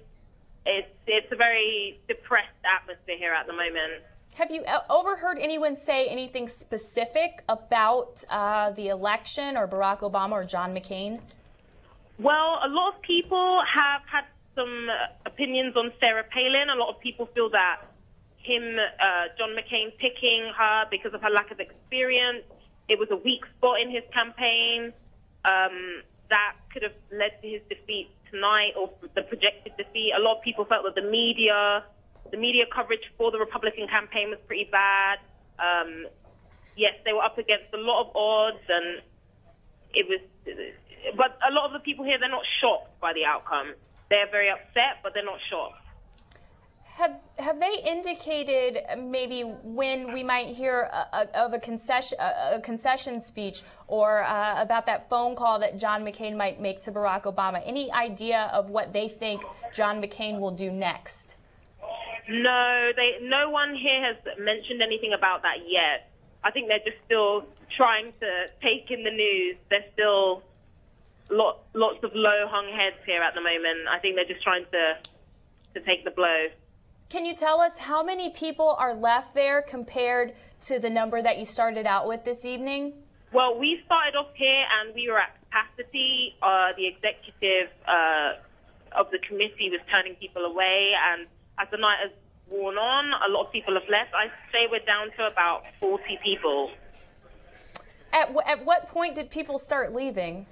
It's a very depressed atmosphere here at the moment. Have you overheard anyone say anything specific about the election or Barack Obama or John McCain? Well, a lot of people have had some opinions on Sarah Palin. A lot of people feel that John McCain picking her because of her lack of experience, it was a weak spot in his campaign. That could have led to his defeat tonight, or the projected defeat. A lot of people felt that the media coverage for the Republican campaign was pretty bad. Yes, they were up against a lot of odds, and but a lot of the people here, they're not shocked by the outcome. They're very upset, but they're not shocked. Have they indicated maybe when we might hear of a concession speech, or about that phone call that John McCain might make to Barack Obama? Any idea of what they think John McCain will do next? No one here has mentioned anything about that yet. I think they're just still trying to take in the news. There's still lots of low-hung heads here at the moment. I think they're just trying to take the blow. Can you tell us how many people are left there compared to the number that you started out with this evening? Well, we started off here and we were at capacity. The executive of the committee was turning people away, and as the night has worn on, a lot of people have left. I say we're down to about 40 people. At what point did people start leaving?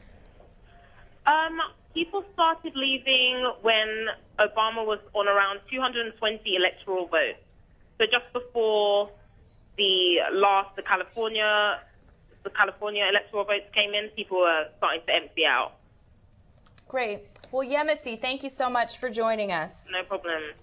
People started leaving when Obama was on around 220 electoral votes. So just before the California electoral votes came in, people were starting to empty out. Great. Well, Yemisi, thank you so much for joining us. No problem.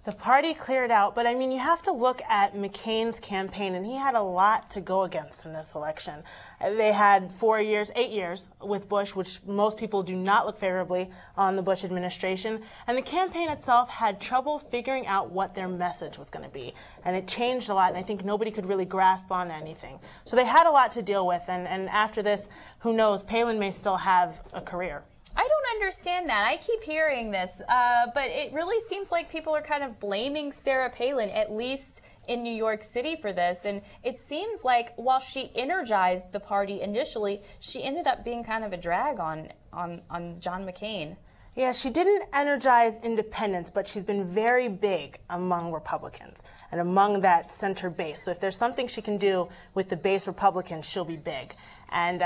The party cleared out, but I mean, you have to look at McCain's campaign, and he had a lot to go against in this election. They had 8 years with Bush, which most people do not look favorably on the Bush administration, and the campaign itself had trouble figuring out what their message was going to be, and it changed a lot, and I think nobody could really grasp on anything. So they had a lot to deal with, and after this, who knows, Palin may still have a career. I don't understand that. I keep hearing this, but it really seems like people are kind of blaming Sarah Palin, at least in New York City, for this. And it seems like while she energized the party initially, she ended up being kind of a drag on John McCain. Yeah, she didn't energize independents, but she's been very big among Republicans and among that center base. So if there's something she can do with the base Republicans, she'll be big. And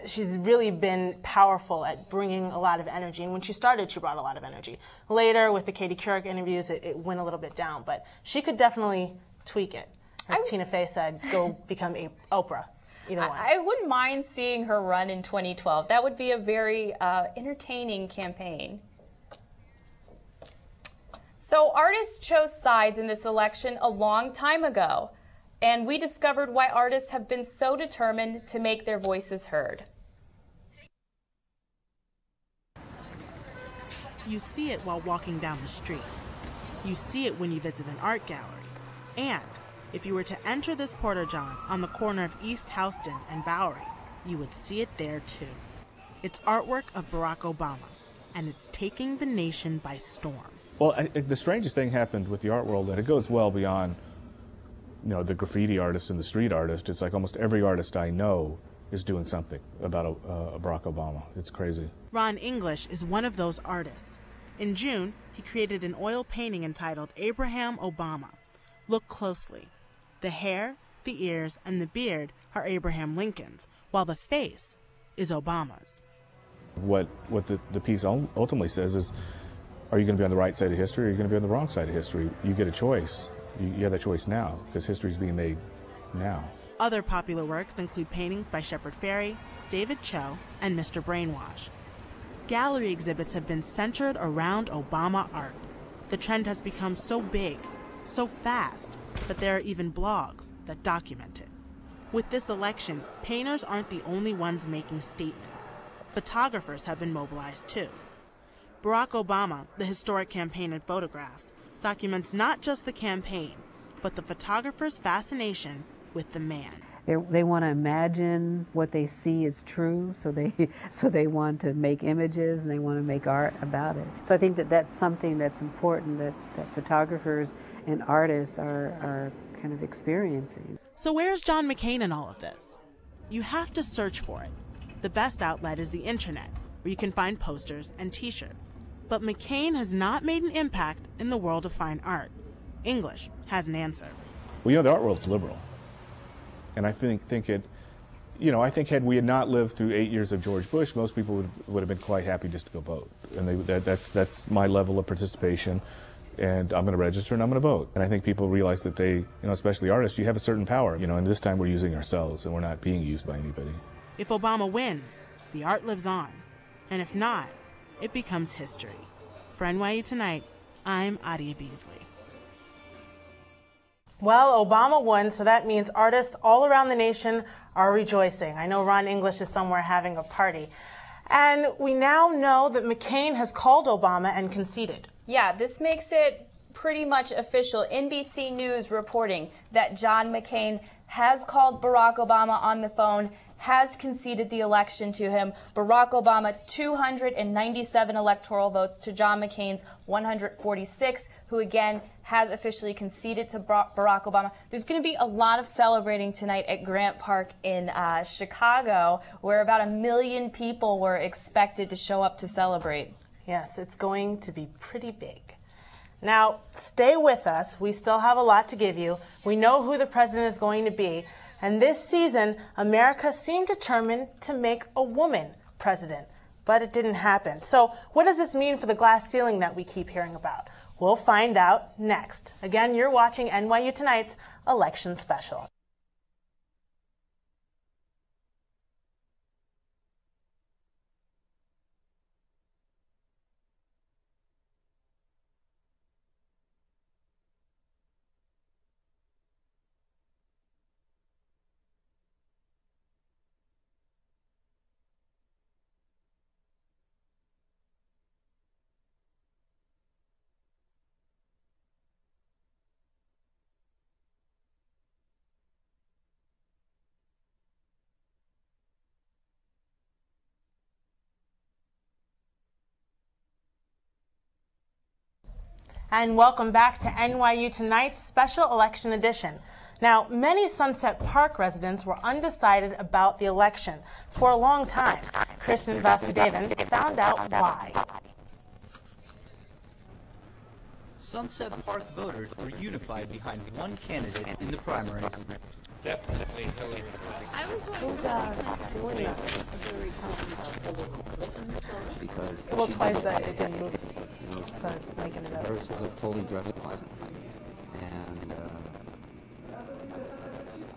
she's really been powerful at bringing a lot of energy. And when she started, she brought a lot of energy. Later, with the Katie Couric interviews, it went a little bit down. But she could definitely tweak it. As Tina Fey said, go become Oprah. Either one. I wouldn't mind seeing her run in 2012. That would be a very entertaining campaign. So artists chose sides in this election a long time ago. And we discovered why artists have been so determined to make their voices heard. You see it while walking down the street. You see it when you visit an art gallery. And if you were to enter this Porta-John on the corner of East Houston and Bowery, you would see it there too. It's artwork of Barack Obama, and it's taking the nation by storm. Well, the strangest thing happened with the art world, and it goes well beyond the graffiti artist and the street artist. It's like almost every artist I know is doing something about Barack Obama. It's crazy. Ron English is one of those artists. In June, he created an oil painting entitled Abraham Obama. Look closely. The hair, the ears, and the beard are Abraham Lincoln's, while the face is Obama's. What the piece ultimately says is, are you going to be on the right side of history, or are you going to be on the wrong side of history? You get a choice. You have that choice now, because history is being made now. Other popular works include paintings by Shepard Fairey, David Cho, and Mr. Brainwash. Gallery exhibits have been centered around Obama art. The trend has become so big, so fast, that there are even blogs that document it. With this election, painters aren't the only ones making statements. Photographers have been mobilized too. Barack Obama, the historic campaign in photographs, documents not just the campaign, but the photographer's fascination with the man. They want to imagine what they see is true, so they want to make images and they want to make art about it. So I think that's something that's important that photographers and artists are kind of experiencing. So where's John McCain in all of this? You have to search for it. The best outlet is the internet, where you can find posters and t-shirts. But McCain has not made an impact in the world of fine art. English has an answer. Well, you know, the art world's liberal. And I think it, you know, I think had we not lived through 8 years of George Bush, most people would have been quite happy just to go vote. And that's my level of participation. And I'm going to register and I'm going to vote. And I think people realize that they, you know, especially artists, you have a certain power, you know, and this time we're using ourselves and we're not being used by anybody. If Obama wins, the art lives on. And if not, it becomes history. For NYU Tonight, I'm Adia Beasley. Well, Obama won, so that means artists all around the nation are rejoicing. I know Ron English is somewhere having a party. And we now know that McCain has called Obama and conceded. Yeah, this makes it pretty much official. NBC News reporting that John McCain has called Barack Obama on the phone, has conceded the election to him. Barack Obama, 297 electoral votes to John McCain's 146, who again has officially conceded to Barack Obama. There's going to be a lot of celebrating tonight at Grant Park in Chicago, where about 1 million people were expected to show up to celebrate. Yes, it's going to be pretty big. Now, stay with us. We still have a lot to give you. We know who the president is going to be. And this season, America seemed determined to make a woman president, but it didn't happen. So what does this mean for the glass ceiling that we keep hearing about? We'll find out next. Again, you're watching NYU Tonight's Election Special. And welcome back to NYU Tonight's special election edition. Now, many Sunset Park residents were undecided about the election for a long time. Krishnan Vasudevan found out why. Sunset Park voters were unified behind one candidate in the primaries. Definitely Hillary. Who's doing that? Because well, twice that it didn't move. So I was making it up. Hers was a fully dressed closet. And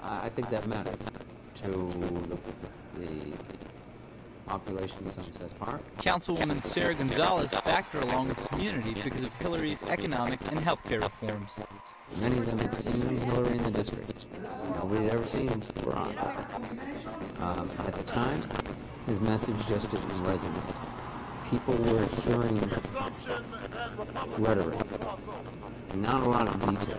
I think that mattered to the population of Sunset Park. Councilwoman Sarah Gonzalez backed her along with the community because of Hillary's economic and health care reforms. Many of them had seen Hillary in the district. Nobody had ever seen Barack. At the time, his message just didn't resonate. People were hearing rhetoric, not a lot of detail.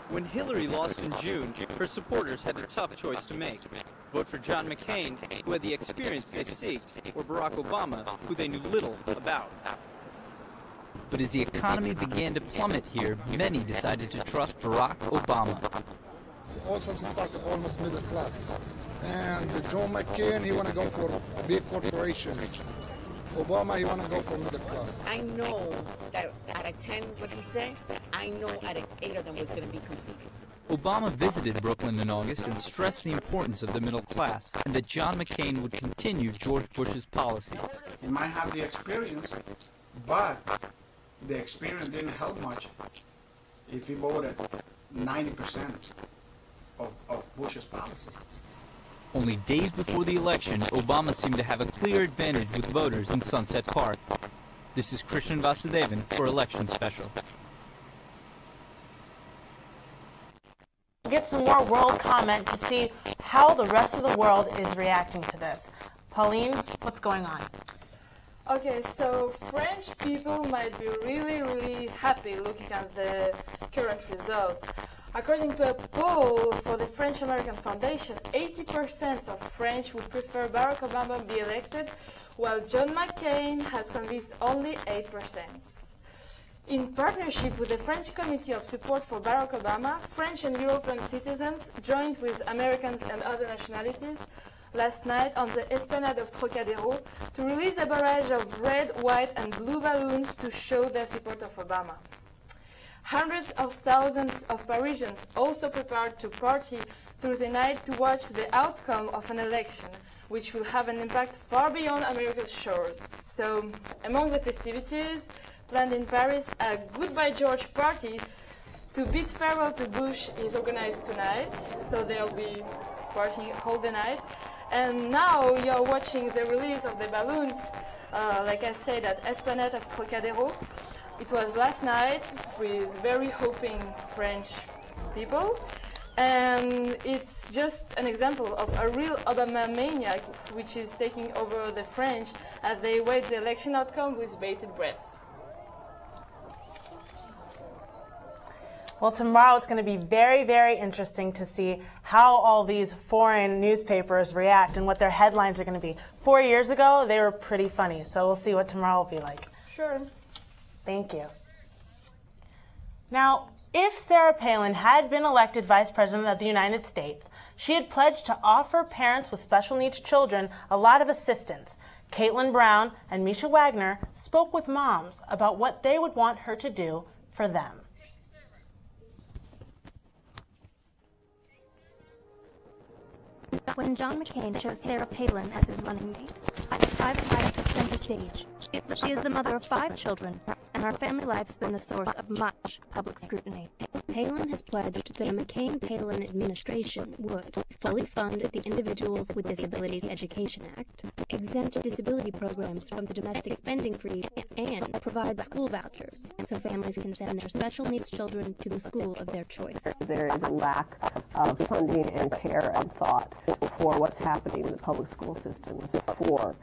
When Hillary lost in June, her supporters had a tough choice to make. Vote for John McCain, who had the experience they seeked, or Barack Obama, who they knew little about. But as the economy began to plummet here, many decided to trust Barack Obama. All Sunset Park is almost middle class. And John McCain, he want to go for big corporations. Obama, he want to go for middle class. I know that out of 10, what he says, I know out of 8 of them was going to be completed. Obama visited Brooklyn in August and stressed the importance of the middle class and that John McCain would continue George Bush's policies. He might have the experience, but the experience didn't help much if he voted 90% of Bush's policy. Only days before the election, Obama seemed to have a clear advantage with voters in Sunset Park. This is Krishnan Vasudevan for Election Special. Get some more world comment to see how the rest of the world is reacting to this. Pauline, what's going on? Okay, so French people might be really happy looking at the current results. According to a poll for the French American Foundation, 80% of French would prefer Barack Obama be elected, while John McCain has convinced only 8%. In partnership with the French Committee of Support for Barack Obama, French and European citizens joined with Americans and other nationalities last night on the Esplanade of Trocadero to release a barrage of red, white, and blue balloons to show their support of Obama. Hundreds of thousands of Parisians also prepared to party through the night to watch the outcome of an election, which will have an impact far beyond America's shores. So, among the festivities planned in Paris, a Goodbye George party to bid farewell to Bush is organized tonight, so they'll be partying all the night. And now you're watching the release of the balloons, like I said, at Esplanade of Trocadero. It was last night with very hoping French people. And it's just an example of a real Obama maniac, which is taking over the French as they wait the election outcome with bated breath. Well, tomorrow it's going to be very, very interesting to see how all these foreign newspapers react and what their headlines are going to be. 4 years ago, they were pretty funny, so we'll see what tomorrow will be like. Sure. Thank you. Now, if Sarah Palin had been elected Vice President of the United States, she had pledged to offer parents with special needs children a lot of assistance. Caitlin Brown and Misha Wagner spoke with moms about what they would want her to do for them. When John McCain chose Sarah Palin as his running mate, private life took center stage. She is the mother of 5 children, and her family life has been the source of much public scrutiny. Palin has pledged that a McCain-Palin administration would fully fund the Individuals with Disabilities Education Act, exempt disability programs from the domestic spending freeze, and provide school vouchers so families can send their special needs children to the school of their choice. There is a lack of funding and care and thought for what's happening in the public school systems for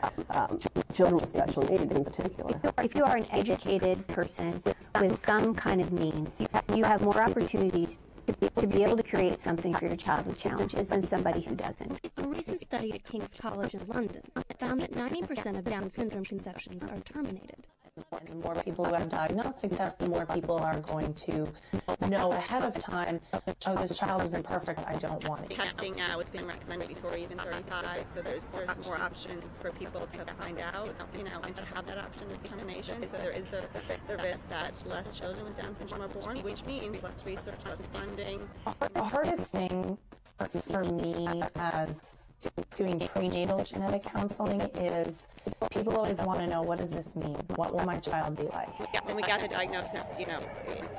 children with special needs in particular. If you are an educated person with some kind of means, you have more opportunities to be able to create something for your child with challenges than somebody who doesn't. A recent study at King's College in London found that 90% of Down syndrome conceptions are terminated. The more people who have diagnostic tests, the more people are going to know ahead of time, oh, this child isn't perfect, I don't want it. Testing now is being recommended before even 35, so there's more options for people to find out, and to have that option of determination. So there is the risk that less children with Down syndrome are born, which means less research, less funding. The hardest thing for me as doing prenatal genetic counseling is people always want to know, what does this mean? What will my child be like? Yeah, when we got the diagnosis, it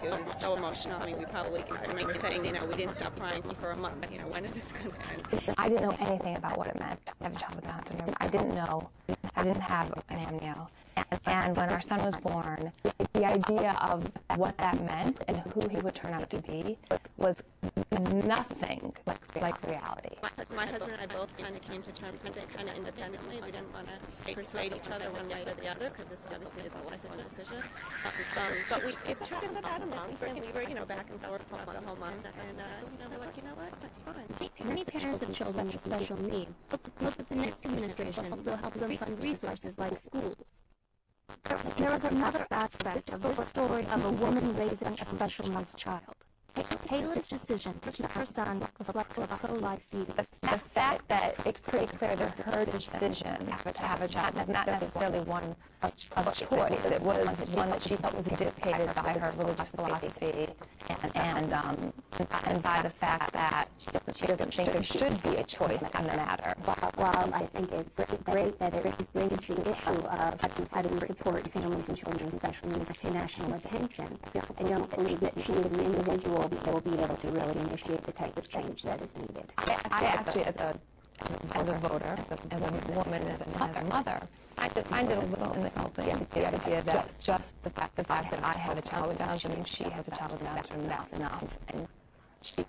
was so emotional. I mean, I remember saying, we didn't stop crying for a month. When is this going to end? I didn't know anything about what it meant to have a child with Down syndrome. I didn't have an amnio. And when our son was born, the idea of what that meant and who he would turn out to be was nothing like reality. My husband and I both kind of came to terms with it kind of independently. We didn't want to persuade each other one way or the other, because this obviously is a lifelong decision. But it took us about a month, and we were, back and forth for the whole month, and we're like, what, that's fine. Many parents of children with special needs hope that the next administration will help them fund resources like schools. There is another aspect of this story of a woman raising a special needs child. Palin's decision to keep her son reflects her pro-life views. The fact that it's pretty clear that her decision to have a child was not necessarily one of choice. It was one that she felt was dictated by her religious philosophy and by the fact that she doesn't think there should be a choice in the matter. While I think it's great that it brings the issue of how do we support families and children with special needs to national attention, I don't believe that she as an individual will be able to really initiate the type of change that is needed. I actually, as a voter, as a woman, as a mother, I find it a little insulting, the idea that just the fact that I have a child with Down syndrome, she has a child with Down syndrome, that's enough. And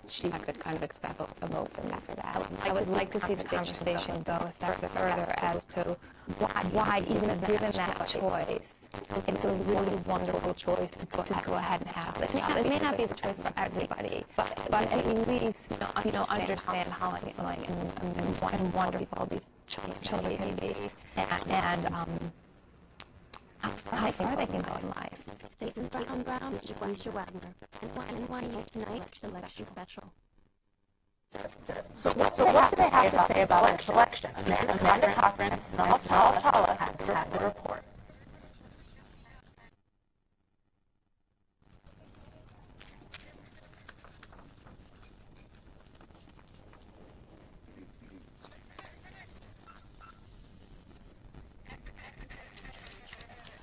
she could kind of expect a vote from me for that. I would like to see the conversation go a step further as to why even given that choice, it's a really wonderful choice to go ahead and have it. It may not be the choice for everybody, but at least understand how fulfilling and wonderful these children can be, and how far they can go in life. This is Caitlin Brown, Misha Wagner, and NYU Tonight, Election Special. So what do they have to say about this election? Amanda Cochran and Sonal Chawla have the report.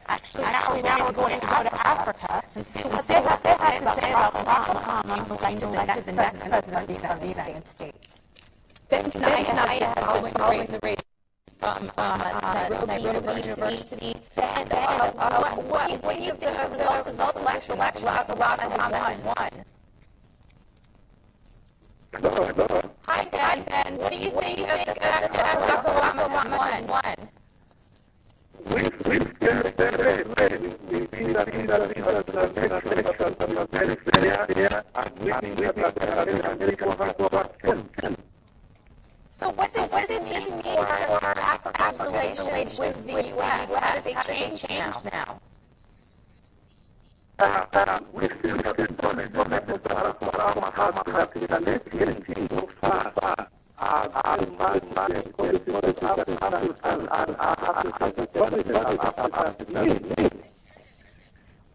Actually, now we're going to go to Africa and see what they have to say about Obama being elected the next president of the United States. Ben Kanaya has been following the race from Nairobi University. Ben, what do you think of the results of this election? Obama has won. Hi, Ben. What do you think of Obama has won? So what does this mean for Africa's relations with the U.S.? How do they change now? We still have been running from Barack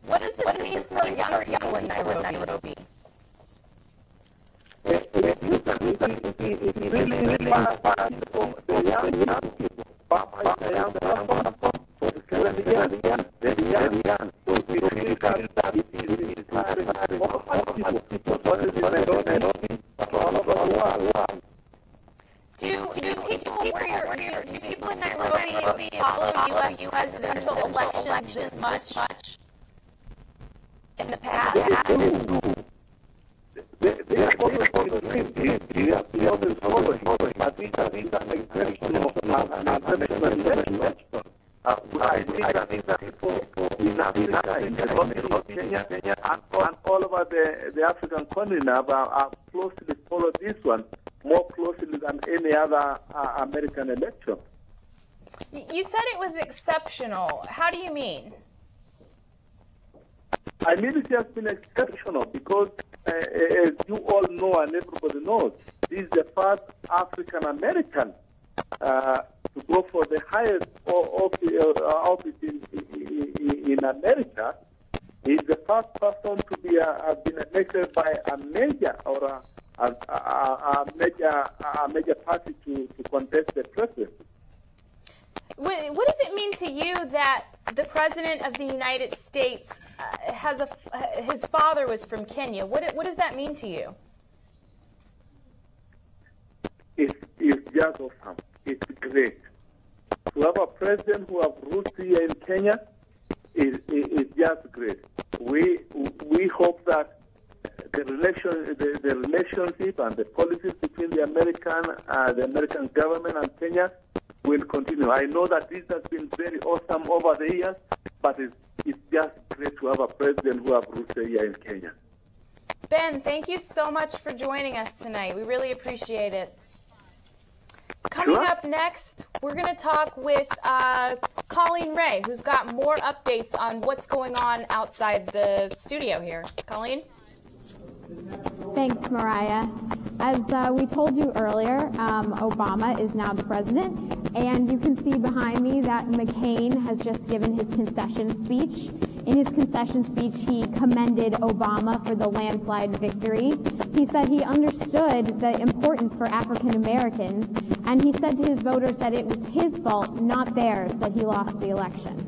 What does this mean for young people in Nairobi? Do people in Nairobi follow U.S. presidential elections this much in the past? and all over the African continent are closely follow this one more closely than any other American election. You said it was exceptional. How do you mean? I mean it has been exceptional because, as you all know and everybody knows, this is the first African American to go for the highest office in America. He's the first person to be been elected by a major or a major party to contest the presidency. What does it mean to you that the President of the United States has his father was from Kenya? What does that mean to you? It's just awesome. It's great. To have a president who have roots here in Kenya is just great. We hope that the relationship and the policies between the American government and Kenya will continue. I know that this has been very awesome over the years, but it's just great to have a president who have roots here in Kenya. Ben, thank you so much for joining us tonight. We really appreciate it. Coming up next, we're going to talk with Colleen Ray, who's got more updates on what's going on outside the studio here. Colleen? Thanks, Mariah. As we told you earlier, Obama is now the president, and you can see behind me that McCain has just given his concession speech. In his concession speech, he commended Obama for the landslide victory. He said he understood the importance for African Americans, and he said to his voters that it was his fault, not theirs, that he lost the election.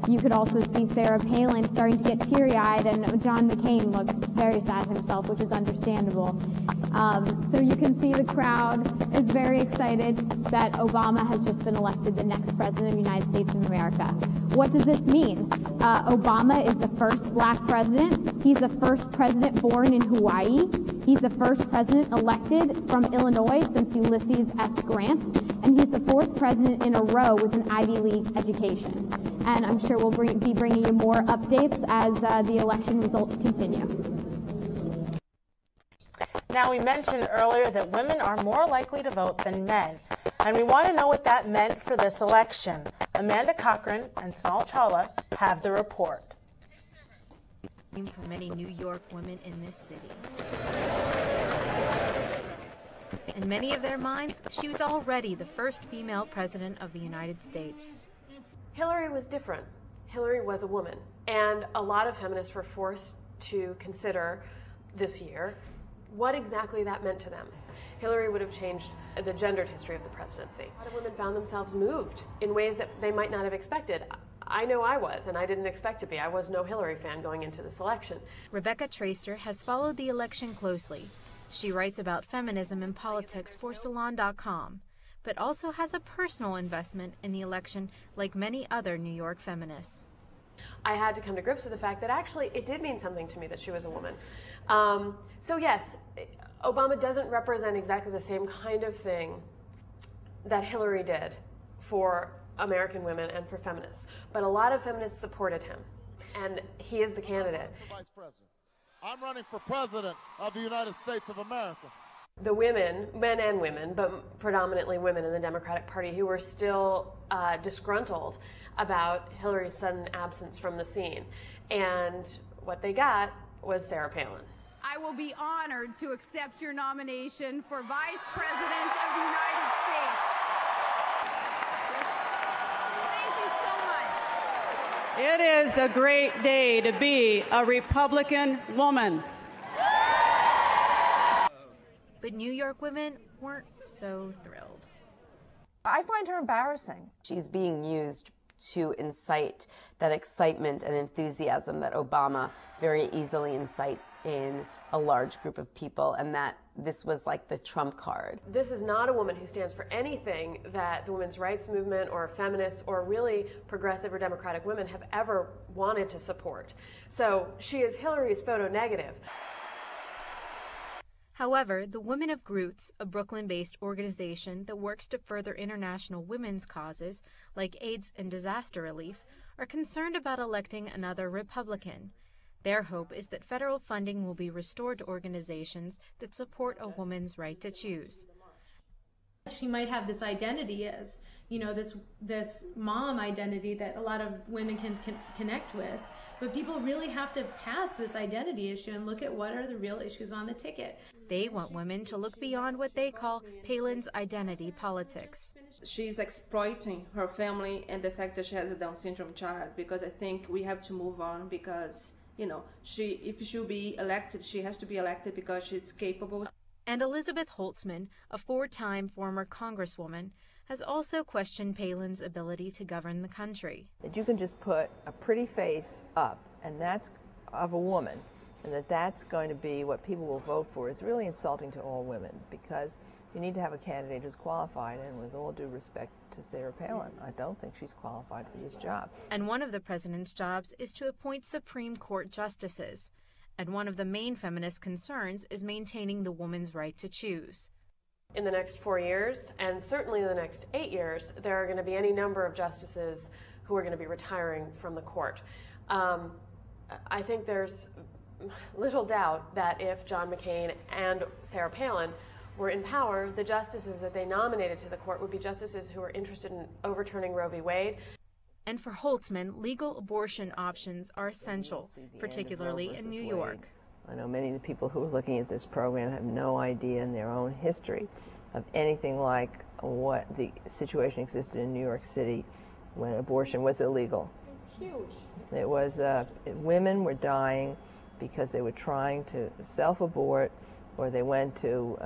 You could also see Sarah Palin starting to get teary-eyed, and John McCain looked very sad himself, which is understandable. So you can see the crowd is very excited that Obama has just been elected the next president of the United States of America. What does this mean? Obama is the first black president. He's the first president born in Hawaii. He's the first president elected from Illinois since Ulysses S. Grant. And he's the fourth president in a row with an Ivy League education. And I'm sure we'll be bringing you more updates as the election results continue. Now, we mentioned earlier that women are more likely to vote than men, and we want to know what that meant for this election. Amanda Cochran and Sonal Chawla have the report. For many New York women in this city. In many of their minds, she was already the first female president of the United States. Hillary was different. Hillary was a woman, and a lot of feminists were forced to consider this year what exactly that meant to them. Hillary would have changed the gendered history of the presidency. A lot of women found themselves moved in ways that they might not have expected. I know I was, and I didn't expect to be. I was no Hillary fan going into this election. Rebecca Traister has followed the election closely. She writes about feminism and politics for Salon.com, but also has a personal investment in the election like many other New York feminists. I had to come to grips with the fact that actually it did mean something to me that she was a woman. So yes, Obama doesn't represent exactly the same kind of thing that Hillary did for American women and for feminists, but a lot of feminists supported him, and he is the candidate. Vice President, I'm running for President of the United States of America. The women, men and women, but predominantly women in the Democratic Party who were still disgruntled about Hillary's sudden absence from the scene. And what they got was Sarah Palin. I will be honored to accept your nomination for Vice President of the United States. Thank you so much. It is a great day to be a Republican woman. But New York women weren't so thrilled. I find her embarrassing. She's being used to incite that excitement and enthusiasm that Obama very easily incites in a large group of people, and that this was like the trump card. This is not a woman who stands for anything that the women's rights movement or feminists or really progressive or democratic women have ever wanted to support. So she is Hillary's photo negative. However, the Women of Groots, a Brooklyn-based organization that works to further international women's causes like AIDS and disaster relief, are concerned about electing another Republican. Their hope is that federal funding will be restored to organizations that support a woman's right to choose. She might have this identity as, you know, this mom identity that a lot of women can connect with. But people really have to pass this identity issue and look at what are the real issues on the ticket. They want women to look beyond what they call Palin's identity politics. She's exploiting her family and the fact that she has a Down syndrome child, because I think we have to move on, because, you know, if she'll be elected, she has to be elected because she's capable. And Elizabeth Holtzman, a 4-time former congresswoman, has also questioned Palin's ability to govern the country. That you can just put a pretty face up, and that's of a woman, and that's going to be what people will vote for, is really insulting to all women, because you need to have a candidate who's qualified, and with all due respect to Sarah Palin, I don't think she's qualified for this job. And one of the president's jobs is to appoint Supreme Court justices. And one of the main feminist concerns is maintaining the woman's right to choose. In the next 4 years, and certainly in the next 8 years, there are going to be any number of justices who are going to be retiring from the court. I think there's little doubt that if John McCain and Sarah Palin were in power, the justices that they nominated to the court would be justices who are interested in overturning Roe v. Wade. And for Holtzman, legal abortion options are essential, particularly in New York. I know many of the people who are looking at this program have no idea in their own history of anything like what the situation existed in New York City when abortion was illegal. It's huge. It was, women were dying because they were trying to self-abort, or they went to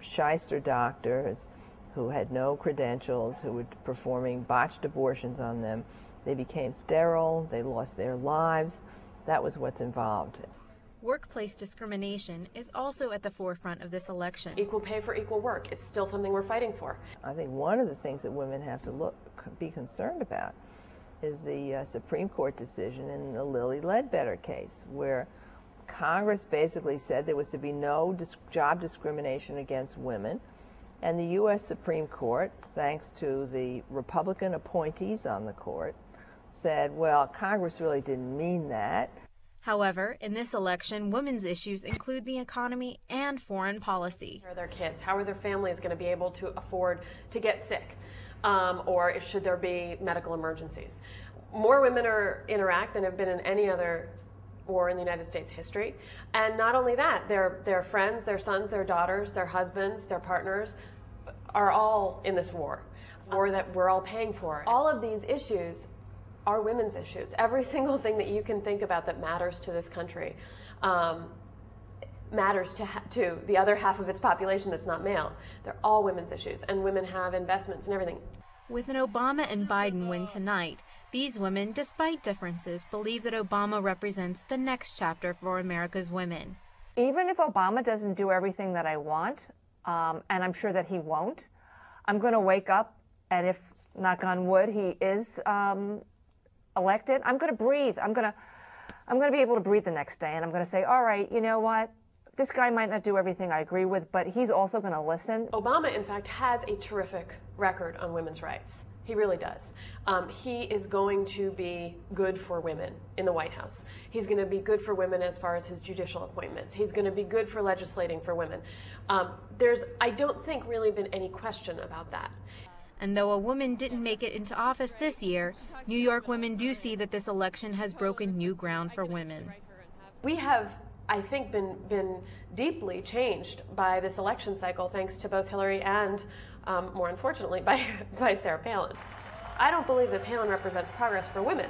shyster doctors who had no credentials, who were performing botched abortions on them. They became sterile, they lost their lives. That was what's involved. Workplace discrimination is also at the forefront of this election. Equal pay for equal work. It's still something we're fighting for. I think one of the things that women have to be concerned about is the Supreme Court decision in the Lilly Ledbetter case, where Congress basically said there was to be no job discrimination against women. And the U.S. Supreme Court, thanks to the Republican appointees on the court, said, well, Congress really didn't mean that. However, in this election, women's issues include the economy and foreign policy. How are their kids? How are their families going to be able to afford to get sick? Or should there be medical emergencies? More women are in Iraq than have been in any other war in the United States history. And not only that, their friends, their sons, their daughters, their husbands, their partners are all in this war that we're all paying for. All of these issues are women's issues. Every single thing that you can think about that matters to this country matters to the other half of its population that's not male. They're all women's issues, and women have investments and everything. With an Obama and Biden win tonight, these women, despite differences, believe that Obama represents the next chapter for America's women. Even if Obama doesn't do everything that I want, and I'm sure that he won't, I'm going to wake up, and if, knock on wood, he is elected, I'm going to breathe. I'm going to be able to breathe the next day, and I'm going to say, all right, you know what? This guy might not do everything I agree with, but he's also going to listen. Obama, in fact, has a terrific record on women's rights. He really does. He is going to be good for women in the White House. He's going to be good for women as far as his judicial appointments. He's going to be good for legislating for women. There's, I don't think, really been any question about that. And though a woman didn't make it into office this year, New York women do see that this election has broken new ground for women. We have, I think, been deeply changed by this election cycle, thanks to both Hillary and, more unfortunately, by Sarah Palin. I don't believe that Palin represents progress for women,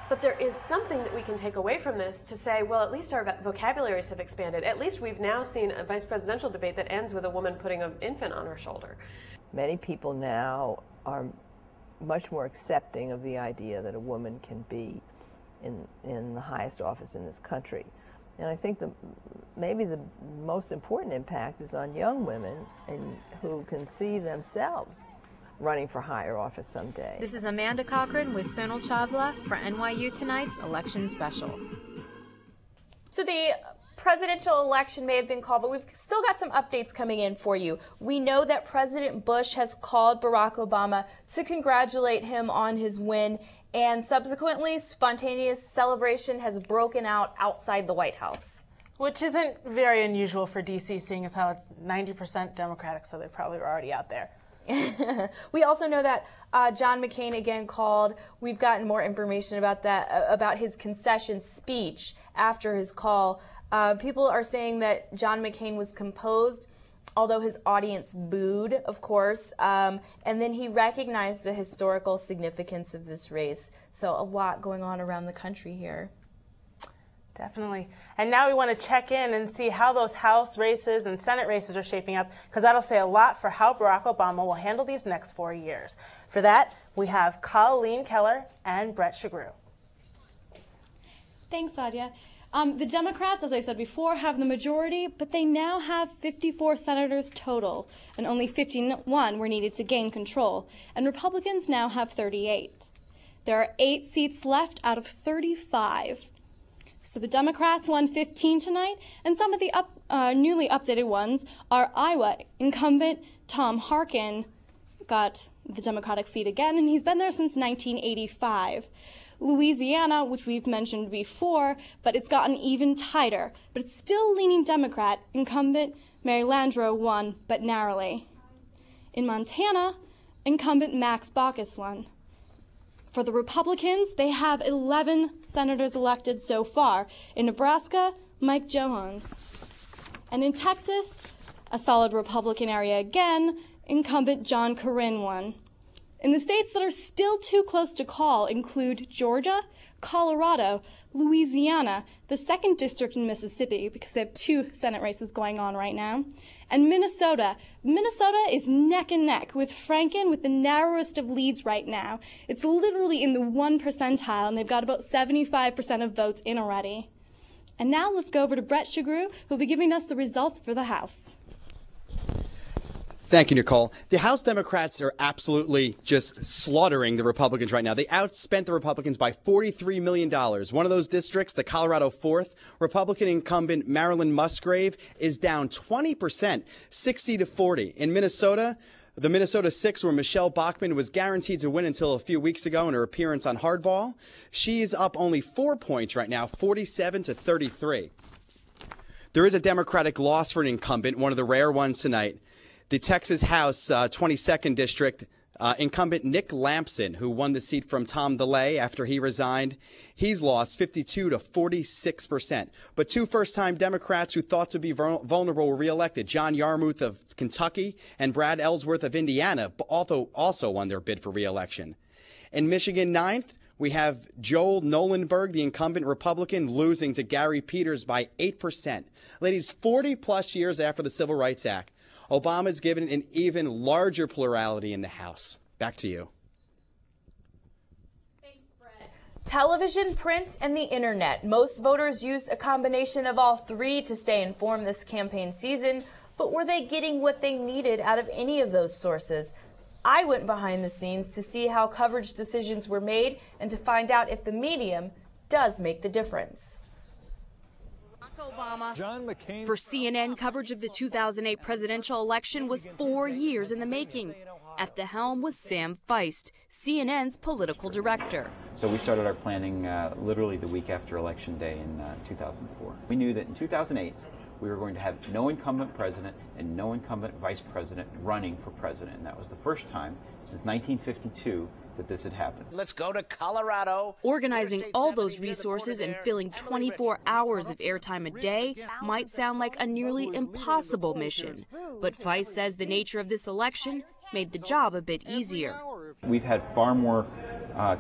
but there is something that we can take away from this to say, well, at least our vocabularies have expanded. At least we've now seen a vice presidential debate that ends with a woman putting an infant on her shoulder. Many people now are much more accepting of the idea that a woman can be in the highest office in this country. And I think maybe the most important impact is on young women who can see themselves running for higher office someday. This is Amanda Cochran with Sonal Chawla for NYU Tonight's Election Special. So the presidential election may have been called, but we've still got some updates coming in for you. We know that President Bush has called Barack Obama to congratulate him on his win, and subsequently, spontaneous celebration has broken out outside the White House. Which isn't very unusual for D.C., seeing as how it's 90% Democratic, so they probably were already out there. We also know that John McCain again called. We've gotten more information about that, about his concession speech after his call. People are saying that John McCain was composed, although his audience booed, of course, and then he recognized the historical significance of this race. So a lot going on around the country here. Definitely. And now we want to check in and see how those House races and Senate races are shaping up, because that'll say a lot for how Barack Obama will handle these next 4 years. For that, we have Colleen Keller and Brett Shagru. Thanks, Sadia. The Democrats, as I said before, have the majority, but they now have 54 senators total, and only 51 were needed to gain control. And Republicans now have 38. There are 8 seats left out of 35. So the Democrats won 15 tonight, and some of the newly updated ones are Iowa. Incumbent Tom Harkin got the Democratic seat again, and he's been there since 1985. Louisiana, which we've mentioned before, but it's gotten even tighter. But it's still leaning Democrat. Incumbent Mary Landrieu won, but narrowly. In Montana, incumbent Max Baucus won. For the Republicans, they have 11 senators elected so far. In Nebraska, Mike Jones. And in Texas, a solid Republican area again, incumbent John Cornyn won. And the states that are still too close to call include Georgia, Colorado, Louisiana, the 2nd District in Mississippi, because they have 2 Senate races going on right now, and Minnesota. Minnesota is neck and neck with Franken with the narrowest of leads right now. It's literally in the 1 percentile, and they've got about 75% of votes in already. And now let's go over to Brett Shagru, who'll be giving us the results for the House. Thank you, Nicole. The House Democrats are absolutely just slaughtering the Republicans right now. They outspent the Republicans by $43 million. One of those districts, the Colorado 4th, Republican incumbent Marilyn Musgrave is down 20%, 60-40. In Minnesota, the Minnesota 6, where Michelle Bachmann was guaranteed to win until a few weeks ago in her appearance on Hardball, she's up only 4 points right now, 47-33. There is a Democratic loss for an incumbent, one of the rare ones tonight. The Texas House 22nd District, Incumbent Nick Lampson, who won the seat from Tom DeLay after he resigned, he's lost 52 to 46%. But two first-time Democrats who thought to be vulnerable were reelected. John Yarmuth of Kentucky and Brad Ellsworth of Indiana also won their bid for reelection. In Michigan 9th, we have Joel Nolenberg, the incumbent Republican, losing to Gary Peters by 8%. Ladies, 40-plus years after the Civil Rights Act, Obama's given an even larger plurality in the House. Back to you. Television, print, and the internet. Most voters used a combination of all three to stay informed this campaign season, but were they getting what they needed out of any of those sources? I went behind the scenes to see how coverage decisions were made and to find out if the medium does make the difference. Obama. John McCain. For CNN, coverage of the 2008 presidential election was 4 years in the making. At the helm was Sam Feist, CNN's political director. So we started our planning literally the week after Election Day in 2004. We knew that in 2008, we were going to have no incumbent president and no incumbent vice president running for president. And that was the first time since 1952 that this had happened. Let's go to Colorado. Organizing all those resources and filling 24 hours of airtime a day might sound like a nearly impossible mission. But Feist says the nature of this election made the job a bit easier. We've had far more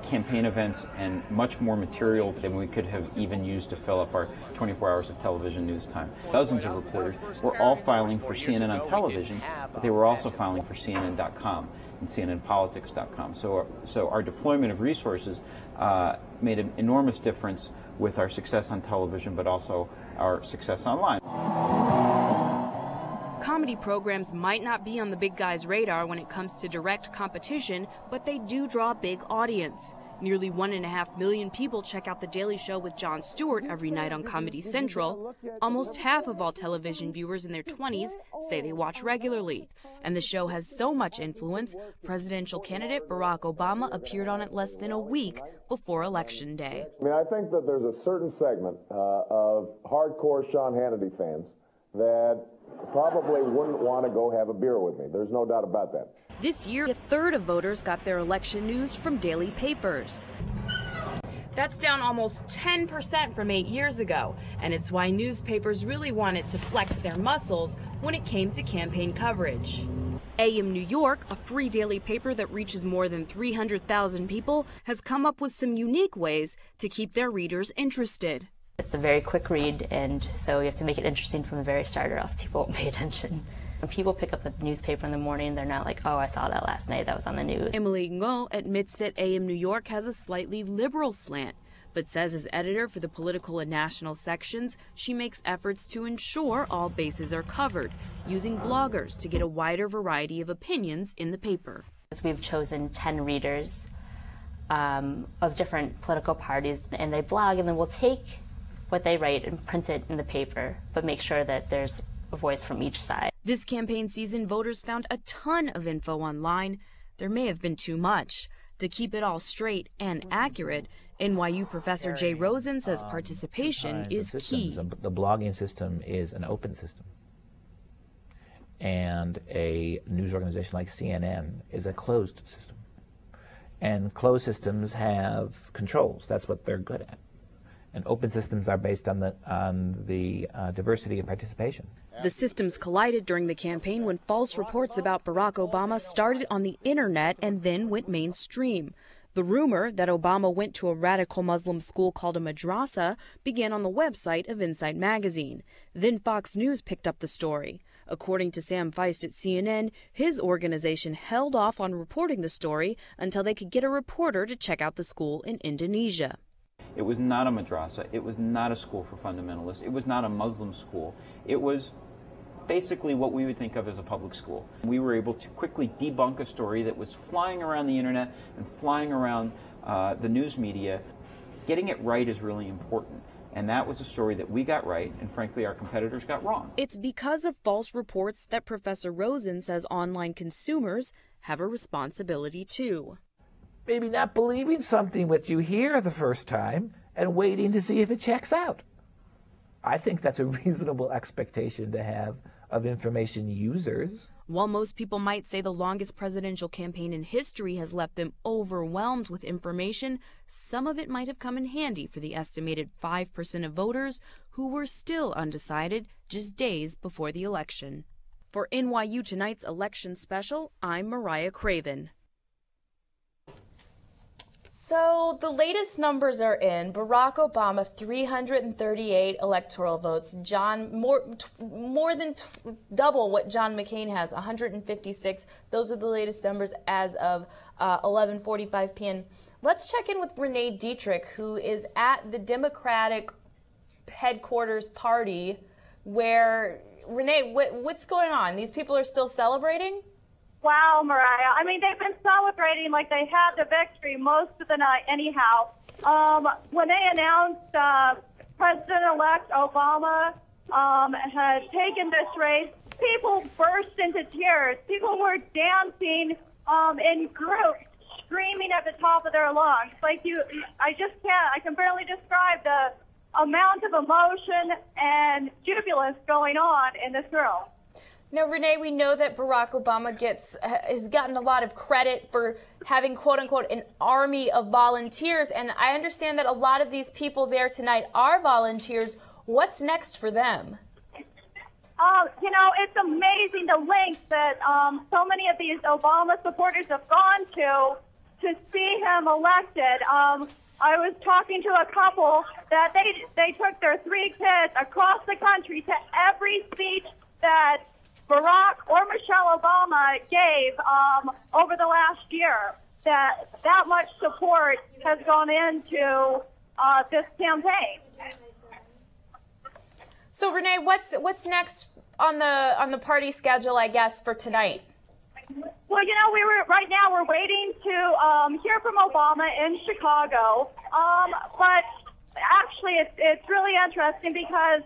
campaign events and much more material than we could have even used to fill up our 24 hours of television news time. Dozens of reporters were all filing for CNN on television, but they were also filing for CNN.com and CNNpolitics.com. So our deployment of resources made an enormous difference with our success on television, but also our success online. Comedy programs might not be on the big guy's radar when it comes to direct competition, but they do draw a big audience. Nearly 1.5 million people check out The Daily Show with Jon Stewart every night on Comedy Central. Almost half of all television viewers in their 20s say they watch regularly. And the show has so much influence, presidential candidate Barack Obama appeared on it less than a week before Election Day. I mean, I think that there's a certain segment of hardcore Sean Hannity fans that probably wouldn't want to go have a beer with me. There's no doubt about that. This year, a third of voters got their election news from daily papers. That's down almost 10% from 8 years ago, and it's why newspapers really wanted to flex their muscles when it came to campaign coverage. AM New York, a free daily paper that reaches more than 300,000 people, has come up with some unique ways to keep their readers interested. It's a very quick read, and so you have to make it interesting from the very start, or else people won't pay attention. When people pick up the newspaper in the morning, they're not like, oh, I saw that last night, that was on the news. Emily Ngo admits that AM New York has a slightly liberal slant, but says as editor for the political and national sections, she makes efforts to ensure all bases are covered, using bloggers to get a wider variety of opinions in the paper. We've chosen 10 readers of different political parties, and they blog, and then we'll take what they write and print it in the paper, but make sure that there's a voice from each side. This campaign season, voters found a ton of info online. There may have been too much. To keep it all straight and accurate, NYU professor Jay Rosen says participation is key. The blogging system is an open system, and a news organization like CNN is a closed system. And closed systems have controls. That's what they're good at. And open systems are based on the diversity and participation. The systems collided during the campaign when false reports about Barack Obama started on the internet and then went mainstream. The rumor that Obama went to a radical Muslim school called a madrasa began on the website of Insight magazine. Then Fox News picked up the story. According to Sam Feist at CNN, his organization held off on reporting the story until they could get a reporter to check out the school in Indonesia. It was not a madrasa. It was not a school for fundamentalists. It was not a Muslim school. It was basically what we would think of as a public school. We were able to quickly debunk a story that was flying around the internet and flying around the news media. Getting it right is really important. And that was a story that we got right, and frankly, our competitors got wrong. It's because of false reports that Professor Rosen says online consumers have a responsibility too. Maybe not believing something that you hear the first time and waiting to see if it checks out. I think that's a reasonable expectation to have of information users. While most people might say the longest presidential campaign in history has left them overwhelmed with information, some of it might have come in handy for the estimated 5% of voters who were still undecided just days before the election. For NYU Tonight's election special, I'm Mariah Craven. So the latest numbers are in. Barack Obama, 338 electoral votes. More than double what John McCain has, 156. Those are the latest numbers as of 11:45 p.m. Let's check in with Renee Dietrich, who is at the Democratic headquarters party where, Renee, what's going on? These people are still celebrating? Wow, Mariah. I mean, they've been celebrating like they had the victory most of the night anyhow. When they announced President-elect Obama had taken this race, people burst into tears. People were dancing in groups, screaming at the top of their lungs. Like I can barely describe the amount of emotion and jubilance going on in this room. Now, Renee, we know that Barack Obama has gotten a lot of credit for having, quote unquote, an army of volunteers. And I understand that a lot of these people there tonight are volunteers. What's next for them? You know, it's amazing the lengths that so many of these Obama supporters have gone to see him elected. I was talking to a couple that they took their 3 kids across the country to every speech that Barack or Michelle Obama gave over the last year. That much support has gone into this campaign. So, Renee, what's next on the party schedule, I guess, for tonight? Well, you know, right now we're waiting to hear from Obama in Chicago, but actually, it's really interesting because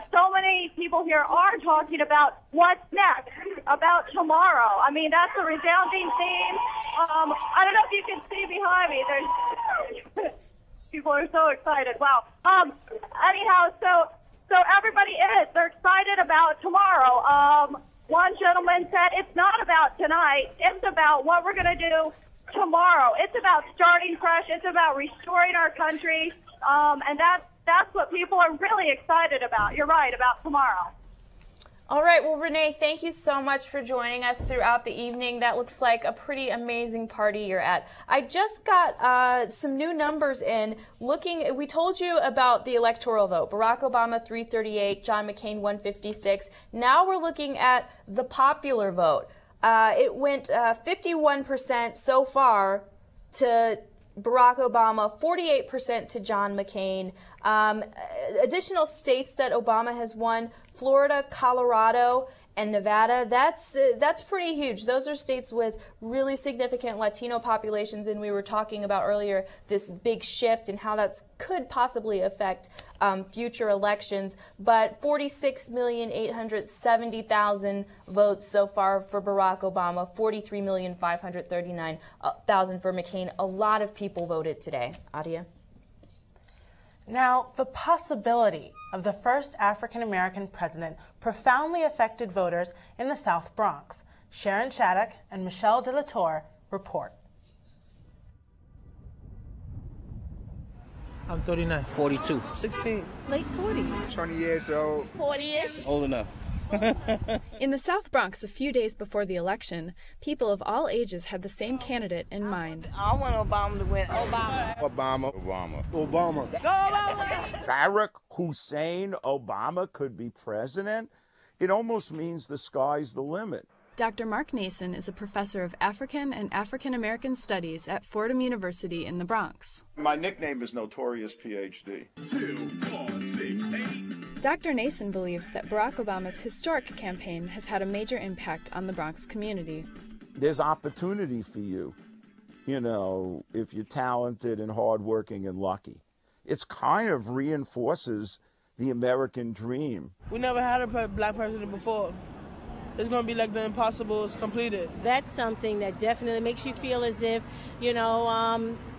so many people here are talking about what's next, about tomorrow. I mean, that's a resounding theme. I don't know if you can see behind me. There's people are so excited. Wow. Anyhow, so everybody is. They're excited about tomorrow. One gentleman said it's not about tonight. It's about what we're going to do tomorrow. It's about starting fresh. It's about restoring our country. And that's what people are really excited about. You're right, about tomorrow. All right. Well, Renee, thank you so much for joining us throughout the evening. That looks like a pretty amazing party you're at. I just got some new numbers in. We told you about the electoral vote. Barack Obama, 338, John McCain, 156. Now we're looking at the popular vote. It went 51% so far to Barack Obama, 48% to John McCain. Additional states that Obama has won: Florida, Colorado, and Nevada. That's pretty huge. Those are states with really significant Latino populations, and we were talking about earlier this big shift and how that could possibly affect future elections. But 46,870,000 votes so far for Barack Obama, 43,539,000 for McCain. A lot of people voted today. Adia? Now, the possibility of the first African-American president profoundly affected voters in the South Bronx. Sharon Shattuck and Michelle De La Torre report. I'm 39. 42. 16. Late 40s. 20 years old. 40-ish. Old enough. In the South Bronx, a few days before the election, people of all ages had the same candidate in mind. I want Obama to win. Obama. Obama. Go Obama. Barack Hussein Obama could be president. It almost means the sky's the limit. Dr. Mark Nason is a professor of African and African American Studies at Fordham University in the Bronx. My nickname is Notorious PhD. 2, 4, 6, 8. Dr. Nason believes that Barack Obama's historic campaign has had a major impact on the Bronx community. There's opportunity for you, if you're talented and hardworking and lucky. It's kind of reinforces the American dream. We never had a black president before. It's going to be like the impossible is completed. That's something that definitely makes you feel as if,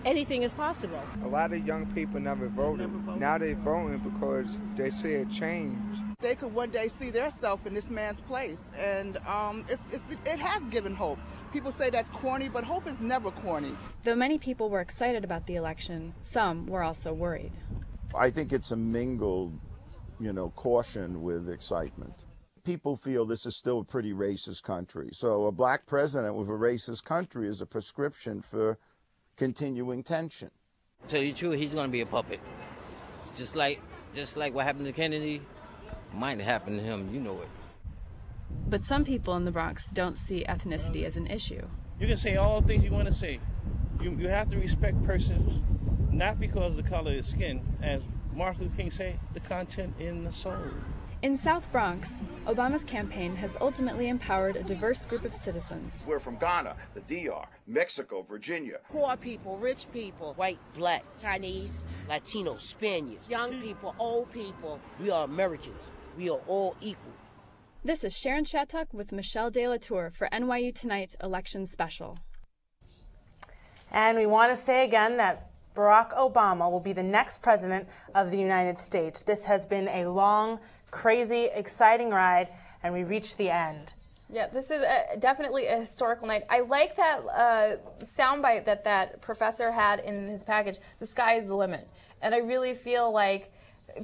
anything is possible. A lot of young people never voted. Now they're voting because they see a change. They could one day see themselves in this man's place, and it has given hope. People say that's corny, but hope is never corny. Though many people were excited about the election, some were also worried. I think it's a mingled, caution with excitement. People feel this is still a pretty racist country. So a black president with a racist country is a prescription for continuing tension. To tell you the truth, he's going to be a puppet. Just like what happened to Kennedy, might happen to him, you know it. But some people in the Bronx don't see ethnicity as an issue. You can say all the things you want to say. You have to respect persons, not because of the color of their skin, as Martin Luther King said, the content in the soul. In South Bronx, Obama's campaign has ultimately empowered a diverse group of citizens. We're from Ghana, the DR, Mexico, Virginia. Poor people, rich people, white, black, Chinese, Latino, Spaniards, young people, old people. We are Americans. We are all equal. This is Sharon Shattuck with Michelle De La Tour for NYU Tonight Election Special. And we want to say again that Barack Obama will be the next president of the United States. This has been a long, crazy, exciting ride, and we reached the end. Yeah, this is definitely a historical night. I like that soundbite that professor had in his package, the sky is the limit. And I really feel like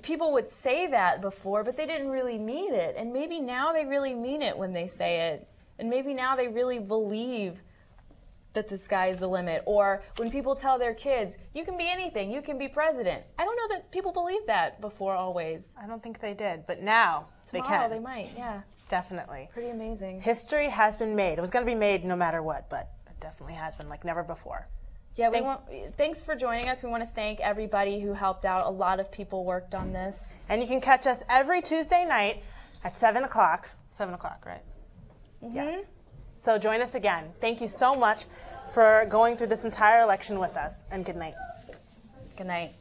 people would say that before, but they didn't really mean it. And maybe now they really mean it when they say it. And maybe now they really believe that the sky is the limit. Or when people tell their kids, you can be anything, you can be president. I don't know that people believed that before always. I don't think they did, but now they can. They might, yeah. Definitely. Pretty amazing. History has been made. It was going to be made no matter what, but it definitely has been like never before. Yeah, thanks for joining us. We want to thank everybody who helped out. A lot of people worked on this. And you can catch us every Tuesday night at 7 o'clock. 7 o'clock, right? Mm-hmm. Yes. So join us again. Thank you so much for going through this entire election with us, and good night. Good night.